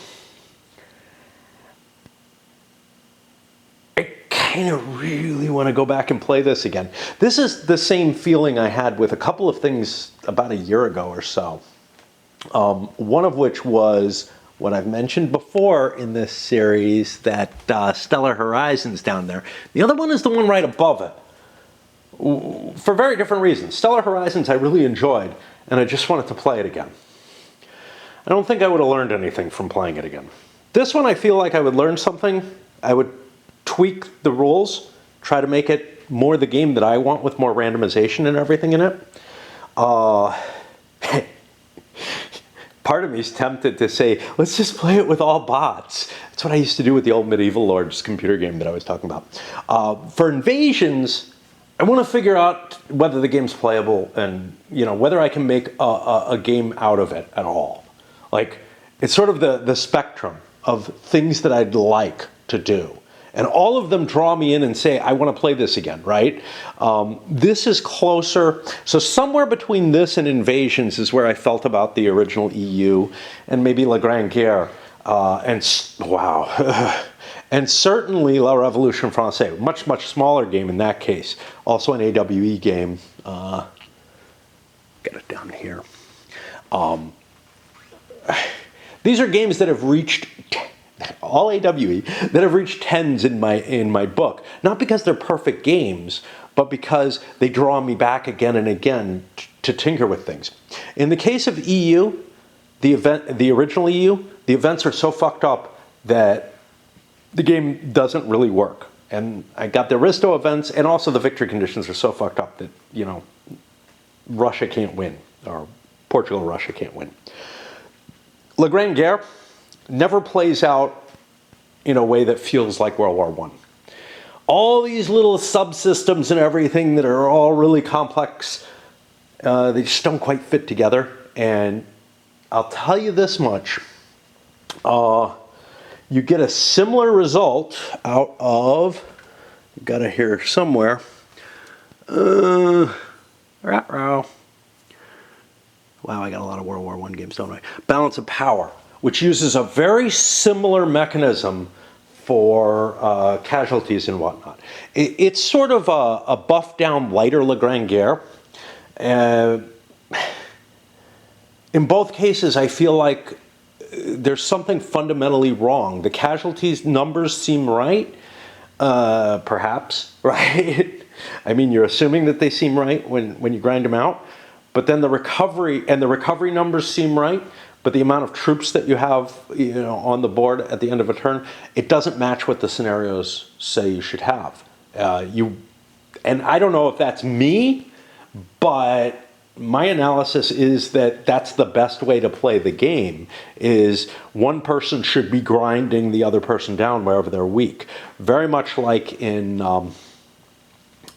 kind of really want to go back and play this again. This is the same feeling I had with a couple of things about a year ago or so. One of which was what I've mentioned before in this series, that Stellar Horizons down there. The other one is the one right above it, for very different reasons. Stellar Horizons I really enjoyed, and I just wanted to play it again. I don't think I would have learned anything from playing it again. This one I feel like I would learn something. I would tweak the rules, try to make it more the game that I want with more randomization and everything in it. Part of me is tempted to say, let's just play it with all bots. That's what I used to do with the old Medieval Lords computer game that I was talking about. For invasions, I want to figure out whether the game's playable and, you know, whether I can make a game out of it at all. Like, it's sort of the spectrum of things that I'd like to do. And all of them draw me in and say, I want to play this again, right? This is closer. So somewhere between this and Invasions is where I felt about the original EU and maybe La Grande Guerre. Wow. And certainly La Révolution Française, much, much smaller game in that case. Also an AWE game. Got it down here. These are games that have reached all AWE, that have reached 10s in my book. Not because they're perfect games, but because they draw me back again and again to tinker with things. In the case of EU, the original EU, the events are so fucked up that the game doesn't really work. And I got the Aristo events, and also the victory conditions are so fucked up that, you know, Russia can't win, or Portugal and Russia can't win. La Grande Guerre never plays out in a way that feels like World War I. All these little subsystems and everything that are all really complex, they just don't quite fit together. And I'll tell you this much, you get a similar result out of, got it here somewhere, wow, I got a lot of World War I games, don't I? Balance of Power, which uses a very similar mechanism for casualties and whatnot. It's sort of a buffed down, lighter La Grande Guerre. In both cases, I feel like there's something fundamentally wrong. The casualties numbers seem right, perhaps, right? I mean, you're assuming that they seem right when you grind them out, but then the recovery numbers seem right, but the amount of troops that you have, you know, on the board at the end of a turn, it doesn't match what the scenarios say you should have. And I don't know if that's me, but my analysis is that that's the best way to play the game, is one person should be grinding the other person down wherever they're weak. Very much like in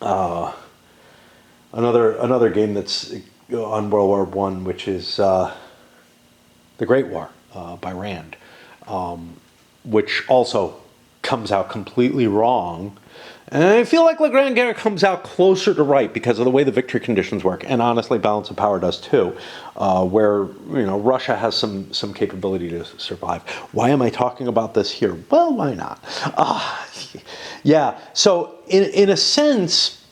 another game that's on World War I, which is The Great War by Rand, which also comes out completely wrong. And I feel like La Grande Guerre comes out closer to right because of the way the victory conditions work, and honestly, Balance of Power does too, where, you know, Russia has some capability to survive. Why am I talking about this here? Well, why not? Yeah. So in a sense,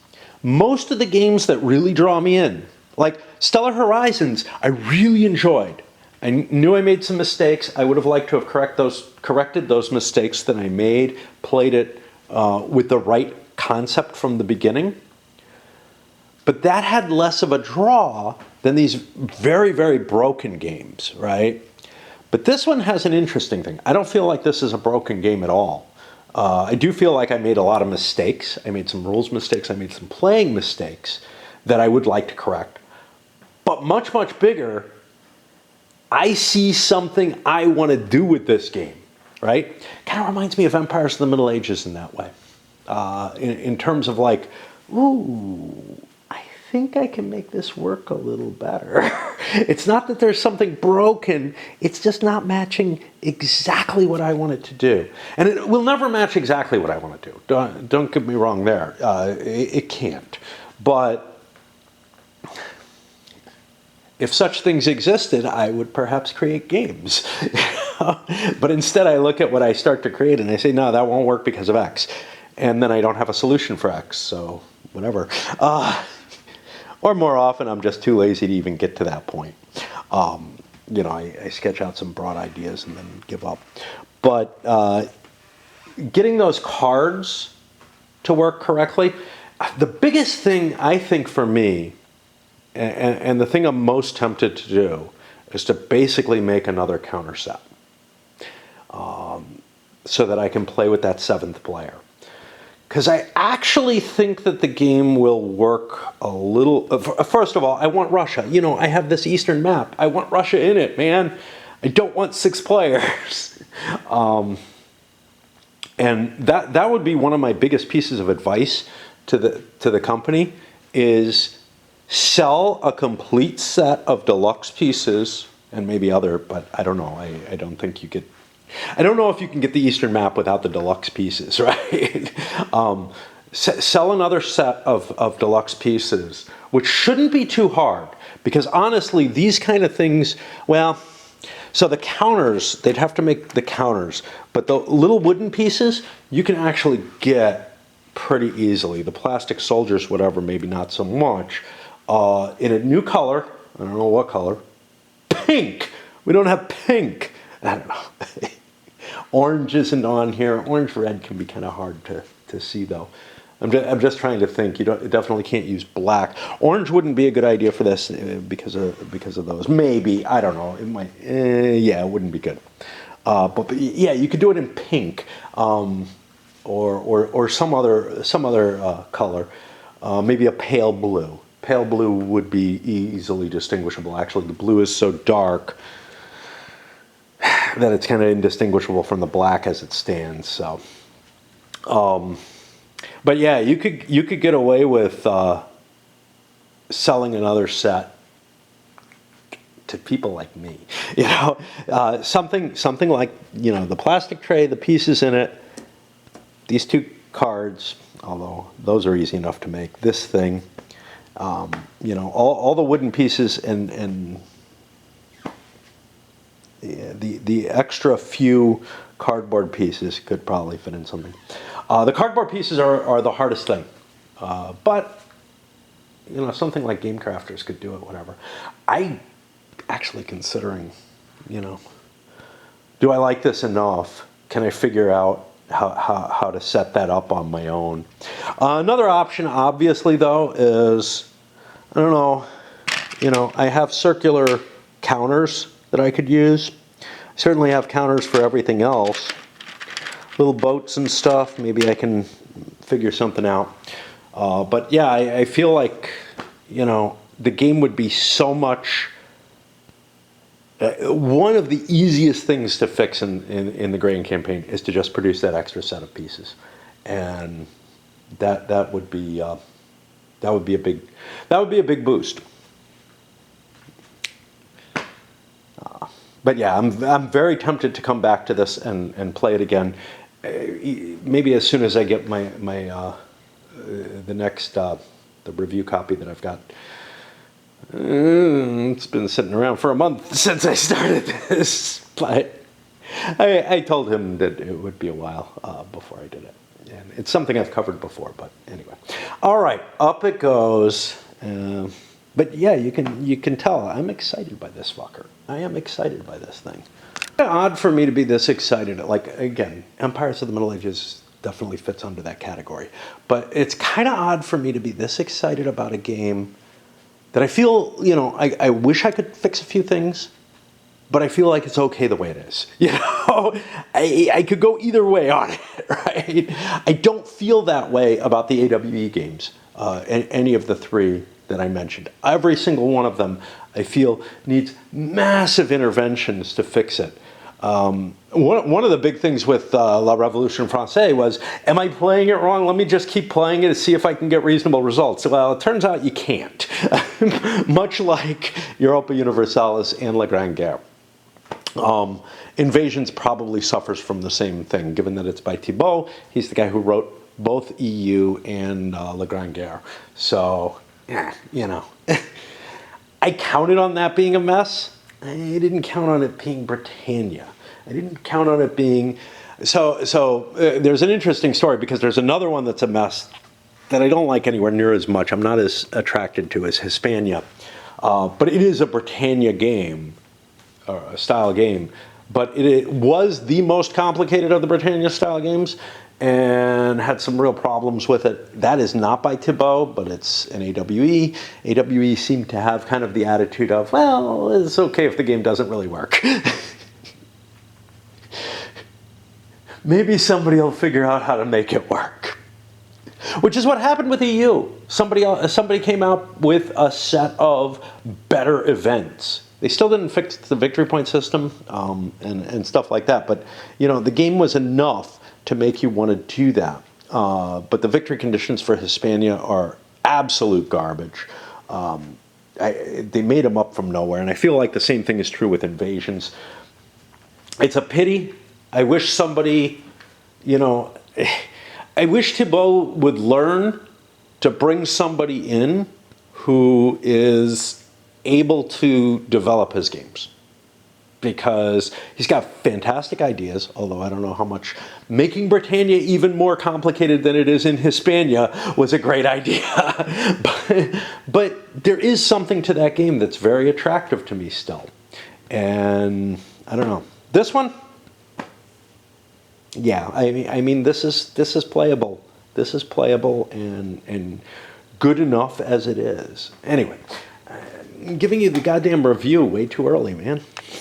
most of the games that really draw me in, like Stellar Horizons, I really enjoyed. I knew I made some mistakes. I would have liked to have corrected those mistakes that I made, played it with the right concept from the beginning. But that had less of a draw than these very, very broken games, right? But this one has an interesting thing. I don't feel like this is a broken game at all. I do feel like I made a lot of mistakes. I made some rules mistakes. I made some playing mistakes that I would like to correct. But much, much bigger, I see something I want to do with this game, right? Kind of reminds me of Empires of the Middle Ages in that way. In terms of like, ooh, I think I can make this work a little better. It's not that there's something broken, it's just not matching exactly what I want it to do. And it will never match exactly what I want to do. Don't get me wrong there. It can't. But if such things existed, I would perhaps create games. But instead I look at what I start to create and I say, no, that won't work because of X. And then I don't have a solution for X, so whatever. Or more often, I'm just too lazy to even get to that point. You know, I sketch out some broad ideas and then give up. But getting those cards to work correctly, the biggest thing I think for me, and the thing I'm most tempted to do, is to basically make another counter set. So that I can play with that seventh player. Because I actually think that the game will work a little... First of all, I want Russia. You know, I have this Eastern map. I want Russia in it, man. I don't want 6 players. And that would be one of my biggest pieces of advice to the company, is sell a complete set of deluxe pieces, and maybe other, but I don't know. I don't think you get... I don't know if you can get the Eastern map without the deluxe pieces, right? Sell another set of deluxe pieces, which shouldn't be too hard, because honestly, these kind of things, well, so the counters, they'd have to make the counters, but the little wooden pieces, you can actually get pretty easily. The plastic soldiers, whatever, maybe not so much. In a new color, I don't know what color, pink. We don't have pink. I don't know. Orange isn't on here. Orange red can be kind of hard to see though. I'm just trying to think. You definitely can't use black. Orange wouldn't be a good idea for this because of those. Maybe, I don't know. It might. Yeah, it wouldn't be good. But yeah, you could do it in pink or some other color. Maybe a pale blue. Pale blue would be easily distinguishable. Actually, the blue is so dark that it's kind of indistinguishable from the black as it stands. So. But yeah, you could get away with selling another set to people like me, you know, something like, you know, the plastic tray, the pieces in it, these two cards, although those are easy enough to make. This thing, you know, all the wooden pieces and the extra few cardboard pieces could probably fit in something. The cardboard pieces are the hardest thing, but you know, something like Game Crafters could do it, whatever. I actually considering, you know, do I like this enough? Can I figure out how to set that up on my own? Another option, obviously, though, is, I don't know, you know, I have circular counters that I could use. I certainly have counters for everything else. Little boats and stuff, maybe I can figure something out. But yeah, I feel like, you know, the game would be so much... one of the easiest things to fix in the grading campaign is to just produce that extra set of pieces. And that would be a big boost. But yeah, I'm very tempted to come back to this and play it again. Maybe as soon as I get my the next the review copy that I've got. It's been sitting around for a month since I started this, but I told him that it would be a while before I did it. And it's something I've covered before, but anyway. All right, up it goes. But yeah, you can tell I'm excited by this fucker. I am excited by this thing. It's odd for me to be this excited. Like, again, Empires of the Middle Ages definitely fits under that category. But it's kind of odd for me to be this excited about a game that I feel, you know, I wish I could fix a few things, but I feel like it's okay the way it is. You know, I could go either way on it, right? I don't feel that way about the AWE games, any of the three that I mentioned. Every single one of them, I feel, needs massive interventions to fix it. One of the big things with La Révolution Française was, am I playing it wrong? Let me just keep playing it to see if I can get reasonable results. Well, it turns out you can't. Much like Europa Universalis and La Grande Guerre. Invasions probably suffers from the same thing, given that it's by Thibault. He's the guy who wrote both EU and La Grande Guerre. So, you know. I counted on that being a mess. I didn't count on it being Britannia. I didn't count on it being... So there's an interesting story, because there's another one that's a mess that I don't like anywhere near as much. I'm not as attracted to as Hispania. But it is a Britannia game, or a style game. But it was the most complicated of the Britannia style games, and had some real problems with it. That is not by Thibault, but it's an AWE. AWE seemed to have kind of the attitude of, well, it's okay if the game doesn't really work. Maybe somebody will figure out how to make it work. Which is what happened with EU. Somebody came out with a set of better events. They still didn't fix the victory point system and stuff like that, but you know, the game was enough to make you want to do that. But the victory conditions for Hispania are absolute garbage. They made them up from nowhere, and I feel like the same thing is true with invasions. It's a pity. I wish somebody, you know, I wish Thibault would learn to bring somebody in who is able to develop his games. Because he's got fantastic ideas, although I don't know how much making Britannia even more complicated than it is in Hispania was a great idea. but there is something to that game that's very attractive to me still. And I don't know. This one, Yeah, I mean, this is playable. This is playable and good enough as it is. Anyway, I'm giving you the goddamn review way too early, man.